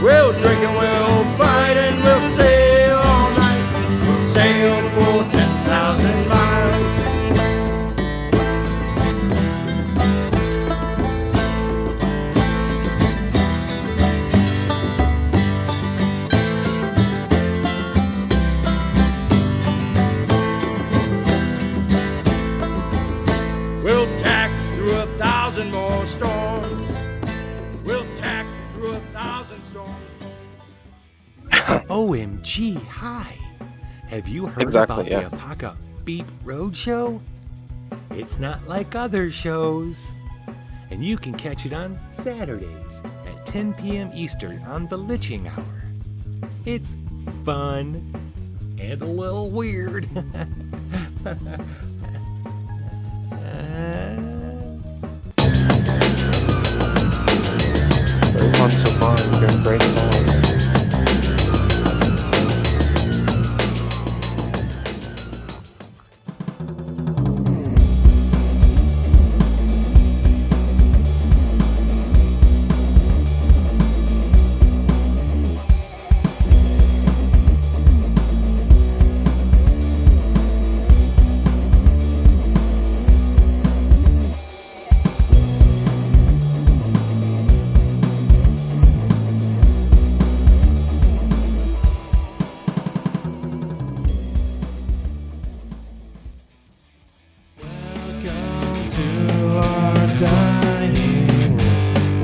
We'll drink and we'll fight and we'll sail all night. We'll sail for 10,000 miles. We'll tack through 1,000 more storms. We'll tack through 1,000 storms. OMG, hi. Have you heard Exactly, about the Alpaca Beat Roadshow? It's not like other shows. And you can catch it on Saturdays at 10 p.m. Eastern on the Liching Hour. It's fun and a little weird. Very fun so far. You're doing great at all.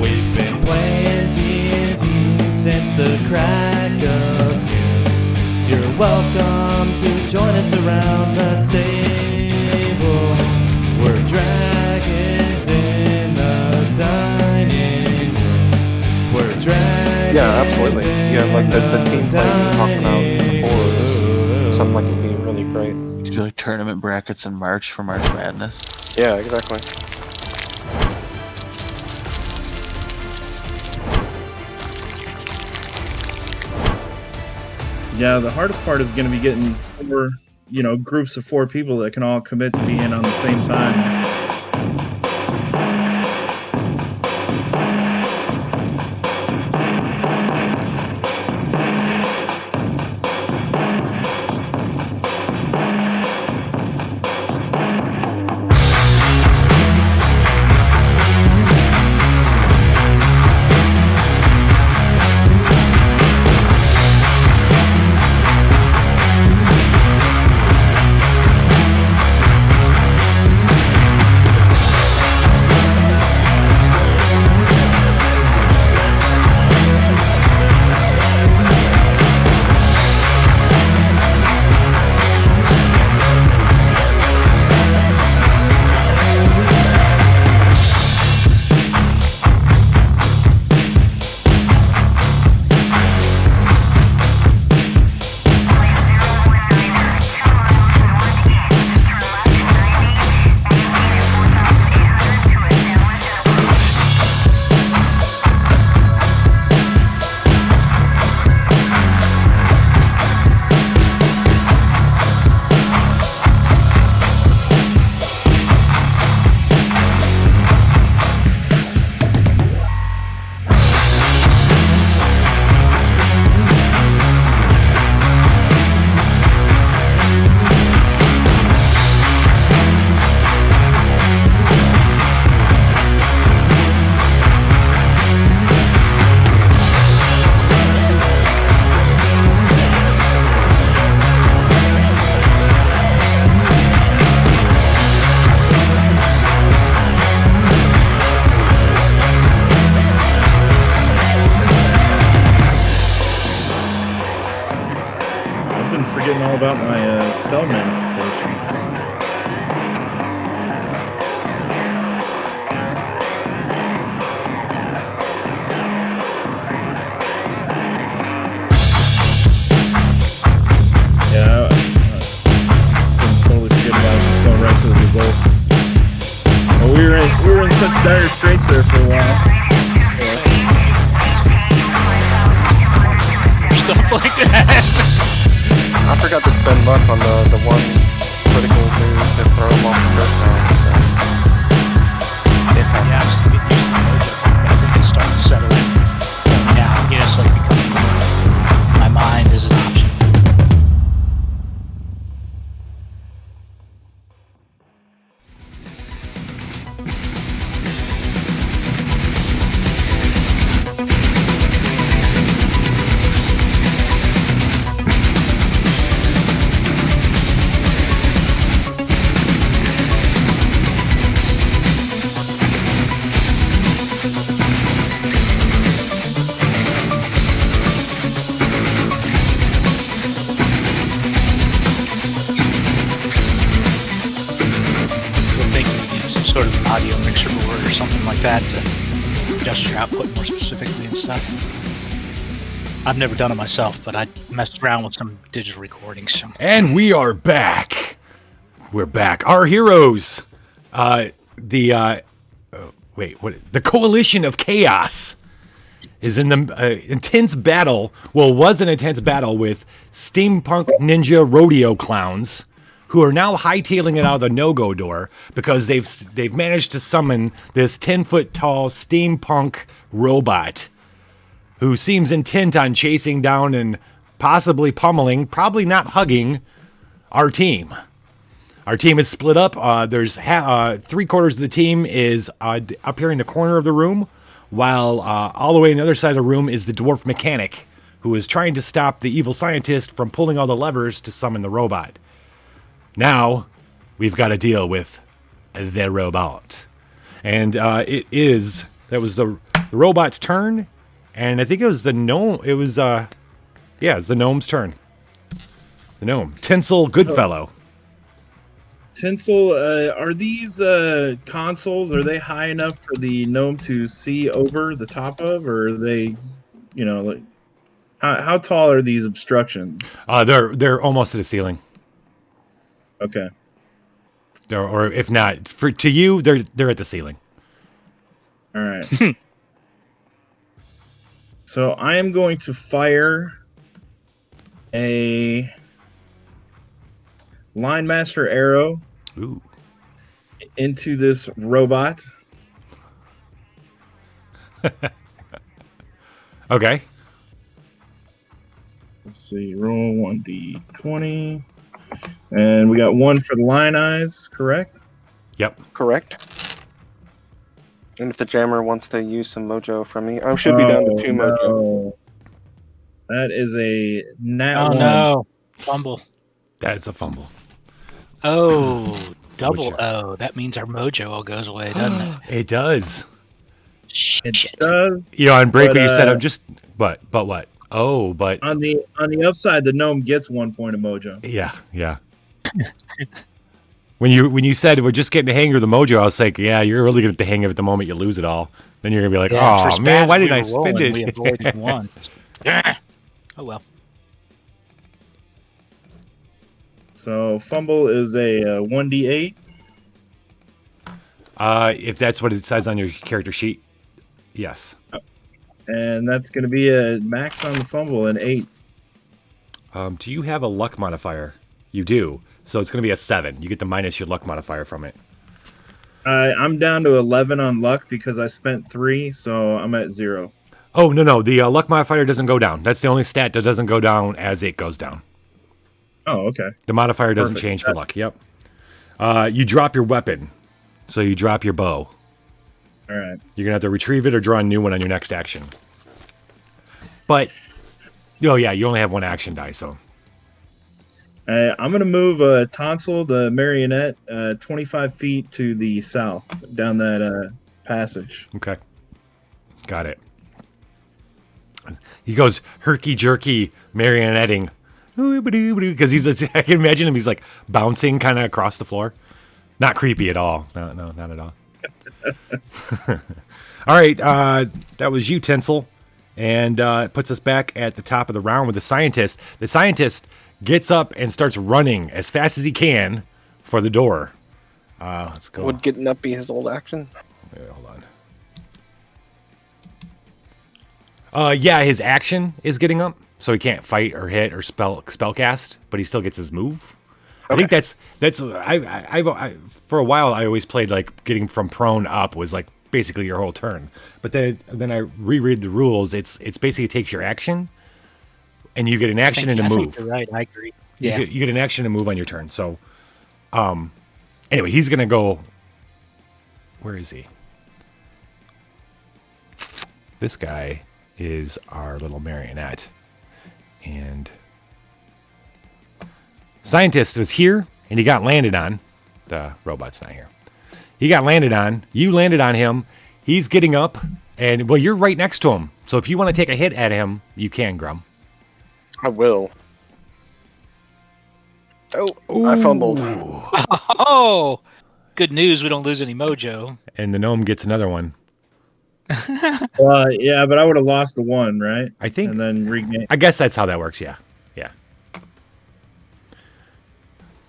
We've been playing D&D since the crack of noon. You're welcome to join us around the table. We're dragons in the dining room. We're dragons. Yeah, absolutely. Yeah, like the team play you were talking about before sounds like it'd be really great. You could do like tournament brackets in March for March Madness. Yeah, exactly. Yeah, the hardest part is going to be getting four, groups of 4 people that can all commit to be in on the same time. Forgetting all about my spell manifestations. Yeah, totally forget about it. Just going right to the results. Well, we were in such dire straits there for a while. Stuff like that. I forgot to spend luck on the one critical to throw them off the first round. So. It happens. Yeah, I'm still getting used to the mojo. I think it's starting to settle in. Now, it's like becoming my mind is an option. Sort of an audio mixer board or something like that to adjust your output more specifically and stuff. I've never done it myself, but I messed around with some digital recordings. So. And we are back. We're back. Our heroes, the Coalition of Chaos is in the intense battle. Well, was an intense battle with steampunk ninja rodeo clowns, who are now hightailing it out of the no-go door because they've managed to summon this 10-foot tall steampunk robot who seems intent on chasing down and possibly pummeling, probably not hugging, our team. Our team is split up. There's 3/4 of the team is up here in the corner of the room, while all the way on the other side of the room is the dwarf mechanic, who is trying to stop the evil scientist from pulling all the levers to summon the robot. Now, we've got to deal with the robot. And that was the robot's turn, and I think it was the gnome, it was the gnome's turn. The gnome. Tinsel Goodfellow. Tinsel, are these consoles, are they high enough for the gnome to see over the top of, or are they, like, how tall are these obstructions? They're almost to the ceiling. Okay. Or if not, to you, they're at the ceiling. All right. So I am going to fire a Line Master arrow into this robot. Okay. Let's see. Roll 1d20. And we got 1 for the line eyes, correct? Yep. Correct. And if the jammer wants to use some mojo from me, I should be down to 2 mojo. That is a nat 1. No. Fumble. That's a fumble. Oh, double O. That means our mojo all goes away, doesn't it? It does. It does. On break when you said I'm just but what? Oh, but on the upside, the gnome gets 1 point of mojo. Yeah. When you said we're just getting the hang of the mojo, I was like, yeah, you're really gonna get the hang of it the moment you lose it all. Then you're gonna be like, oh man, why didn't I spend it? We avoided 1. Oh well. So fumble is a 1d8. If that's what it says on your character sheet, yes. And that's going to be a max on the fumble, an 8. Do you have a luck modifier? You do. So it's going to be a 7. You get to minus your luck modifier from it. I'm down to 11 on luck because I spent 3, so I'm at 0. Oh, no. The luck modifier doesn't go down. That's the only stat that doesn't go down as it goes down. Oh, okay. The modifier doesn't change for luck. Yep. You drop your weapon. So you drop your bow. All right. You're going to have to retrieve it or draw a new one on your next action. But, you only have 1 action die, so. I'm going to move Tonsil, the marionette, 25 feet to the south down that passage. Okay. Got it. He goes herky-jerky marionetting. Because I can imagine him, he's like bouncing kind of across the floor. Not creepy at all. No, not at all. All right, that was you, Tinsel. And it puts us back at the top of the round with the scientist. The scientist gets up and starts running as fast as he can for the door. Let's go. Would getting up be his old action? Yeah, hold on. Yeah, his action is getting up, so he can't fight or hit or spellcast, but he still gets his move. I think that's I for a while I always played like getting from prone up was like basically your whole turn. But then I reread the rules. It's basically takes your action, and you get an action and a move. I think you're right. I agree. Yeah. You get an action and move on your turn. So, anyway, he's gonna go. Where is he? This guy is our little marionette, and scientist was here, and he got landed on. The robot's not here. He got landed on. You landed on him. He's getting up, and well, you're right next to him. So if you want to take a hit at him, you can, Grum. I will. Oh, I fumbled. Oh, good news. We don't lose any mojo. And the gnome gets another one. Yeah, but I would have lost the one, right? I think. And then regain. I guess that's how that works. Yeah.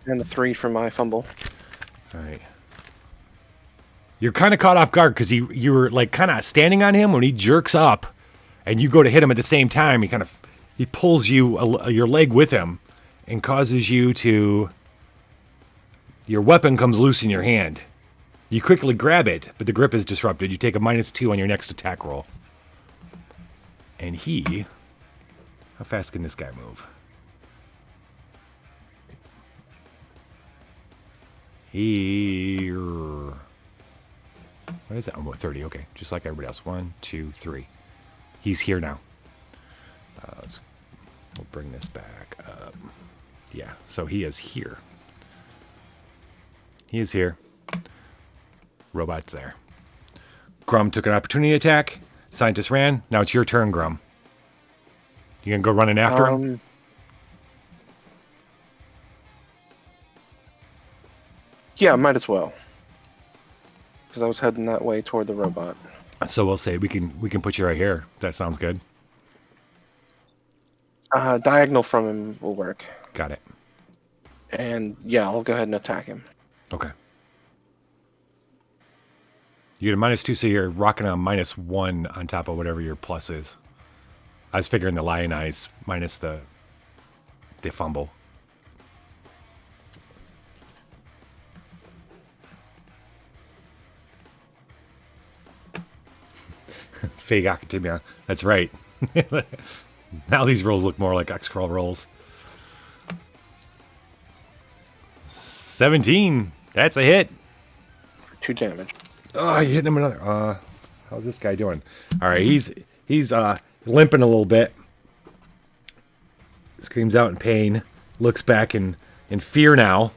And a 3 for my fumble. All right. You're kind of caught off guard because you were like kind of standing on him when he jerks up, and you go to hit him at the same time. He pulls your leg with him, and causes you to. Your weapon comes loose in your hand. You quickly grab it, but the grip is disrupted. You take a -2 on your next attack roll. And how fast can this guy move? What is it? Oh, 30. Okay, just like everybody else. 1, 2, 3. He's here now. We'll bring this back up. Yeah, so he is here. He is here. Robot's there. Grum took an opportunity attack. Scientist ran. Now it's your turn, Grum. You gonna go running after him? Yeah, might as well. Because I was heading that way toward the robot. So we'll say we can put you right here. That sounds good. Diagonal from him will work. Got it. And yeah, I'll go ahead and attack him. Okay. You get a -2, so you're rocking a -1 on top of whatever your plus is. I was figuring the lion eyes minus the fumble. Fake academia. That's right. Now these rolls look more like Xcrawl rolls. 17. That's a hit. For 2 damage. Oh, you hit him another. How's this guy doing? All right, he's limping a little bit. Screams out in pain. Looks back in fear now.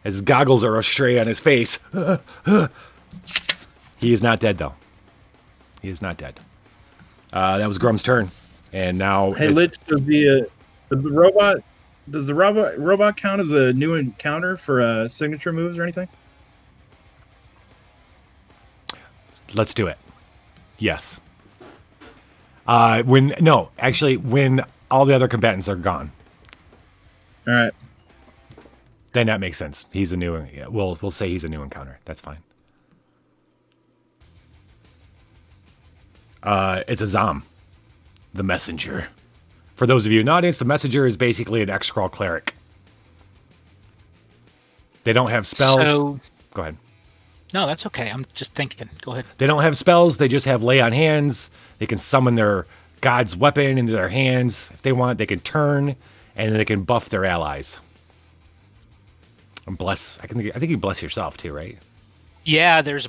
As his goggles are astray on his face. He is not dead, though. He is not dead. That was Grum's turn, and now. Hey, Lich, does the robot count as a new encounter for signature moves or anything? Let's do it. Yes. When all the other combatants are gone. All right. Then that makes sense. He's a new. Yeah, we'll say he's a new encounter. That's fine. It's a Zom, the messenger. For those of you in the audience, the messenger is basically an Xcrawl cleric. They don't have spells. So, go ahead. No, that's okay. I'm just thinking. Go ahead. They don't have spells. They just have lay on hands. They can summon their god's weapon into their hands if they want. They can turn, and they can buff their allies. And bless. I think you bless yourself too, right? Yeah, there's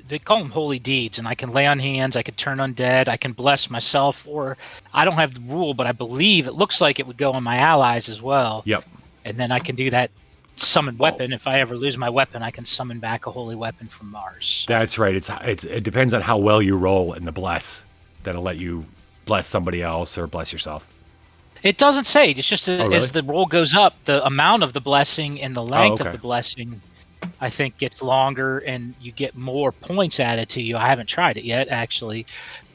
they call them holy deeds, and I can lay on hands, I can turn undead, I can bless myself, or I don't have the rule, but I believe it looks like it would go on my allies as well. Yep. And then I can do that summon weapon. If I ever lose my weapon, I can summon back a holy weapon from Mars. That's right. It depends on how well you roll in the bless. That'll let you bless somebody else or bless yourself. It doesn't say. It's just really? As the roll goes up, the amount of the blessing and the length okay. of the blessing, I think, gets longer, and you get more points added to you. I haven't tried it yet, actually,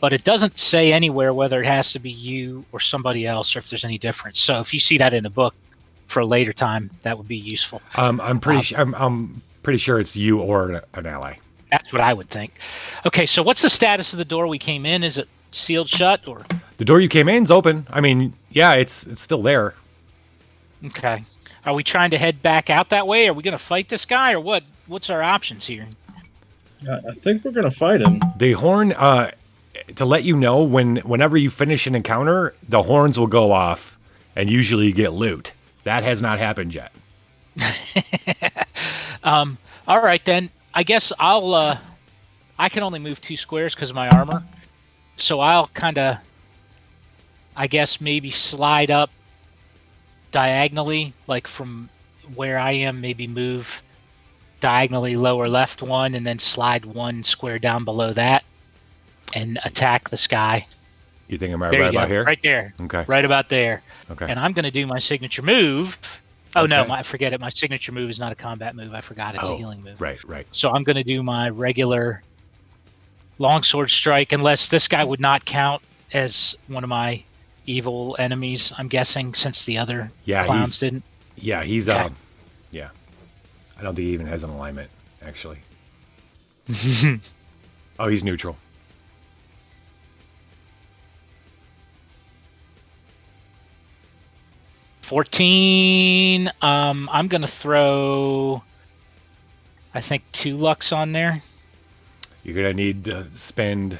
but it doesn't say anywhere whether it has to be you or somebody else, or if there's any difference. So if you see that in a book for a later time, that would be useful. I'm pretty sure it's you or an ally. That's what I would think. Okay, so what's the status of the door we came in? Is it sealed shut, or the door you came in is open? I mean, yeah, it's still there. Okay. Are we trying to head back out that way? Are we going to fight this guy, or what? What's our options here? I think we're gonna fight him. The horn, to let you know, whenever you finish an encounter, the horns will go off, and usually you get loot. That has not happened yet. All right, then. I guess I'll... I can only move 2 squares because of my armor. So I'll kind of... I guess maybe slide up diagonally, like from where I am, maybe move diagonally lower left 1, and then slide 1 square down below that, and attack this guy. You think I'm There right you go. about here? Right there. Okay. Right about there. Okay. And I'm going to do my signature move. Oh, no, Okay. forget it. My signature move is not a combat move. I forgot. It's a healing move. Right. So I'm going to do my regular longsword strike, unless this guy would not count as one of my evil enemies, I'm guessing, since the other clowns didn't. Yeah, he's Okay. yeah. I don't think he even has an alignment, actually. Oh, he's neutral. $14. I'm gonna throw, I think, 2 lucks on there. You're gonna need to spend.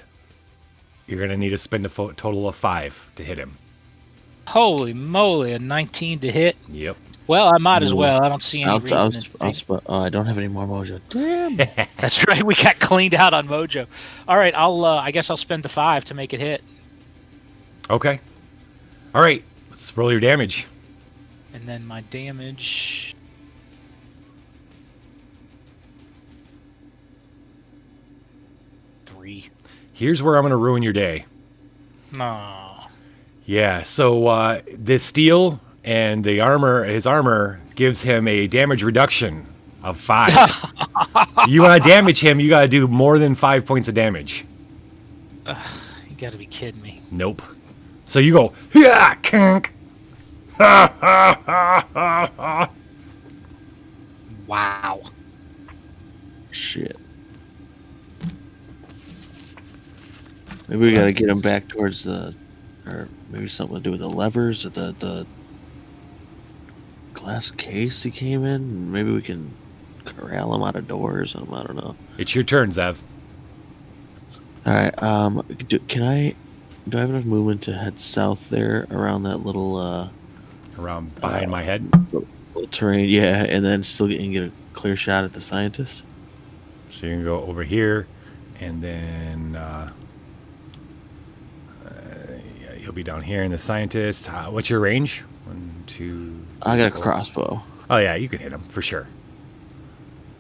You're gonna need to spend a total of 5 to hit him. Holy moly, a 19 to hit. Yep. Well, I might as well. I don't see any reason. I don't have any more mojo. Damn. That's right. We got cleaned out on mojo. All right, I guess I'll spend the 5 to make it hit. Okay. All right. Let's roll your damage. And then my damage. Three. Here's where I'm gonna ruin your day. No. Yeah. So this steel and the armor, his armor, gives him a damage reduction of 5. You want to damage him, you got to do more than 5 points of damage. You got to be kidding me. Nope. So you go, yeah, kank. Wow. Shit. Maybe we gotta get him back towards the, or maybe something to do with the levers or the glass case he came in. Maybe we can corral him out of doors or something. I don't know. It's your turn, Zev. All right. Do I have enough movement to head south there around that little Around behind my head? little terrain? Yeah, and then still get a clear shot at the scientist. So you can go over here, and then he'll be down here in the scientist. What's your range? 1, 2. I got a 4. crossbow. Oh yeah, you can hit him for sure.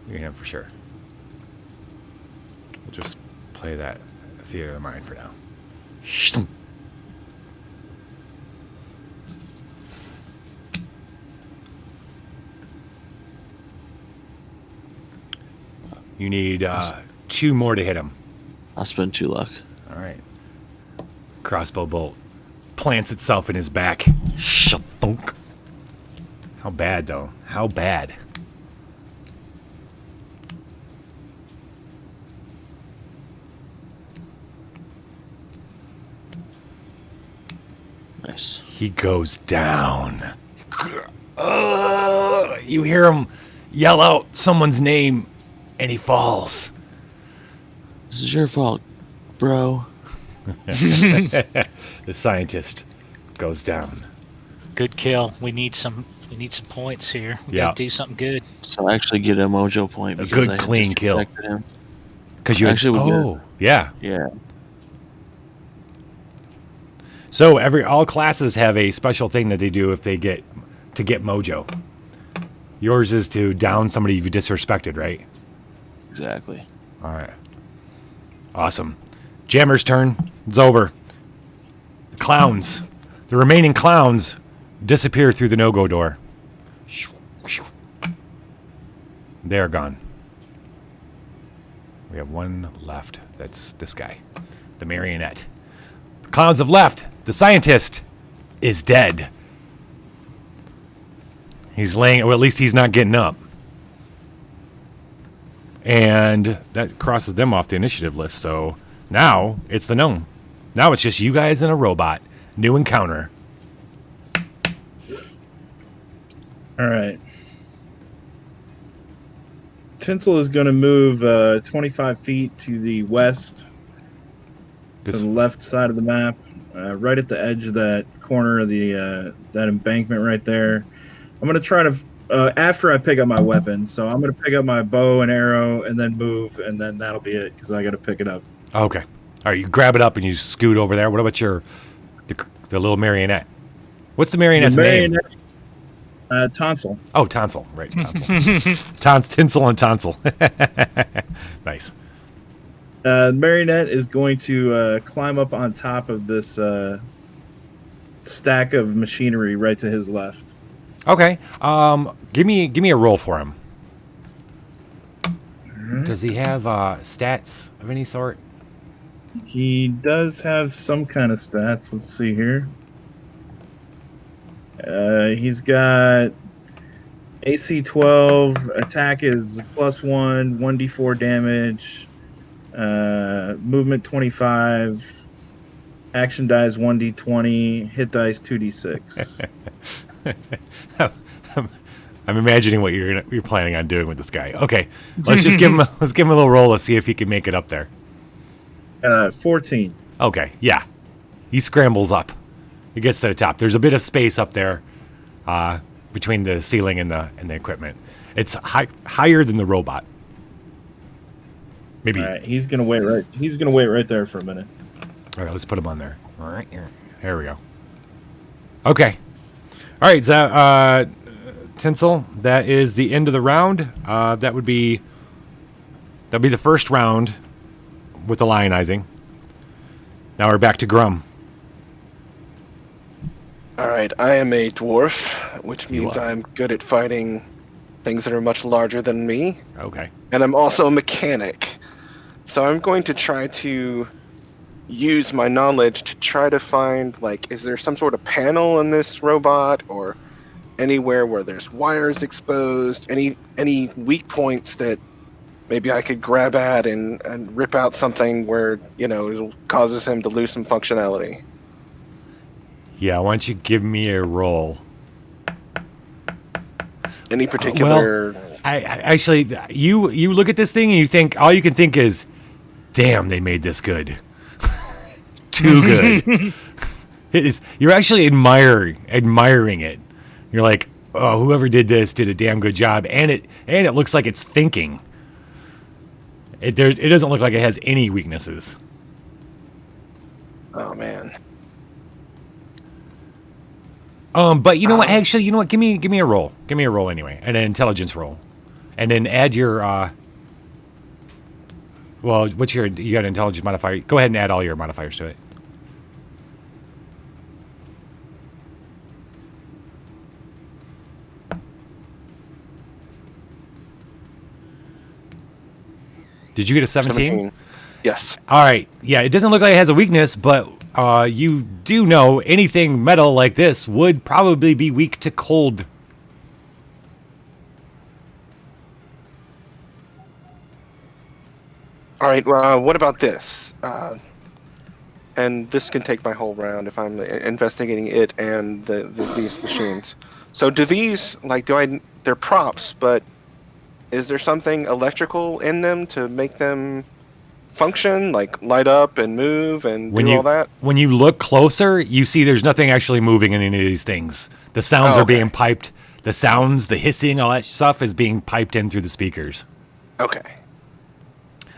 You can hit him for sure. We'll just play that theater of the mind for now. You need 2 more to hit him. I'll spend 2 luck. All right. Crossbow bolt plants itself in his back. Shafunk. How bad, though? How bad? Nice. He goes down. You hear him yell out someone's name, and he falls. This is your fault, bro. The scientist goes down. Good kill. We need some points here. We Yeah. gotta do something good. So I actually get a mojo point. A because good, I clean just kill. protected him. Because you Actually, we did. yeah. Yeah. So all classes have a special thing that they do if they get mojo. Yours is to down somebody you've disrespected, right? Exactly. All right. Awesome. Jammer's turn. It's over. The remaining clowns disappear through the no-go door. They're gone. We have one left. That's this guy, the marionette. The clowns have left. The scientist is dead. He's laying, or at least he's not getting up. And that crosses them off the initiative list. So now it's the gnome. Now it's just you guys and a robot. New encounter. All right. Tinsel is going to move 25 feet to the west, to the left side of the map, right at the edge of that corner of the that embankment right there. I'm going to try to after I pick up my weapon. So I'm going to pick up my bow and arrow and then move, and then that'll be it because I got to pick it up. Okay. All right, you grab it up and you scoot over there. What about the little marionette? What's the marionette's name? Tonsil. Oh, Tonsil. Right, Tonsil. Tinsel and Tonsil. Nice. Marionette is going to climb up on top of this stack of machinery right to his left. Okay. Give me a roll for him. Does he have stats of any sort? He does have some kind of stats. Let's see here. He's got AC 12, attack is +1, 1d4 damage, movement 25, action dice 1d20, hit dice 2d6. I'm imagining what you're planning on doing with this guy. Okay, let's just give him a little roll to see if he can make it up there. 14. Okay, yeah, he scrambles up. He gets to the top. There's a bit of space up there between the ceiling and the equipment. It's higher than the robot. Maybe. All right, he's gonna wait right there for a minute. All right, let's put him on there. All right, here we go. Okay. All right, so, Tinsel, that is the end of the round. That'd be the first round with the lionizing. Now we're back to Grum. All right, I am a dwarf, which means I'm good at fighting things that are much larger than me. Okay. And I'm also a mechanic. So I'm going to try to use my knowledge to try to find, like, is there some sort of panel in this robot or anywhere where there's wires exposed, any weak points that maybe I could grab at and rip out something where, it causes him to lose some functionality. Yeah, why don't you give me a roll? Any particular... Well, I actually, you look at this thing and you think, all you can think is, damn, they made this good. Too good. It is. You're actually admiring it. You're like, oh, whoever did this did a damn good job, and it looks like it's thinking. It doesn't look like it has any weaknesses. Oh man. But you know what? Actually, you know what? Give me a roll. Give me a roll anyway, and an intelligence roll, and then add your. Well, you got an intelligence modifier? Go ahead and add all your modifiers to it. Did you get a 17? Yes. All right. Yeah, it doesn't look like it has a weakness, but you do know anything metal like this would probably be weak to cold. All right, well, what about this? And this can take my whole round if I'm investigating it and these machines. So do these, they're props, but is there something electrical in them to make them function, like light up and move and all that? When you look closer, you see there's nothing actually moving in any of these things. The sounds are being piped. The sounds, the hissing, all that stuff is being piped in through the speakers. Okay.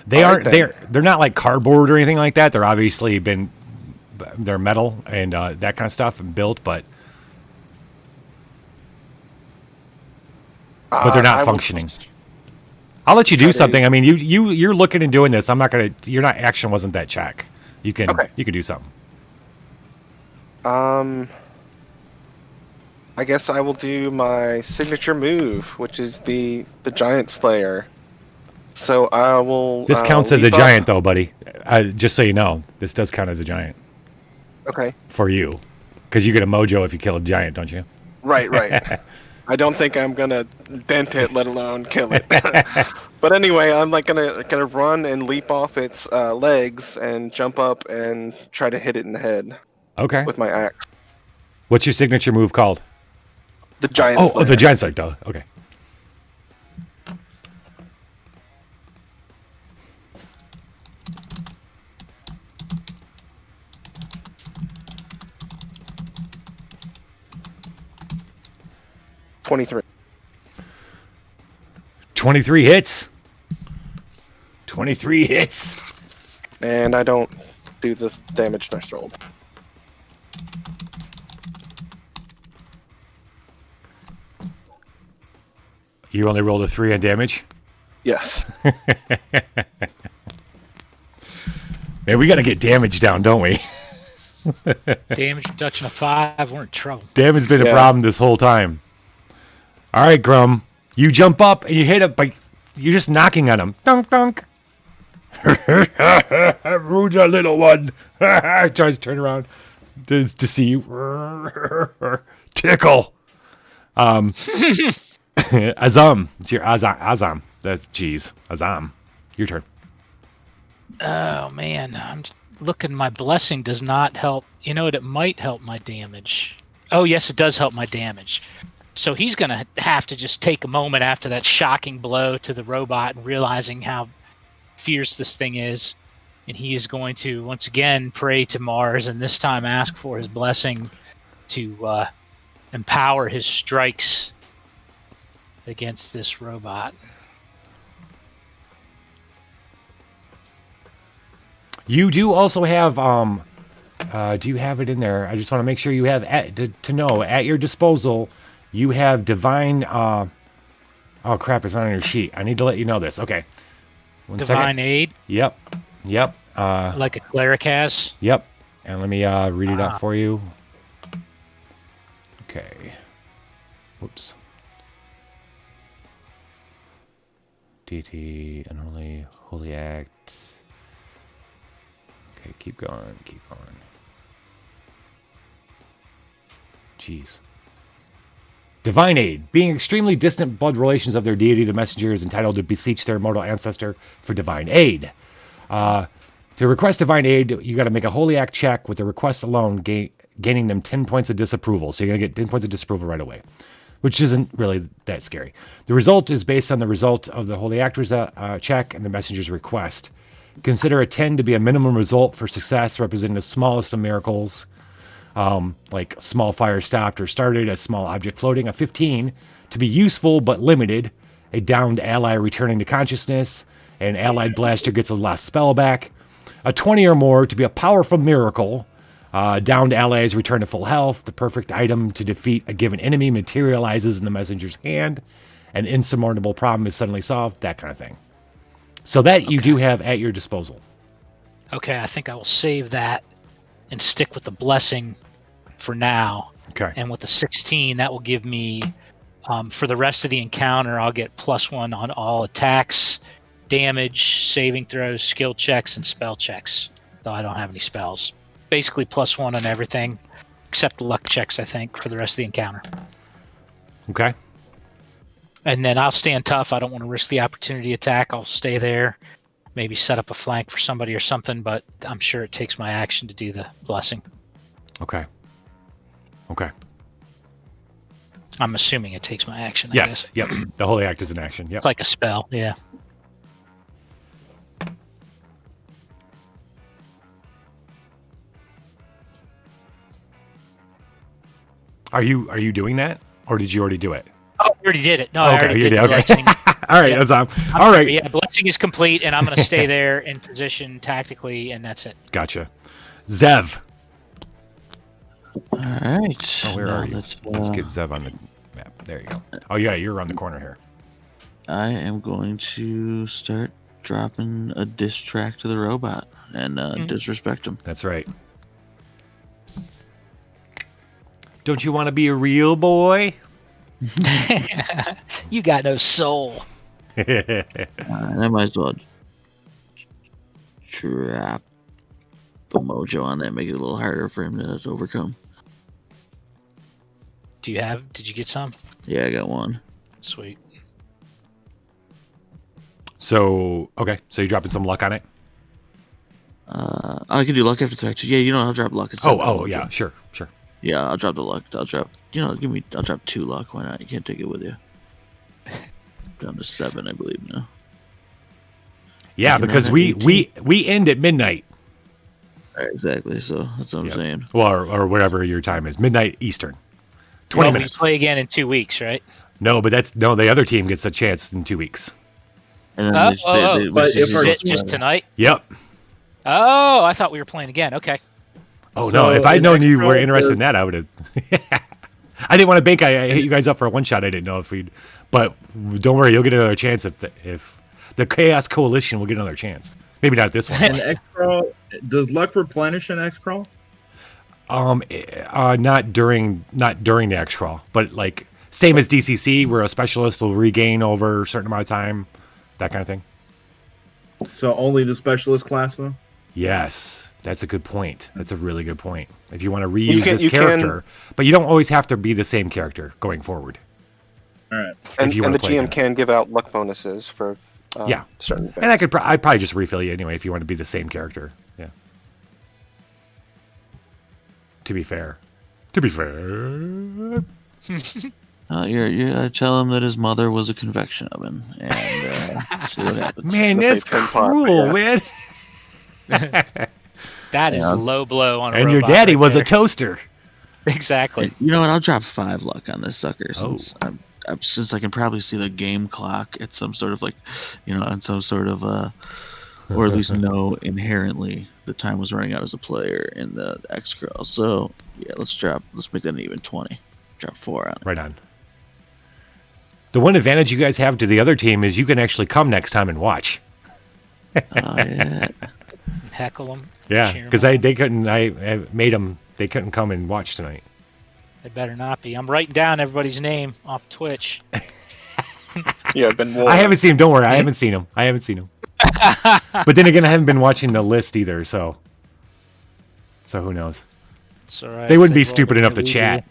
They're not like cardboard or anything like that. They're obviously they're metal and that kind of stuff and built, but they're not functioning. I'll let you do something. I mean, you're looking and doing this. I'm not gonna. Your action wasn't that check. You can do something. I guess I will do my signature move, which is the Giant Slayer. So I will. This counts as a giant, though, buddy. Just so you know, this does count as a giant. Okay. For you, because you get a mojo if you kill a giant, don't you? Right. I don't think I'm gonna dent it, let alone kill it. But anyway, I'm gonna run and leap off its legs and jump up and try to hit it in the head. Okay. With my axe. What's your signature move called? The giant. Oh, the giant slayer. Duh. Okay. $23. 23 hits. 23 hits. And I don't do the damage dice rolled. You only rolled a 3 on damage? Yes. Man, we got to get damage down, don't we? Damage reduction of 5. We're in trouble. Damage been a problem this whole time. All right, Grum. You jump up and you hit it, but you're just knocking on him. Dunk, dunk. Ruja, little one. Tries to turn around to see you. Tickle. Azam. It's your Azam. That's jeez. Azam. Your turn. Oh man, I'm looking. My blessing does not help. You know what? It might help my damage. Oh yes, it does help my damage. So he's gonna have to just take a moment after that shocking blow to the robot and realizing how fierce this thing is, and he is going to once again pray to Mars, and this time ask for his blessing to empower his strikes against this robot. You do also have do you have it in there? I just want to make sure you have to know at your disposal. You have divine. Oh crap! It's not on your sheet. I need to let you know this. Okay. Divine aid. Yep. Like a cleric has. Yep. And let me read it out for you. Okay. Whoops. DT unholy holy act. Okay, keep going. Jeez. Divine aid. Being extremely distant blood relations of their deity, the messenger is entitled to beseech their immortal ancestor for divine aid. To request divine aid, you got to make a holy act check with the request alone, gaining them 10 points of disapproval. So you're going to get 10 points of disapproval right away, which isn't really that scary. The result is based on the result of the holy act check and the messenger's request. Consider a 10 to be a minimum result for success, representing the smallest of miracles. Like small fire stopped or started, a small object floating. A 15 to be useful but limited, a downed ally returning to consciousness, an allied blaster gets a last spell back. A 20 or more to be a powerful miracle, downed allies return to full health, the perfect item to defeat a given enemy materializes in the messenger's hand, an insurmountable problem is suddenly solved, that kind of thing. So that you do have at your disposal. Okay, I think I will save that and stick with the blessing for now. Okay. And with the 16, that will give me, for the rest of the encounter, I'll get +1 on all attacks, damage, saving throws, skill checks, and spell checks, though I don't have any spells. Basically +1 on everything, except luck checks, I think, for the rest of the encounter. Okay. And then I'll stand tough. I don't want to risk the opportunity attack. I'll stay there, maybe set up a flank for somebody or something, but I'm sure it takes my action to do the blessing. Okay. I'm assuming it takes my action, I Yes, guess. yep. The holy act is an action, yep. It's like a spell, yeah. Are you doing that? Or did you already do it? Oh, you already did it. No, Okay, I already you did did, the okay. blessing. All right, Yeah. that's all right. Yeah, blessing is complete, and I'm going to stay there in position tactically, and that's it. Gotcha. Zev. All right. Oh, where now are you? Let's get Zev on the map. There you go. Oh, yeah, you're around the corner here. I am going to start dropping a diss track to the robot and disrespect him. That's right. Don't you want to be a real boy? You got no soul. I might as well drop the mojo on that, make it a little harder for him to overcome. Did you get some? Yeah, I got one. Sweet. So, okay. So you're dropping some luck on it? I can do luck after the fact. Yeah, I'll drop luck. Oh, yeah, sure. Yeah, Yeah, I'll drop the luck. I'll drop 2 luck. Why not? You can't take it with you. Down to 7, I believe now. Yeah, because we end at midnight. Right, exactly. So that's what I'm saying. Well, or whatever your time is, midnight Eastern. 20 We minutes. play again in 2 weeks, right? No, but the other team gets a chance in 2 weeks. And then But if our just tonight? Yep. Oh, I thought we were playing again. Okay. Oh So no! If I'd known you were Xcrawl, interested in that, I would have. I didn't want to bank. I hit you guys up for a one shot. I didn't know if we'd. But don't worry, you'll get another chance if the Chaos Coalition will get another chance. Maybe not this one. And Xcrawl, does luck replenish in Xcrawl? Not during the Xcrawl, but like same as DCC, where a specialist will regain over a certain amount of time, that kind of thing. So only the specialist class, though? Yes, that's a good point. That's a really good point. If you want to reuse can- this you can- character, but you don't always have to be the same character going forward. All right. And, you and wanna the play GM that. can give out luck bonuses for Yeah. certain events. And I'd probably just refill you anyway if you want to be the same character. Yeah. To be fair. You tell him that his mother was a convection oven, and see what happens. Man, Let's that's say 10 pot, cruel, yeah. man. That is low blow on a And your robot daddy right was there. a toaster. Exactly. You know what? I'll drop 5 luck on this sucker since Oh. since I can probably see the game clock at some sort of on some sort of or at least know inherently the time was running out as a player in the Xcrawl. So yeah, let's make that an even 20. Drop 4 on it. Right on. The one advantage you guys have to the other team is you can actually come next time and watch. Yeah. Heckle them. Yeah, because they couldn't. I made them. They couldn't come and watch tonight. They better not be. I'm writing down everybody's name off Twitch. Yeah, I've been warned. I haven't seen him. Don't worry, I haven't seen him. But then again, I haven't been watching the list either. So who knows? It's all right. They if wouldn't be roll stupid the enough way to we chat.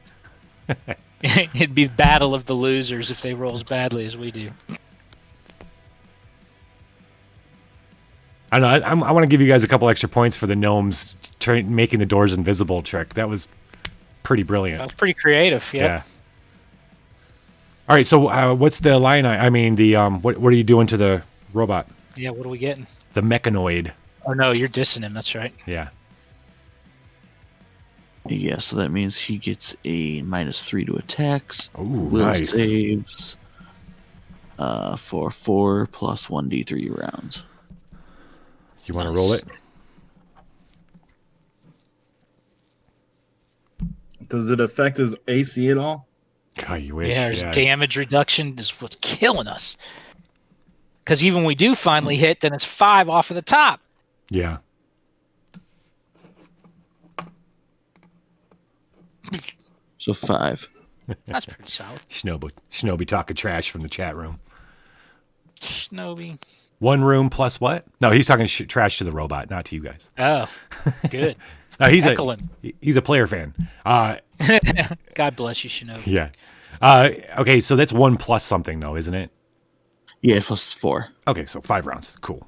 do. It'd be battle of the losers if they roll as badly as we do. I don't know. I want to give you guys a couple extra points for the gnomes making the doors invisible trick. That was pretty brilliant. That was pretty creative. Yep. Yeah. All right. So what's the line? I mean, the what are you doing to the robot? Yeah. What are we getting? The mechanoid. Oh no, you're dissing him. That's right. Yeah. Yeah, so that means he gets a -3 to attacks. Ooh, Will nice. saves for 4 plus 1d3 rounds. You want to roll it? Does it affect his AC at all? God, you wish. Yeah, his damage reduction is what's killing us. Because even when we do finally hit, then it's 5 off of the top. Yeah. So 5. That's pretty solid. Shinobi talking trash from the chat room. Shinobi. One room plus what? No, he's talking trash to the robot, not to you guys. Oh, good. No, he's Heckling. a player fan. God bless you, Shinobi. Yeah. Okay, so that's 1 plus something though, isn't it? Yeah, plus 4. Okay, so 5 rounds. Cool.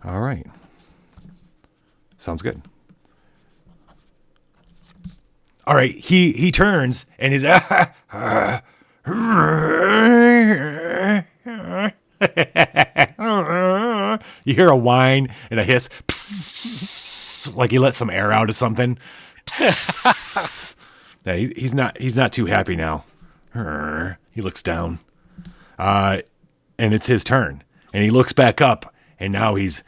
All right. Sounds good. All right, he turns and his you hear a whine and a hiss, like he let some air out of something. Yeah, he's not too happy now. He looks down, and it's his turn, and he looks back up, and now he's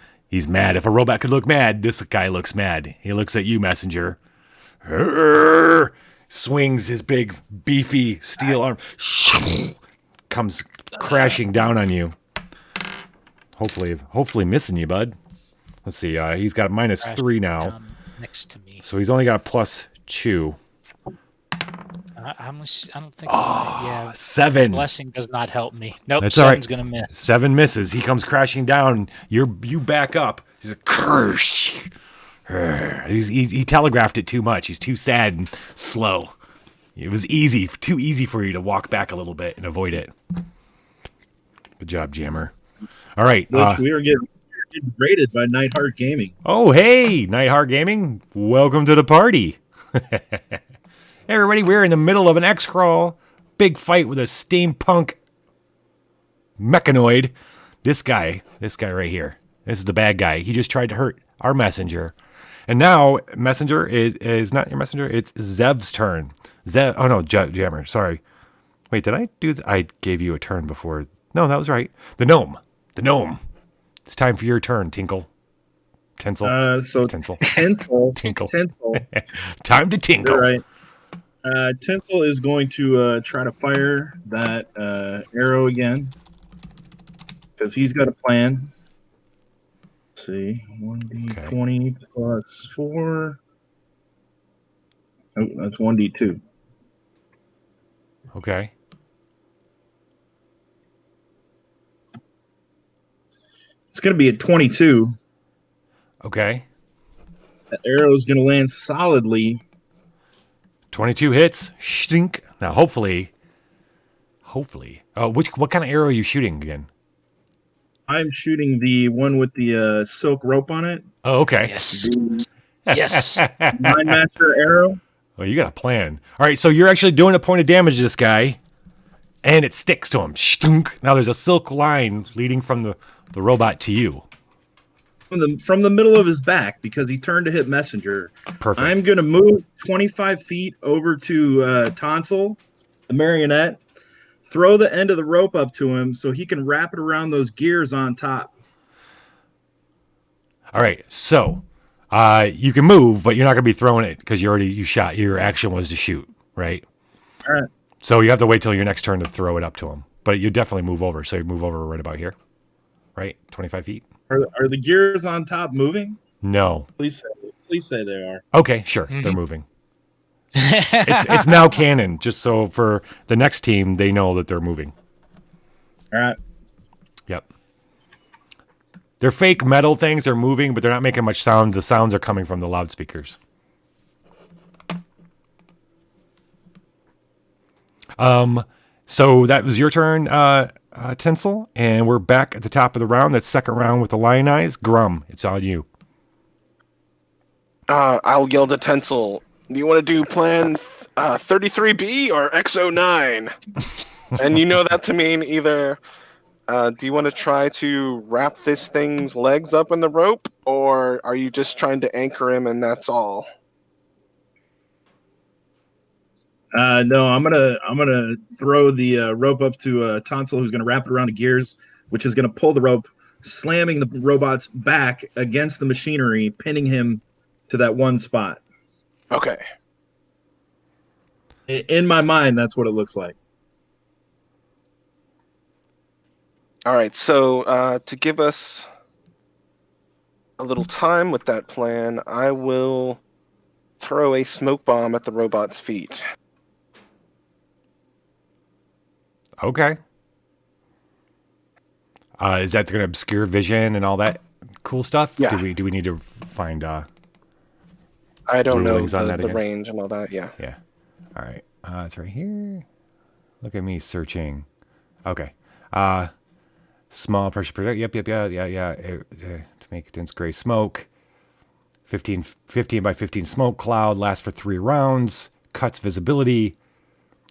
mad. If a robot could look mad, this guy looks mad. He looks at you, messenger. Swings his big beefy steel arm, comes crashing down on you. Hopefully missing you, bud. Let's see. He's got a -3 now, Next to me. so he's only got a +2. I don't think. Yeah. 7. Blessing does not help me. Nope. That's all right. 7's gonna miss. 7 misses. He comes crashing down. You back up. He's a curse. He telegraphed it too much. He's too sad and slow. It was too easy for you to walk back a little bit and avoid it. Good job, Jammer. All right. Lich, we are getting rated by Nightheart Gaming. Oh, hey, Nightheart Gaming. Welcome to the party. Hey, everybody, we're in the middle of an Xcrawl. Big fight with a steampunk mechanoid. This guy right here. This is the bad guy. He just tried to hurt our messenger. And now, messenger is not your messenger. It's Zev's turn. Jammer. Sorry. Wait, did I do I gave you a turn before. No, that was right. The gnome. It's time for your turn, Tinkle. Tinsel. Tinsel. Tinkle. Time to tinkle. You're right. Tinsel is going to try to fire that arrow again because he's got a plan. Let's see, 1d20 plus 4. Oh, that's 1d2. Okay. It's going to be a 22. Okay. That arrow is going to land solidly. 22 hits. Stink. Now, hopefully. What kind of arrow are you shooting again? I'm shooting the one with the silk rope on it. Oh, okay. Yes. Yes. Mind Master arrow. Well, you got a plan. All right, so you're actually doing a point of damage to this guy, and it sticks to him. Stunk. Now there's a silk line leading from the robot to you. From the middle of his back, because he turned to hit messenger. Perfect. I'm going to move 25 feet over to Tonsil, the marionette, throw the end of the rope up to him so he can wrap it around those gears on top. All right, so you can move, but you're not going to be throwing it because you shot. Your action was to shoot, right? All right. So you have to wait till your next turn to throw it up to him. But you definitely move over. So you move over right about here, right? 25 feet. Are the gears on top moving? No. Please say they are. Okay, sure. Mm-hmm. They're moving. It's now canon, just so for the next team, they know that they're moving. All right. Yep. They're fake metal things. They're moving, but they're not making much sound. The sounds are coming from the loudspeakers. So that was your turn, Tinsel, and we're back at the top of the round. That's second round with the lion eyes. Grum, it's on you. I'll yell to Tinsel. Do you want to do plan 33B or XO9? And you know that to mean either, do you want to try to wrap this thing's legs up in the rope, or are you just trying to anchor him and that's all? No, I'm gonna throw the rope up to Tonsil, who's gonna wrap it around the gears, which is gonna pull the rope, slamming the robot's back against the machinery, pinning him to that one spot. Okay. In my mind, that's what it looks like. All right, so to give us a little time with that plan, I will throw a smoke bomb at the robot's feet. Okay. Is that going to obscure vision and all that cool stuff? Yeah. Do we need to find I don't know the range and all that, yeah. Yeah. All right. It's right here. Look at me searching. Okay. Small pressure projectile. Yep. To make dense gray smoke. 15 by 15 smoke cloud. Lasts for 3 rounds. Cuts visibility.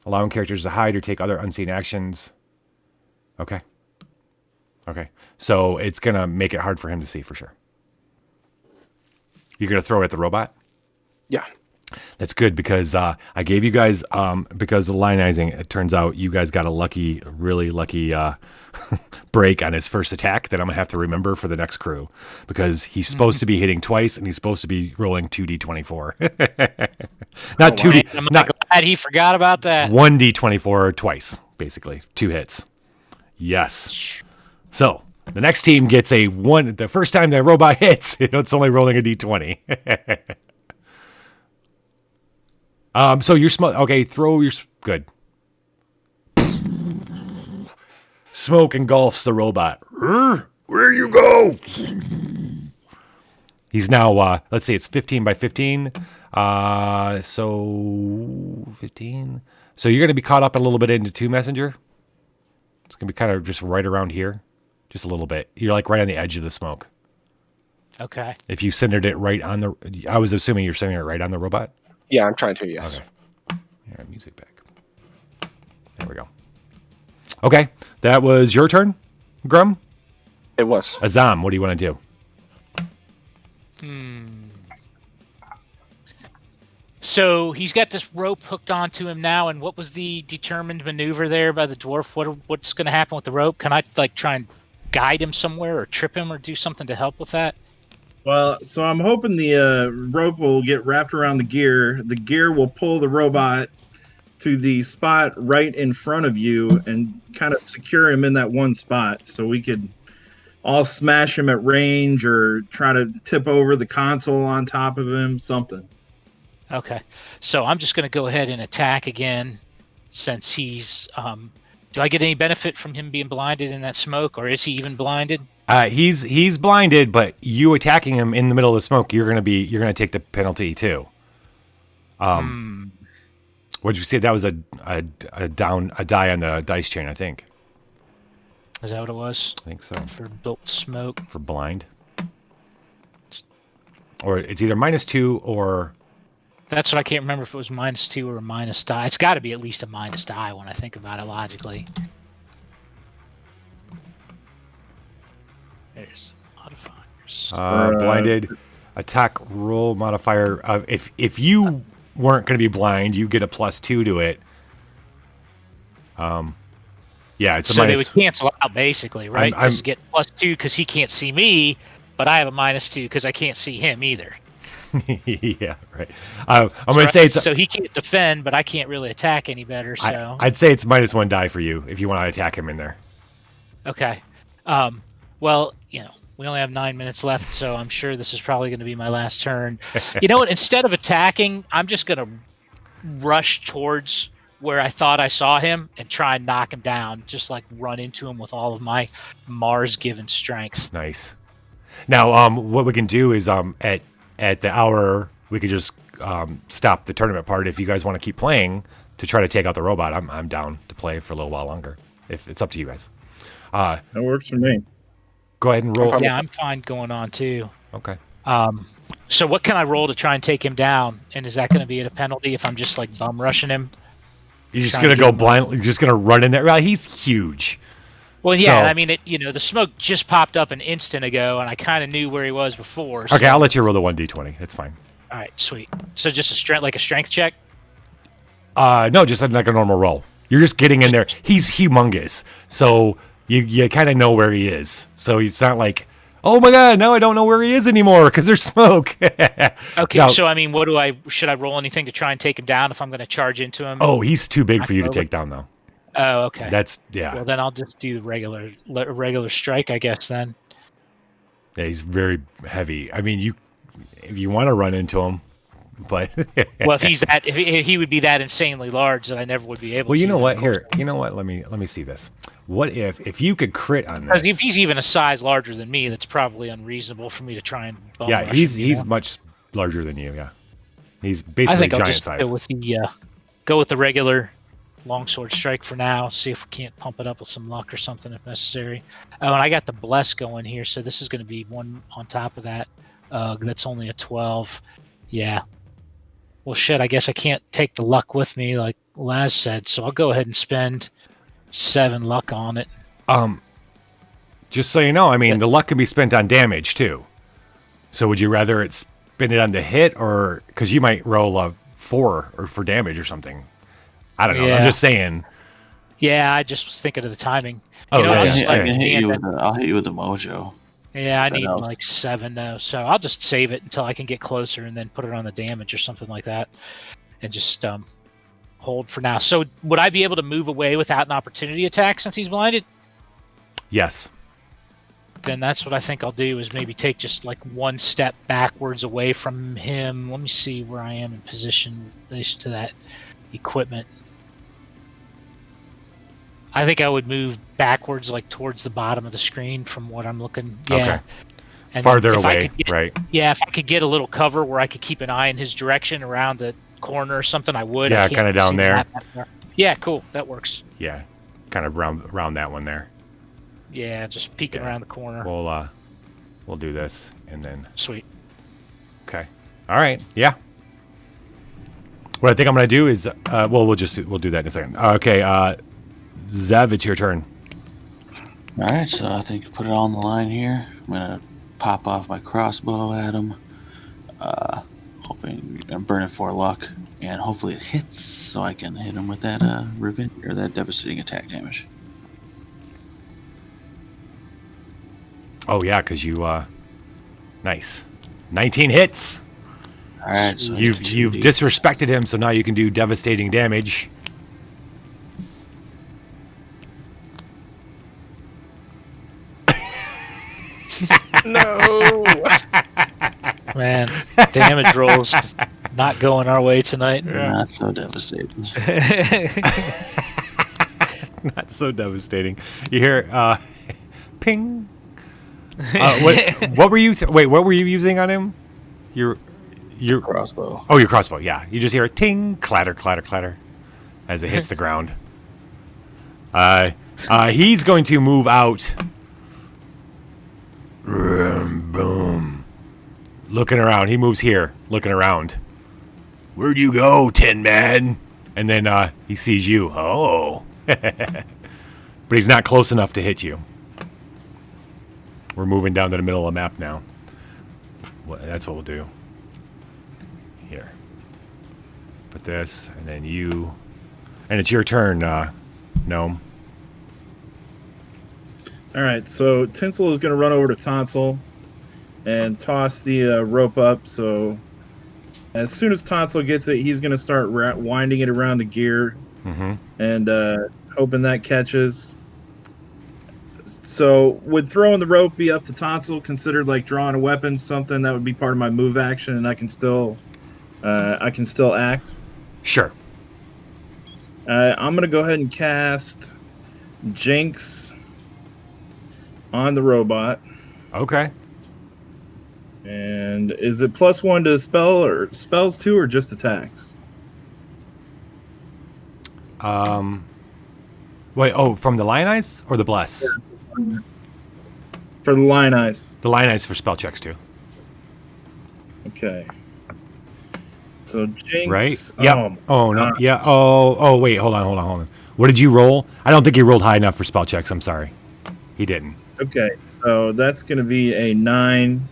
Allowing characters to hide or take other unseen actions. Okay. So it's going to make it hard for him to see for sure. You're going to throw it at the robot? Yeah. That's good because I gave you guys, because of the lionizing, it turns out you guys got a really lucky break on his first attack that I'm going to have to remember for the next crew because he's supposed to be hitting twice and he's supposed to be rolling 2d24. Not 2d. I'm glad he forgot about that. 1d24 twice, basically. 2 hits. Yes. So the next team gets the first time the robot hits, it's only rolling a d20. So you're okay, throw your good. Smoke engulfs the robot. Where you go? He's now let's see, it's 15 by 15. So 15. So you're gonna be caught up a little bit into 2 messenger. It's gonna be kind of just right around here. Just a little bit. You're like right on the edge of the smoke. Okay. If you centered it right on I was assuming you're centering it right on the robot. Yeah, I'm trying to, yes. Okay. Yeah, music back. There we go. Okay, that was your turn, Grum. It was. Azam, what do you want to do? So he's got this rope hooked onto him now, and what was the determined maneuver there by the dwarf? What's going to happen with the rope? Can I like try and guide him somewhere or trip him or do something to help with that? Well, so I'm hoping the rope will get wrapped around the gear. The gear will pull the robot to the spot right in front of you and kind of secure him in that one spot so we could all smash him at range or try to tip over the console on top of him, something. Okay, so I'm just going to go ahead and attack again since he's... do I get any benefit from him being blinded in that smoke, or is he even blinded? He's blinded, but you attacking him in the middle of the smoke, you're gonna take the penalty too. What did you say? That was a die on the dice chain, I think. Is that what it was? I think so. For built smoke. For blind. Or it's either -2 or... That's what I can't remember if it was -2 or a minus die. It's got to be at least a minus die when I think about it logically. There's modifiers. Blinded attack roll modifier. If you weren't going to be blind, you get a +2 to it. Yeah, it's a so minus. They would cancel out basically, right? Because you get +2 because he can't see me, but I have a -2 because I can't see him either. Yeah, right. I'm going to say it's... So he can't defend, but I can't really attack any better. So I'd say it's -1 die for you if you want to attack him in there. Okay. Well, we only have 9 minutes left, so I'm sure this is probably going to be my last turn. You know what? Instead of attacking, I'm just going to rush towards where I thought I saw him and try and knock him down. Just like run into him with all of my Mars-given strength. Nice. Now, what we can do is at the hour, we could just stop the tournament part. If you guys want to keep playing to try to take out the robot, I'm down to play for a little while longer. If it's up to you guys. That works for me. Go ahead and roll. Yeah, I'm fine going on too. Okay. So what can I roll to try and take him down? And is that going to be at a penalty if I'm just like bum rushing him? You're just gonna go blind. You're just gonna run in there. Well, he's huge. Well, yeah. So, I mean, the smoke just popped up an instant ago, and I kind of knew where he was before. Okay, I'll let you roll the 1d20. It's fine. All right, sweet. So just a strength check. No, just like a normal roll. You're just getting in there. He's humongous, so you kind of know where he is. So it's not like, oh my god, now I don't know where he is anymore because there's smoke. Okay, now, so I mean, should I roll anything to try and take him down if I'm going to charge into him? Oh, he's too big for you to take down, though. Oh, okay. Yeah. Well, then I'll just do the regular strike, I guess. Then. Yeah, he's very heavy. I mean, if you want to run into him, but well, if he would be that insanely large that I never would be able. Well, to. you know what? Here, you know what? Let me see this. What if you could crit on this? Because if he's even a size larger than me, that's probably unreasonable for me to try and. Yeah, he's much larger than you. Yeah, he's basically I think giant I'll just size. Go with the regular longsword strike for now. See if we can't pump it up with some luck or something if necessary. Oh, and I got the bless going here, so this is going to be one on top of that. That's only a 12. Yeah. Well, shit. I guess I can't take the luck with me, like Laz said. So I'll go ahead and spend 7 luck on it. Just so you know, I mean, the luck can be spent on damage too. So would you rather it spend it on the hit, or because you might roll a 4 or for damage or something? I don't know. Yeah. I'm just saying. Yeah, I just was thinking of the timing. I can hit you with I'll hit you with the mojo. Yeah, I need like 7 though, so I'll just save it until I can get closer and then put it on the damage or something like that, and just hold for now. So would I be able to move away without an opportunity attack since he's blinded? Yes. Then that's what I think I'll do, is maybe take just like 1 step backwards away from him. Let me see where I am in position in relation to that equipment. I think I would move backwards, like towards the bottom of the screen from what I'm looking. Yeah. Okay. And farther away, right? Yeah, if I could get a little cover where I could keep an eye in his direction around the corner or something, I would. Yeah, kind of down there. Yeah, cool. That works. Yeah, kind of around that one there. Yeah, just peeking around the corner. We'll do this and then. Sweet. Okay. All right. Yeah. What I think I'm gonna do is, we'll do that in a second. Okay, Zev, it's your turn. All right, so I think put it on the line here. I'm gonna pop off my crossbow at him, hoping I'm burning 4 luck, and hopefully it hits, so I can hit him with that revenge or that devastating attack damage. Oh yeah, because you, nice, 19 hits. All right, so You've disrespected him, so now you can do devastating damage. No. Man, damage rolls not going our way tonight. not so devastating. Not so devastating. You hear, ping. What were you? What were you using on him? Your Crossbow. Oh, your crossbow. Yeah, you just hear a ting, clatter, clatter, clatter, as it hits the ground. He's going to move out. Boom. Looking around. He moves here, looking around. Where'd you go, Tin Man? And then he sees you. Oh. But he's not close enough to hit you. We're moving down to the middle of the map now. That's what we'll do. Here. Put this, and then you. And it's your turn, Gnome. All right, so Tinsel is going to run over to Tonsil and toss the rope up. So as soon as Tonsil gets it, he's going to start winding it around the gear and hoping that catches. So would throwing the rope be up to Tonsil considered like drawing a weapon, something that would be part of my move action, and I can still act? Sure. I'm going to go ahead and cast Jinx on the robot. Okay. And is it +1 to spell or spells too, or just attacks? Wait, from the Lion Eyes or the Bless? For the Lion Eyes. The Lion Eyes for spell checks too. Okay. So Jinx. Right? Yep. Oh no. Yeah. Oh, wait. Hold on. What did you roll? I don't think he rolled high enough for spell checks. I'm sorry. He didn't. Okay. So that's going to be a 9.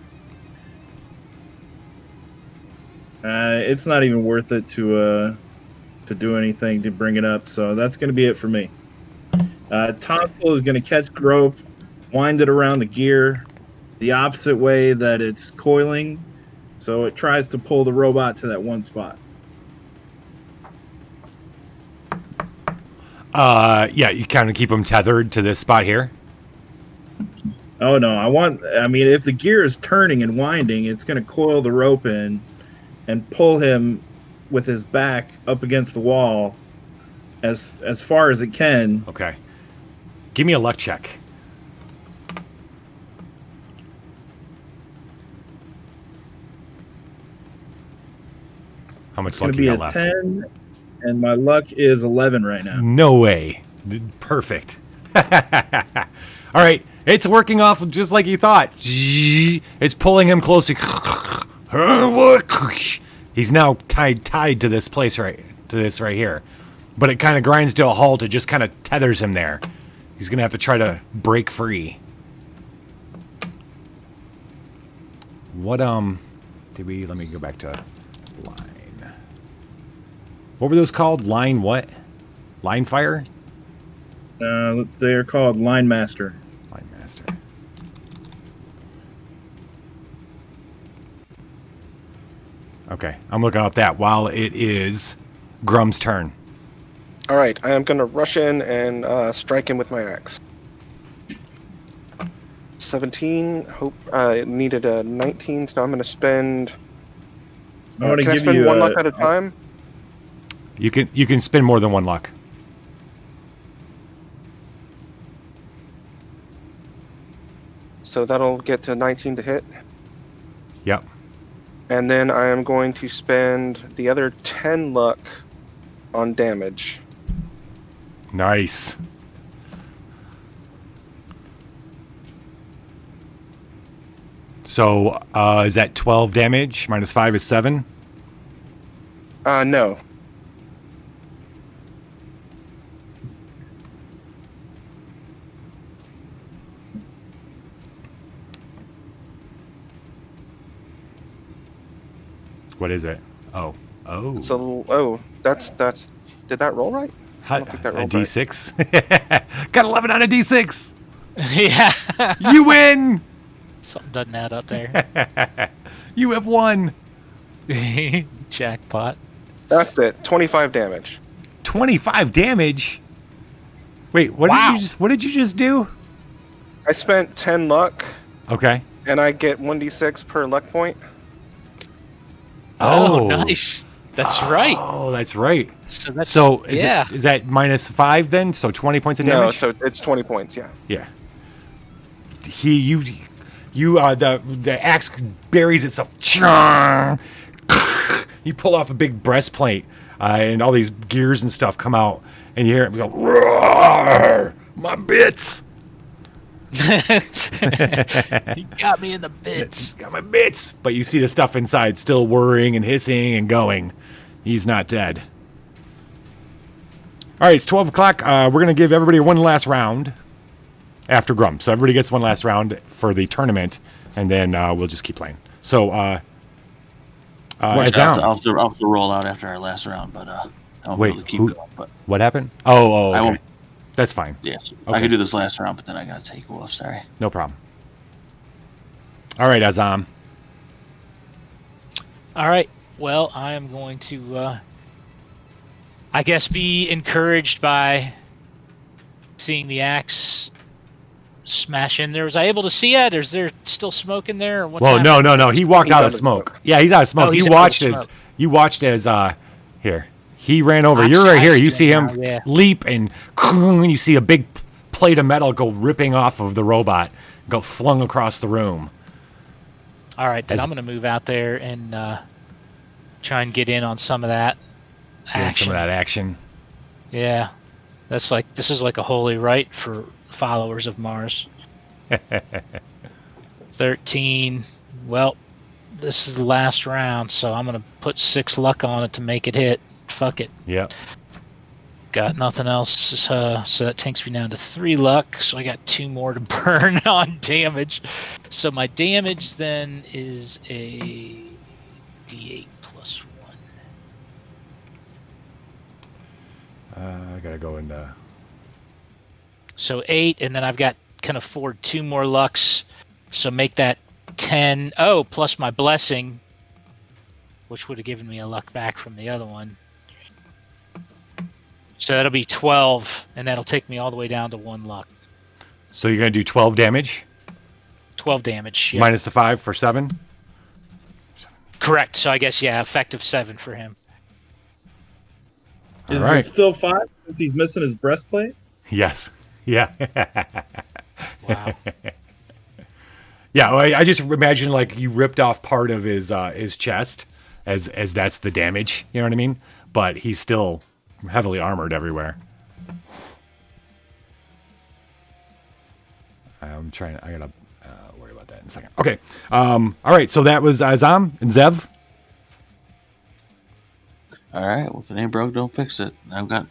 It's not even worth it to do anything to bring it up. So that's going to be it for me. Tonsil is going to catch the rope, wind it around the gear the opposite way that it's coiling. So it tries to pull the robot to that one spot. Yeah, you kind of keep him tethered to this spot here. Oh no, I mean, if the gear is turning and winding, it's going to coil the rope in and pull him with his back up against the wall as far as it can. Okay. Give me a luck check. How much luck It's you going got to be left? a 10, and my luck is 11 right now. No way. Perfect. All right. It's working off just like you thought. It's pulling him closer. He's now tied to this place right here. But it kind of grinds to a halt. It just kind of tethers him there. He's going to have to try to break free. What, let me go back to line. What were those called? Line what? Line fire? They're called Line Master. Line Master. Okay, I'm looking up that while it is Grum's turn. All right, I am going to rush in and strike him with my axe. 17. Hope I needed a 19, so I'm going to spend. I want to can I give spend you one luck at a time? You can spend more than one luck. So that'll get to 19 to hit. Yep. And then I am going to spend the other 10 luck on damage. Nice. So, is that 12 damage? Minus 5 is 7? No. What is it? Oh. That's. Did that roll right? I don't think that A rolled right. D6. Got 11 on a D6. Yeah. You win. Something doesn't add up there. You have won. Jackpot. That's it. 25 damage. 25 damage. Wait, what did you just do? I spent 10 luck, Okay. and I get 1d6 per luck point. Oh, nice. That's right. Oh, that's right. So Is that -5 then? So 20 points of damage? No, so it's 20 points, yeah. Yeah. The axe buries itself. You pull off a big breastplate, and all these gears and stuff come out, and you hear it go, roar, my bits. He got me in the bits. Got my bits. But you see the stuff inside still whirring and hissing and going. He's not dead. All right, it's 12 o'clock. We're going to give everybody one last round after Grum. So everybody gets one last round for the tournament, and then we'll just keep playing. So, I'll have to roll out after our last round, but I won't be able to keep going. But what happened? Oh, okay. I won't. That's fine. Yes, okay. I could do this last round, but then I got to take off. Sorry. No problem. All right, Azam. All right. Well, I am going to, I guess, be encouraged by seeing the axe smash in there. Was I able to see it? Or is there still smoke in there? Or what's happening? No. He walked out of smoke. Yeah, he's out of smoke. You watched as here. He ran over. You're right here. You see him leap, and you see a big plate of metal go ripping off of the robot, go flung across the room. All right, then I'm going to move out there and try and get in on some of that action. Yeah, this is like a holy rite for followers of Mars. 13. Well, this is the last round, so I'm going to put 6 luck on it to make it hit. Fuck it. Yep. Got nothing else, so that takes me down to 3 luck, so I got 2 more to burn on damage. So my damage then is a D8 plus 1. I gotta go in the... So 8, and then I've got can afford 2 more lucks, so make that 10. Oh, plus my blessing, which would have given me a luck back from the other one. So that'll be 12, and that'll take me all the way down to 1 luck. So you're going to do 12 damage? 12 damage, yeah. Minus the 5 for 7? Correct. So I guess, yeah, effective 7 for him. Is it still 5 since he's missing his breastplate? Yes. Yeah. Wow. Yeah, I just imagine like you ripped off part of his chest as that's the damage, you know what I mean? But he's still heavily armored everywhere. I gotta worry about that in a second. Okay. All right, so that was Azam and Zev. All right. Well, if it ain't broke, don't fix it. I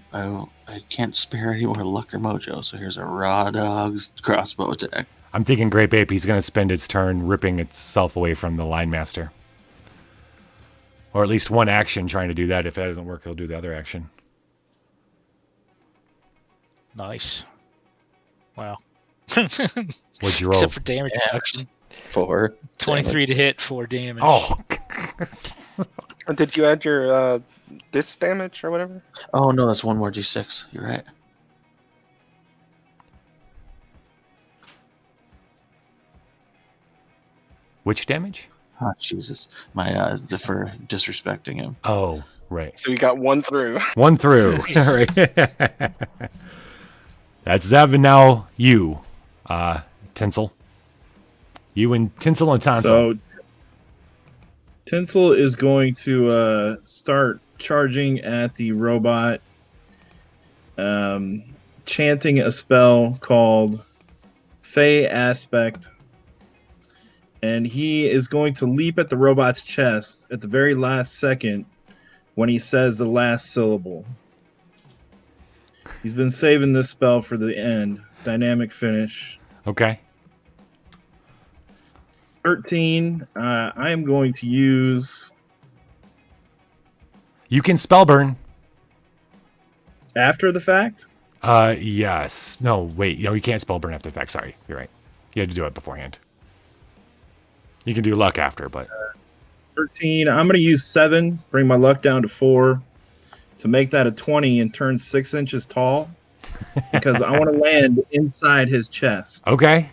can't spare any more luck or mojo, so here's a raw dog's crossbow attack. I'm thinking Grape Ape, he's going to spend its turn ripping itself away from the line master. Or at least one action trying to do that. If that doesn't work, he'll do the other action. Nice. Wow. What'd you roll? Except for damage reduction. 4. 23 to hit, 4 damage. Oh. Did you add your this damage or whatever? Oh, no, that's 1 more D6. You're right. Which damage? Oh, Jesus. My, for disrespecting him. Oh, right. So you got 1 through. 1 through. All right. That's Zev, and now you, Tinsel. You and Tinsel and Tonsil. So Tinsel is going to start charging at the robot, chanting a spell called Fey Aspect. And he is going to leap at the robot's chest at the very last second when he says the last syllable. He's been saving this spell for the end. Dynamic finish. Okay. 13. I am going to use You can spell burn. After the fact? Yes. No, wait. You can't spell burn after the fact. Sorry. You're right. You had to do it beforehand. You can do luck after, but 13. I'm going to use 7, bring my luck down to 4 to make that a 20 and turn 6 inches tall because I want to land inside his chest. okay.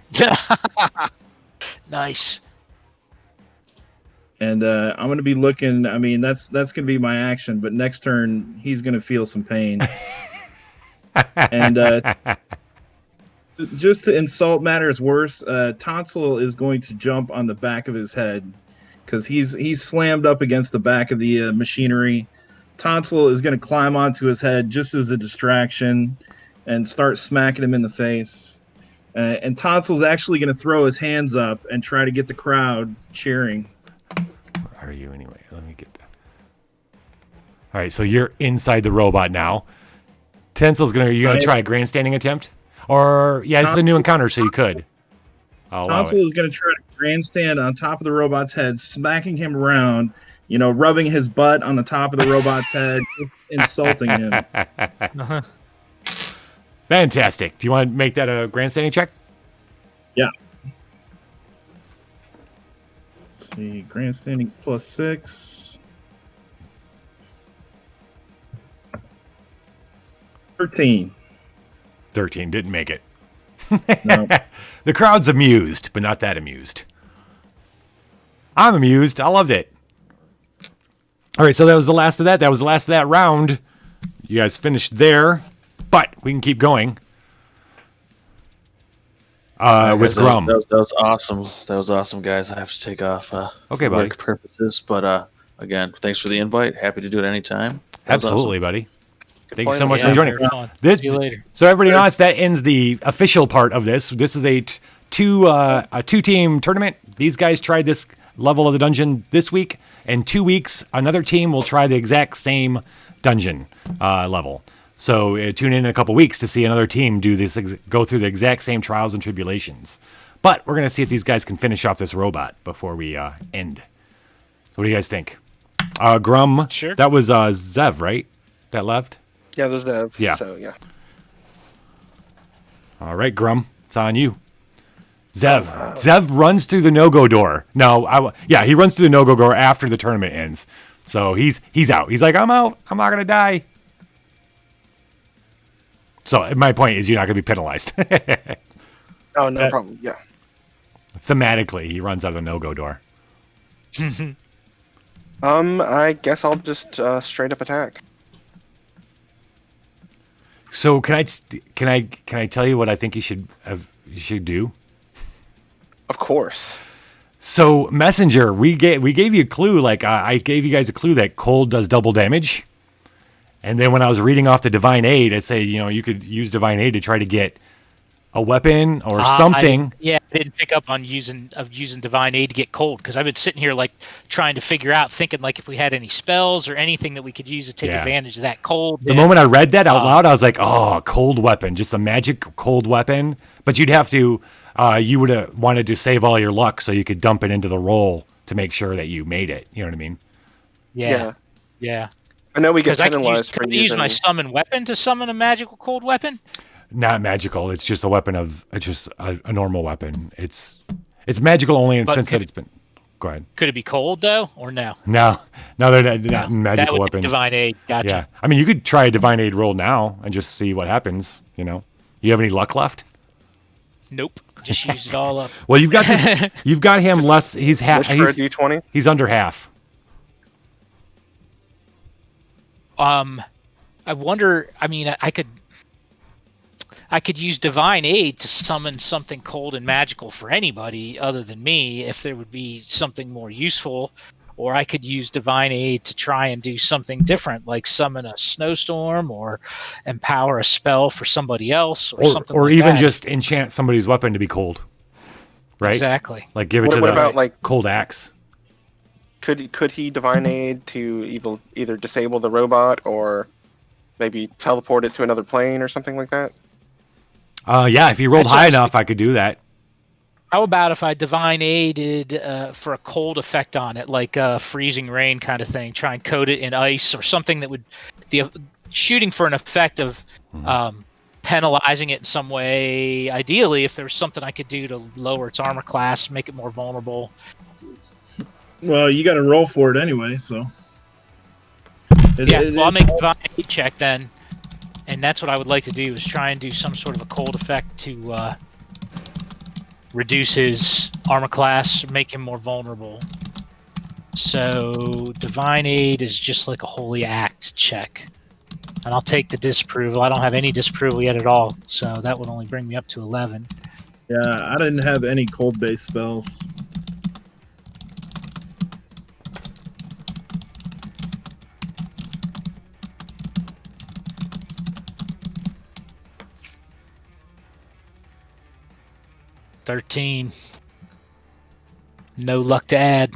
Nice. And I'm going to be looking. I mean, that's going to be my action. But next turn, he's going to feel some pain. And just to insult matters worse, Tonsil is going to jump on the back of his head because he's slammed up against the back of the machinery. Tonsil is going to climb onto his head just as a distraction and start smacking him in the face. And Tonsil's actually going to throw his hands up and try to get the crowd cheering. Where are you anyway? Let me get that. All right, so you're inside the robot now. Tensil's you're gonna try a grandstanding attempt, or this is a new encounter, so you could. Tonsil is going to try to grandstand on top of the robot's head, smacking him around. Rubbing his butt on the top of the robot's head, insulting him. Uh-huh. Fantastic. Do you want to make that a grandstanding check? Yeah. Let's see, grandstanding plus 6. 13. 13 didn't make it. No. The crowd's amused, but not that amused. I'm amused. I loved it. All right, so that was the last of that. That was the last of that round. You guys finished there, but we can keep going. With Grum. That was awesome. That was awesome, guys. I have to take off Okay, for buddy. work purposes. But again, thanks for the invite. Happy to do it anytime. That was Absolutely, awesome. buddy. Good Thank you so plan. much Yeah, for joining. very fun. This- See you later. So everybody knows that ends the official part of this. This is a two-team tournament. These guys tried this level of the dungeon this week. In 2 weeks, another team will try the exact same dungeon level. So tune in a couple weeks to see another team do this, go through the exact same trials and tribulations. But we're gonna see if these guys can finish off this robot before we end. So what do you guys think? Grum. Sure. That was Zev, right? That left. Yeah, there's Dev. Yeah. So, yeah. All right, Grum, it's on you. Zev runs through the no-go door. No, he runs through the no-go door after the tournament ends. So he's out. He's like, I'm out. I'm not gonna die. So my point is, you're not gonna be penalized. Oh, no problem. Yeah. Thematically, he runs out of the no-go door. I guess I'll just straight up attack. So can I tell you what I think you should do? Of course. So Messenger, we gave you a clue. Like I gave you guys a clue that cold does double damage. And then when I was reading off the Divine Aid, it said, you could use Divine Aid to try to get a weapon or something. I didn't pick up on using Divine Aid to get cold because I've been sitting here like trying to figure out, thinking like if we had any spells or anything that we could use to take advantage of that cold. The moment I read that out loud, I was like, oh, a cold weapon, just a magic cold weapon. But you'd have to, you would have wanted to save all your luck so you could dump it into the roll to make sure that you made it. You know what I mean? Yeah. I know we get Because I penalized for could use using... my summon weapon to summon a magical cold weapon. Not magical. It's just a weapon it's just a normal weapon. It's magical only in the sense that it's been. Go ahead. Could it be cold though, or no? No, they're not magical that would weapons. Be Divine Aid. Gotcha. Yeah, I mean, you could try a Divine Aid roll now and just see what happens. You have any luck left? Nope. Just used it all up. Well, you've got this. You've got him less. He's half. Wish for a D20? He's under half. I wonder. I mean, I could use Divine Aid to summon something cold and magical for anybody other than me, if there would be something more useful. Or I could use Divine Aid to try and do something different, like summon a snowstorm or empower a spell for somebody else, or something. Or like even that. just enchant somebody's weapon to be cold. Right. Exactly. Like give it What to the about, like- cold axe. Could he Divine Aid to either disable the robot or maybe teleport it to another plane or something like that? Yeah, if he rolled That's high actually- enough, I could do that. How about if I divine aided for a cold effect on it, like freezing rain kind of thing? Try and coat it in ice or something that would shooting for an effect of penalizing it in some way. Ideally, if there was something I could do to lower its armor class, make it more vulnerable. Well, you got to roll for it anyway, so. I'll make a divine aid check then, and that's what I would like to do, is try and do some sort of a cold effect to reduce his armor class, make him more vulnerable. So divine aid is just like a holy act check, and I'll take the disapproval. I don't have any disapproval yet at all, so that would only bring me up to 11. Yeah, I didn't have any cold-based spells. $13. No luck to add,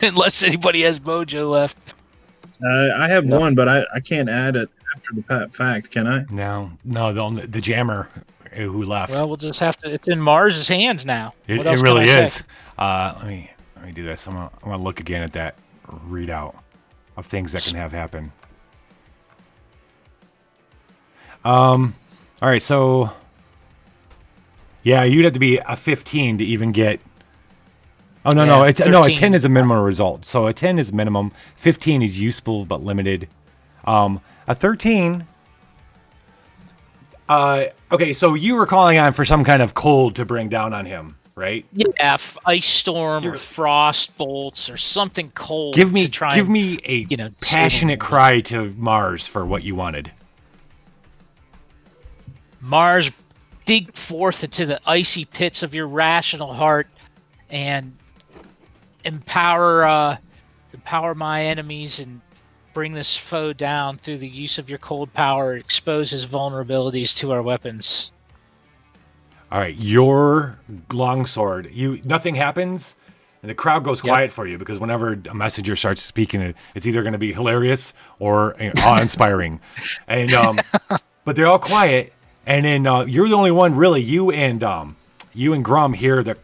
unless anybody has mojo left. I have one, but I can't add it after the fact, can I? No, the jammer who left. Well, we'll just have to. It's in Mars's hands now. It really is. Let me do this. I'm gonna look again at that readout of things that can have happen. All right, so yeah, you'd have to be a 15 to even get. Oh no, a 10 is a minimum result. So a 10 is minimum. 15 is useful but limited. A 13. Okay, so you were calling on for some kind of cold to bring down on him, right? Yeah, ice storm or frost bolts or something cold. Give me a passionate cry to Mars for what you wanted. Mars, dig forth into the icy pits of your rational heart and empower my enemies and bring this foe down through the use of your cold power. Expose his vulnerabilities to our weapons. All right, your longsword. Nothing happens, and the crowd goes quiet for you because whenever a messenger starts speaking, it's either going to be hilarious or awe-inspiring. And but they're all quiet, and then you're the only one, really. You and Grum hear the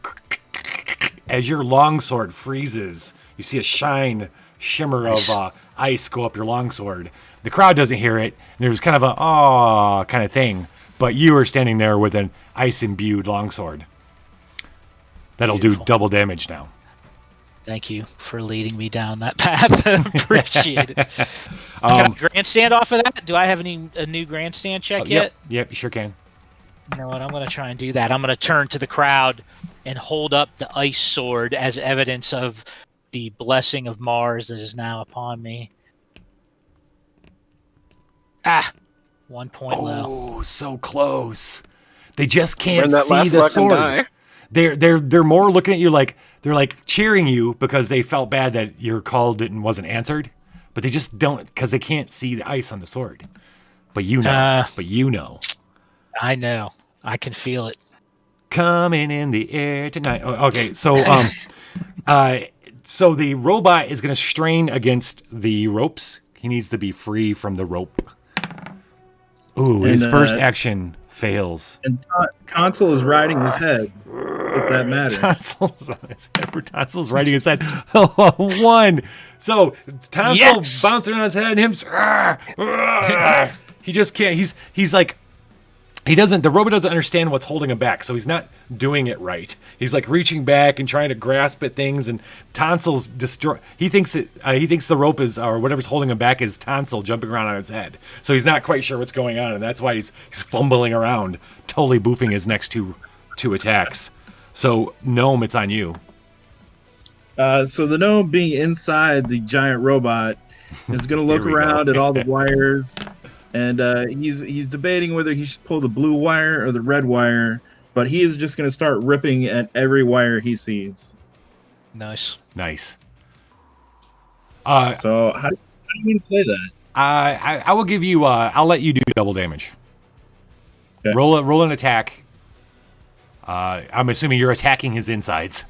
as your longsword freezes. You see a shimmer of ice go up your longsword. The crowd doesn't hear it. And there's kind of a "aw" kind of thing, but you are standing there with an ice-imbued longsword. That'll do double damage now. Thank you for leading me down that path. Appreciate it. Can I grandstand off of that? Do I have a new grandstand check yet? Yep, you sure can. You know what? I'm going to try and do that. I'm going to turn to the crowd and hold up the ice sword as evidence of the blessing of Mars that is now upon me. 1 point low. Oh, so close. They just can't that see last the luck and sword. die. They're more looking at you like they're like cheering you because they felt bad that your call wasn't answered, but they just don't because they can't see the ice on the sword. But you know. I know. I can feel it. Coming in the air tonight. Oh, okay, so so the robot is going to strain against the ropes. He needs to be free from the rope. Ooh, his first action fails. And Consul is riding his head, if that matters. Tonsil's riding his head. 1. So Tonsil bouncing on his head and him. He just can't. He's like. The robot doesn't understand what's holding him back, so he's not doing it right. He's like reaching back and trying to grasp at things, and Tonsil's he thinks the rope is, or whatever's holding him back is Tonsil jumping around on his head. So he's not quite sure what's going on, and that's why he's fumbling around, totally boofing his next two attacks. So Gnome, it's on you. So the gnome being inside the giant robot is going to look around at all the wires. And he's debating whether he should pull the blue wire or the red wire, but he is just going to start ripping at every wire he sees. Nice. So how do you mean to play that? I will give you. I'll let you do double damage. Okay. Roll an attack. I'm assuming you're attacking his insides.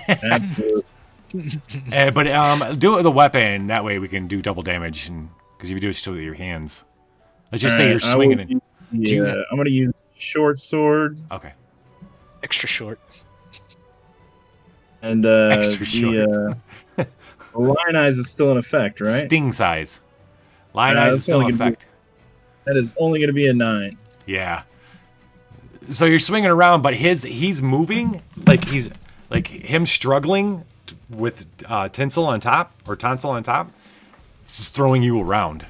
Absolutely. But do it with a weapon. That way we can do double damage, because if you do it with your hands. Let's just say you're swinging it. I'm going to use short sword. Okay. Extra short. And Extra short. the lion eyes is still in effect, right? Sting size. Lion eyes is that's still in only gonna effect. That is only going to be a 9. Yeah. So you're swinging around, but he's moving like he's like him struggling with tinsel on top or tonsil on top. It's just throwing you around.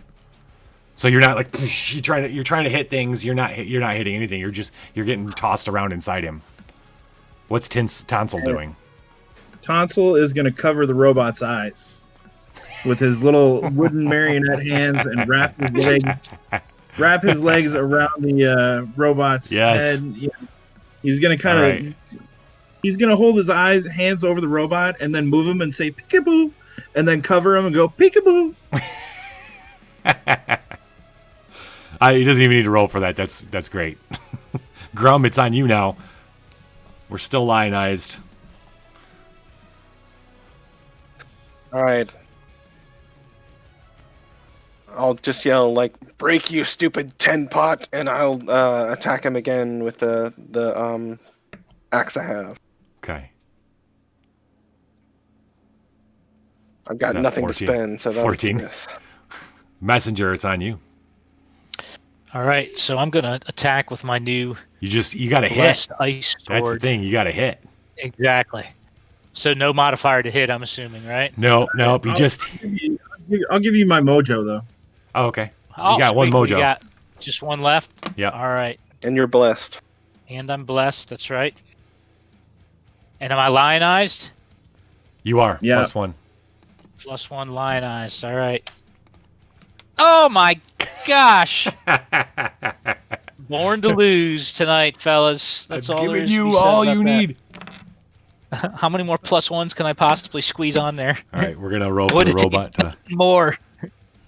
So you're not like you're trying to hit things. You're not hitting anything. You're getting tossed around inside him. What's tonsil doing? Tonsil is going to cover the robot's eyes with his little wooden marionette hands and wrap his legs around the robot's head. Yeah. He's going to kind of he's going to hold his hands over the robot and then move him and say peekaboo, and then cover him and go peekaboo. He doesn't even need to roll for that. That's great. Grum, it's on you now. We're still lionized. All right. I'll just yell like "Break, you stupid tin pot!" and I'll attack him again with the axe I have. Okay. I've got nothing 14? to spend, so that's 14. miss. Messenger, it's on you. All right, so I'm gonna attack with my new. You got to hit. Blessed ice sword. That's the thing. You got to hit. Exactly. So no modifier to hit, I'm assuming, right? Nope. I'll give you my mojo though. Oh, okay. Oh, you got one sweet, mojo. You got just one left? Yeah. All right. And you're blessed. And I'm blessed, that's right. And am I lionized? You are. Yeah. +1. +1 lionized, all right. Oh my gosh! Born to lose tonight, fellas. That's all there giving is to be you said all about you that. need. How many more +1s can I possibly squeeze on there? All right, we're gonna roll for What the did you robot. get? More.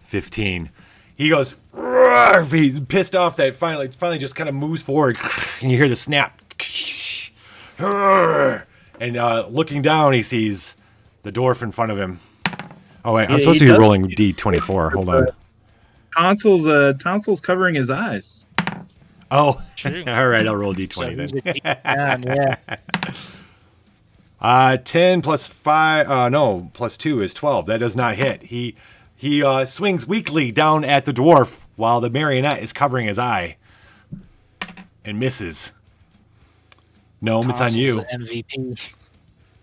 15. He goes. "Roar!" He's pissed off that finally just kind of moves forward, and you hear the snap. And looking down, he sees the dwarf in front of him. Oh wait, I'm supposed to be rolling D24. Hold on. Tonsil's covering his eyes. Oh, True. all right. I'll roll So D20 he's then. a D9, yeah. 10 plus 5. No, plus 2 is 12. That does not hit. He swings weakly down at the dwarf while the marionette is covering his eye and misses. Gnome, it's on you. Tonsil's the MVP.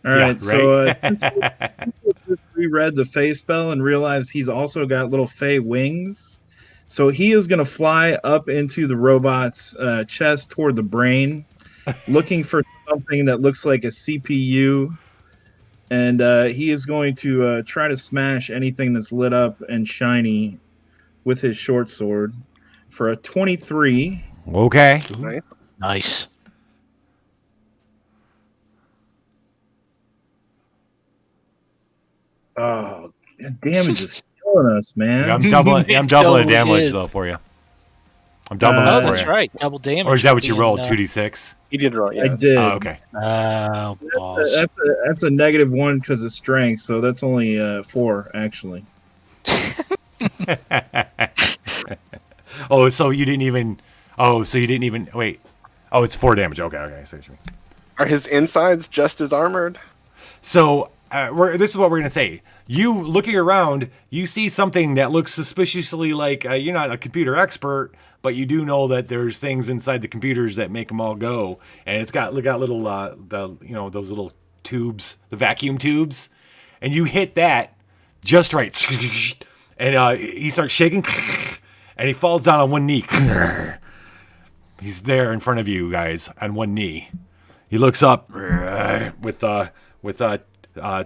All right, right. so just reread the Fey spell and realized he's also got little Fey wings. So he is going to fly up into the robot's chest toward the brain, looking for something that looks like a CPU. And he is going to try to smash anything that's lit up and shiny with his short sword for a 23. Okay. Right? Nice. Oh, that damage is killing us, man. I'm doubling the Totally damage is. though for you. I'm doubling Oh, it for that's you. right. Double damage. Or is that what you being, rolled? 2d6. He did roll, yeah. I did. Oh, okay. Oh, balls. That's a -1 because of strength, so that's only 4 actually. Oh, so you didn't even. Oh, so you didn't even. Wait. Oh, it's 4 damage. Okay. I see what you mean. Are his insides just as armored? So this is what we're gonna say. You looking around, you see something that looks suspiciously like you're not a computer expert, but you do know that there's things inside the computers that make them all go, and it's got little those little tubes, the vacuum tubes, and you hit that just right, and he starts shaking, and he falls down on one knee. He's there in front of you guys on one knee. He looks up with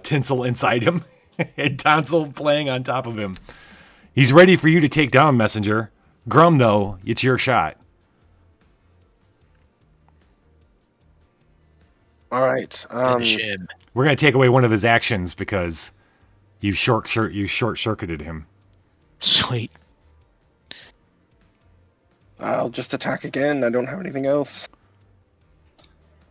tinsel inside him and tonsil playing on top of him. He's ready for you to take down, Messenger. Grum, though, it's your shot. All right. Finish him. We're gonna take away one of his actions because you short-circuited him. Sweet. I'll just attack again. I don't have anything else.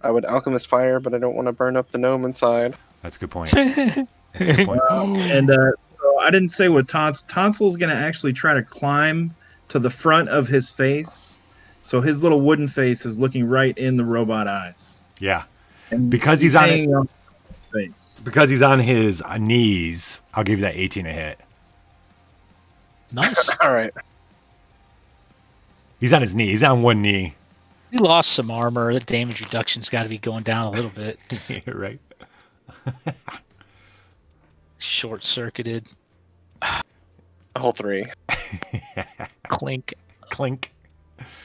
I would alchemist fire, but I don't want to burn up the gnome inside. That's a good point. That's a good point. And so I didn't say what Tonsil's going to actually try to climb to the front of his face. So his little wooden face is looking right in the robot eyes. Yeah. And Because he's on hanging on his face. Because he's on his knees, I'll give you that 18 a hit. Nice. All right. He's on his knee. He's on one knee. He lost some armor. The damage reduction's got to be going down a little bit. Right. Short circuited. A whole 3. Clink. Clink.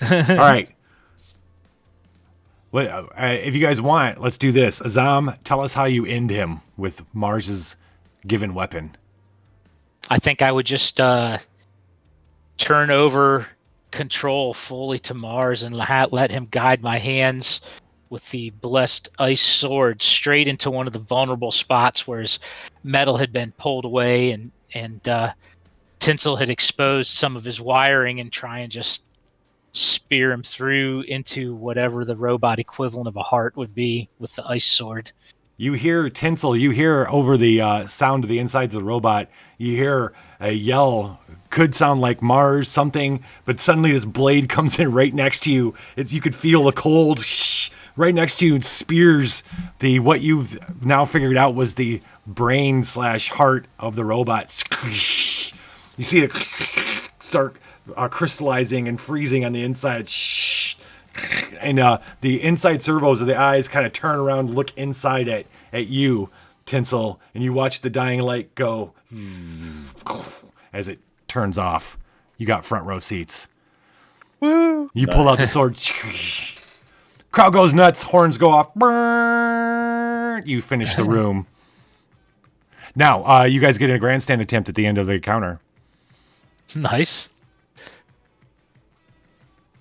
All right. Well, if you guys want, let's do this. Azam, tell us how you end him with Mars's given weapon. I think I would just turn over control fully to Mars and let him guide my hands with the blessed ice sword straight into one of the vulnerable spots where his metal had been pulled away and Tinsel had exposed some of his wiring, and try and just spear him through into whatever the robot equivalent of a heart would be with the ice sword. You hear Tinsel, you hear over the sound of the insides of the robot, you hear a yell, could sound like Mars, something, but suddenly this blade comes in right next to you. You could feel the cold right next to you and spears what you've now figured out was the brain / heart of the robot. You see it start crystallizing and freezing on the inside. And the inside servos of the eyes kind of turn around, look inside at you, Tinsel, and you watch the dying light go as it turns off. You got front row seats. Woo! You pull out the sword. Crowd goes nuts. Horns go off. You finish the room. Now, you guys get a grandstand attempt at the end of the encounter. Nice.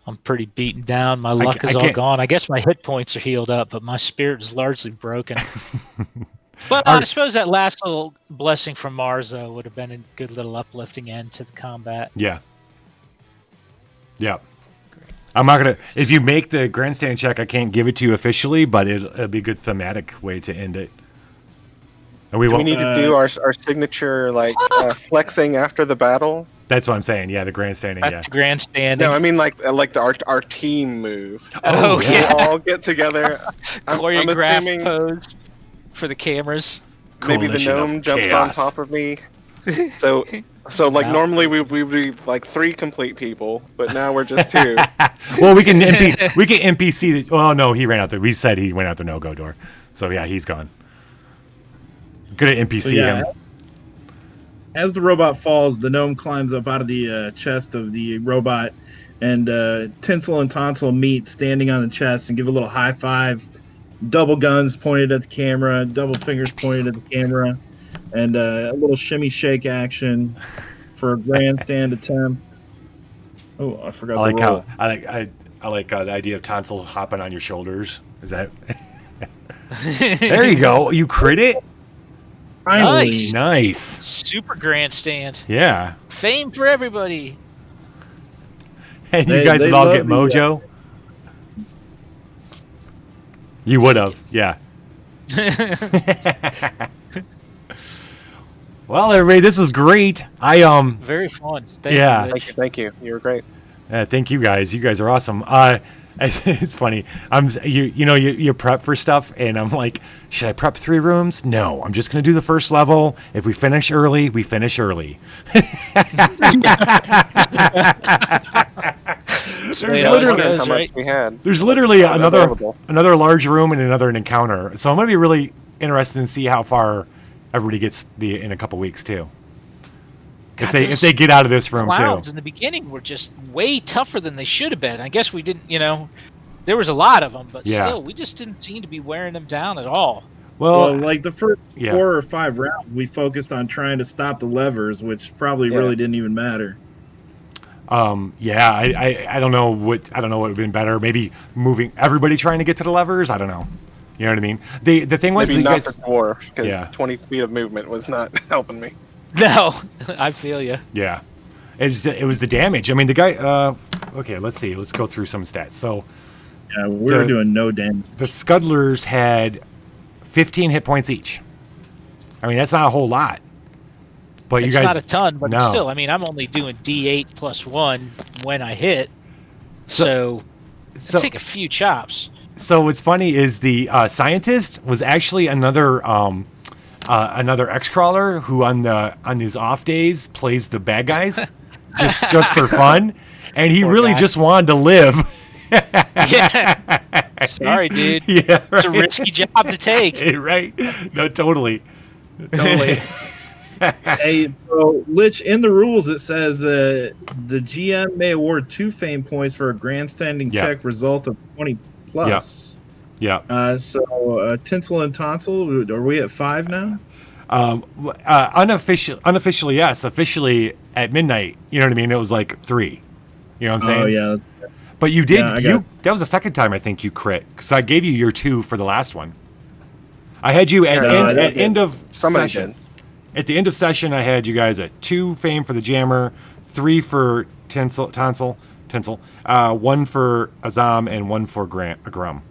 I'm pretty beaten down. My luck is all gone. I guess my hit points are healed up, but my spirit is largely broken. But I suppose that last little blessing from Mars, though, would have been a good little uplifting end to the combat. Yeah. Yeah. I'm not going to... If you make the grandstand check, I can't give it to you officially, but it'll be a good thematic way to end it. And Do we need to do our signature, flexing after the battle? That's what I'm saying. Yeah, the grandstanding. That's the grandstanding. No, I mean our team move. Oh, yeah. We all get together. Choreographed pose for the cameras. Maybe the gnome jumps on top of me. So normally we would be like 3 complete people, but now we're just 2. Well, we can NPC. Oh no, he ran out the. We said he went out the no-go door. So yeah, he's gone. Good at NPC him. As the robot falls, the gnome climbs up out of the chest of the robot, and Tinsel and Tonsil meet standing on the chest and give a little high five, double guns pointed at the camera, double fingers pointed at the camera, and a little shimmy shake action for a grandstand attempt. Oh, I forgot. I like the idea of Tonsil hopping on your shoulders. Is that? There you go. You crit it. Nice. Super grandstand. Yeah. Fame for everybody. And you guys would all get mojo. You would have, yeah. Well, everybody, this was great. Very fun. Thank you. You were great. Thank you guys. You guys are awesome. It's funny. You prep for stuff, and I'm like, should I prep 3 rooms? No, I'm just gonna do the first level. If we finish early, we finish early. There's literally another large room and an encounter. So I'm gonna be really interested to see how far everybody gets in a couple weeks too. God, if they get out of this room clouds too. In the beginning were just way tougher than they should have been. I guess we didn't, there was a lot of them, but still, we just didn't seem to be wearing them down at all. Well, like the first 4 or 5 rounds, we focused on trying to stop the levers, which probably really didn't even matter. I don't know what would have been better. Maybe moving everybody trying to get to the levers. I don't know. You know what I mean? The thing was, maybe not the dwarf, because 20 feet of movement was not helping me. No, I feel you. Yeah, it was the damage. I mean, the guy. Okay, let's see. Let's go through some stats. So, yeah, we were doing no damage. The Scuddlers had 15 hit points each. I mean, that's not a whole lot. But it's you guys, not a ton, but still, I mean, I'm only doing D8 plus 1 when I hit. So take a few chops. So what's funny is the scientist was actually another Xcrawler who on his off days plays the bad guys just for fun, and he really just wanted to live. Yeah. Sorry, dude. Yeah, It's a risky job to take. right? No, totally. Hey, so Lich, in the rules it says the GM may award 2 fame points for a grandstanding check result of 20 plus. Yeah. So Tinsel and Tonsil, are we at 5 now? Unofficially, yes. Officially at midnight, you know what I mean? It was like 3. You know what I'm saying? Oh yeah. But you did. Yeah, that was the second time I think you crit, because I gave you your 2 for the last one. I had you at end of session. At the end of session, I had you guys at 2 fame for the jammer, 3 for Tonsil, 1 for Azam, and 1 for Grum.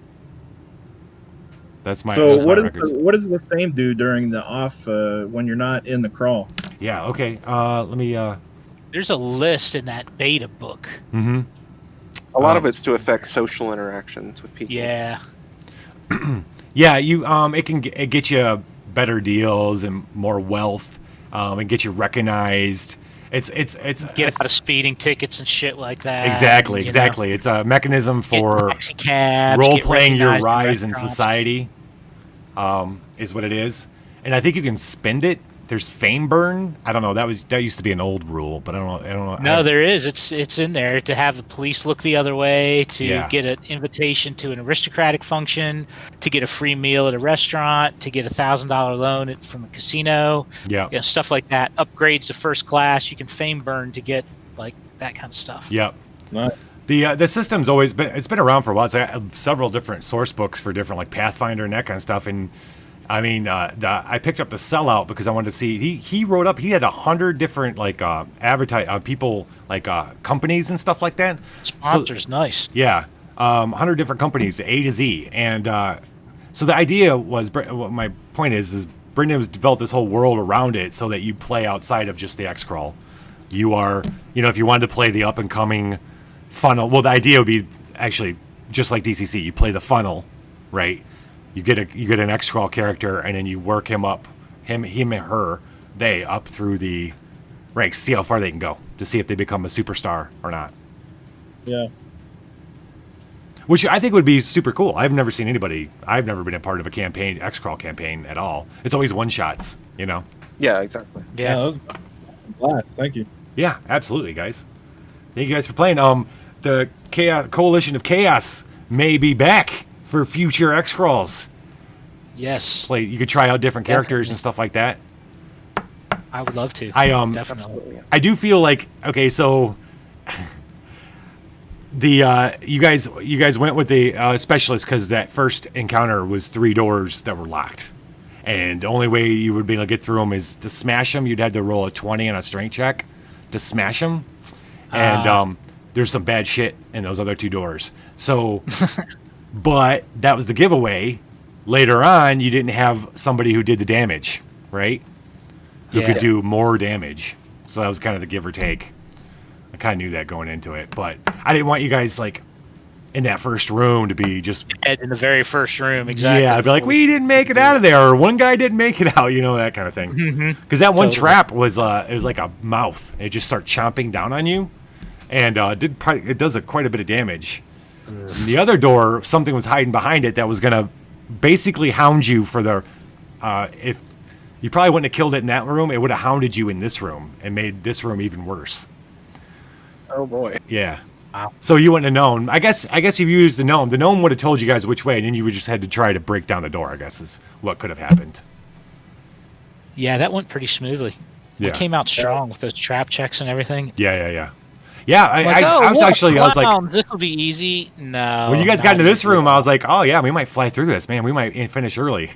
That's my. So what does the fame do during the off when you're not in the crawl? Yeah. Okay. Let me. There's a list in that beta book. Mm-hmm. A lot of it's to affect social interactions with people. Yeah. Yeah. You. It can get you better deals and more wealth, and get you recognized. It's get out of speeding tickets and shit like that. Exactly. It's a mechanism for role playing your rise in society. Is what it is, and I think you can spend it. There's fame burn. I don't know. That used to be an old rule, but I don't know. No, there is. It's in there to have the police look the other way, to get an invitation to an aristocratic function, to get a free meal at a restaurant, to get $1,000 loan from a casino. Yeah, stuff like that. Upgrades to first class. You can fame burn to get like that kind of stuff. Yep. Nice. The system's always been around for a while. So I have several different source books for different like Pathfinder and that kind of stuff. And I mean, I picked up the Sellout because I wanted to see. He wrote up. He had 100 different like people like companies and stuff like that. Sponsors, nice. Yeah, 100 different companies, A to Z, and so the idea was. What my point is Brendan has developed this whole world around it so that you play outside of just the Xcrawl. You are, if you wanted to play the up and coming funnel. Well, the idea would be actually just like DCC. You play the funnel, right? You get an Xcrawl character, and then you work him up, him and her, they up through the ranks, see how far they can go to see if they become a superstar or not. Yeah. Which I think would be super cool. I've never been a part of a campaign, Xcrawl campaign at all. It's always one shots, Yeah, exactly. Yeah. That was a blast. Thank you. Yeah, absolutely, guys. Thank you guys for playing. The Coalition of Chaos may be back for future Xcrawls. Yes. You could try out different characters and stuff like that. I would love to. Definitely. I do feel like so the you guys went with the specialist because that first encounter was 3 doors that were locked, and the only way you would be able to get through them is to smash them. You'd have to roll a 20 on a strength check to smash them, and there's some bad shit in those other 2 doors. So. But that was the giveaway. Later on, you didn't have somebody who did the damage, right? Who could do more damage. So that was kind of the give or take. I kind of knew that going into it. But I didn't want you guys, like, in that first room to be just... In the very first room, exactly. Yeah, I'd be like, we didn't make it out of there. Or one guy didn't make it out, that kind of thing. Because that one trap was it was like a mouth. It just started chomping down on you. And it does quite a bit of damage. The other door, something was hiding behind it that was going to basically hound you for the... if you probably wouldn't have killed it in that room, it would have hounded you in this room and made this room even worse. Oh, boy. Yeah. Wow. So you wouldn't have known. I guess if you used the gnome would have told you guys which way, and then you would just had to try to break down the door, I guess, is what could have happened. Yeah, that went pretty smoothly. Yeah. We came out strong with those trap checks and everything. Yeah. Yeah, I was like, this will be easy. No. When you guys got into this room, I was like, oh yeah, we might fly through this, man. We might finish early.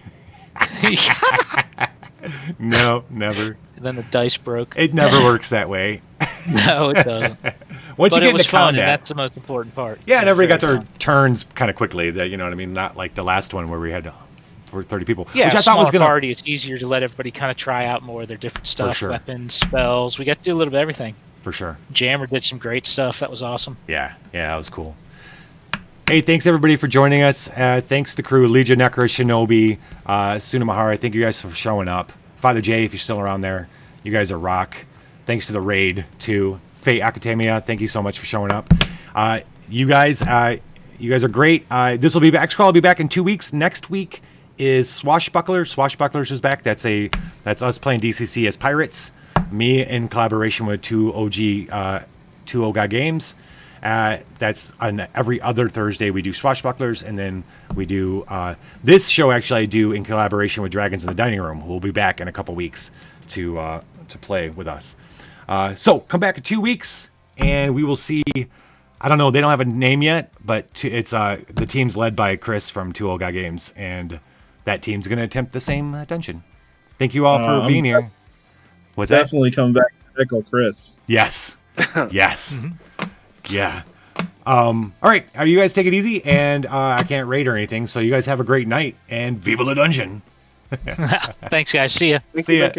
No, never. Then the dice broke. It never works that way. No, it doesn't. Once you get into fun, combat, and that's the most important part. Yeah, and everybody got their turns kind of quickly. That you know what I mean. Not like the last one where we had for 30 people. Yeah, which I thought was gonna party. It's easier to let everybody kind of try out more of their different stuff, weapons, spells. We got to do a little bit of everything. For sure. Jammer did some great stuff. That was awesome. Yeah, that was cool. Hey, thanks everybody for joining us. Thanks to crew, Legion, Necra, Shinobi, Sunamahara. Thank you guys for showing up. Father Jay, if you're still around there, you guys are rock. Thanks to the raid, too. Fate Academia, thank you so much for showing up. You guys are great. This will be back. Xcrawl will be back in 2 weeks. Next week is Swashbuckler. Swashbucklers is back. That's us playing DCC as pirates. Me in collaboration with two OGA games. That's on every other Thursday we do Swashbucklers, and then we do this show actually I do in collaboration with Dragons in the Dining Room, who will be back in a couple weeks to play with us. So come back in 2 weeks, and we will see. I don't know, they don't have a name yet, but it's the team's led by Chris from Two Old Guy Games, and that team's going to attempt the same dungeon. Thank you all for being here. What's that? Definitely come back to Echo Chris. Yes. Yes. Yeah. All right. You guys take it easy, and I can't raid or anything, so you guys have a great night, and viva la dungeon. Thanks, guys. See ya. See ya.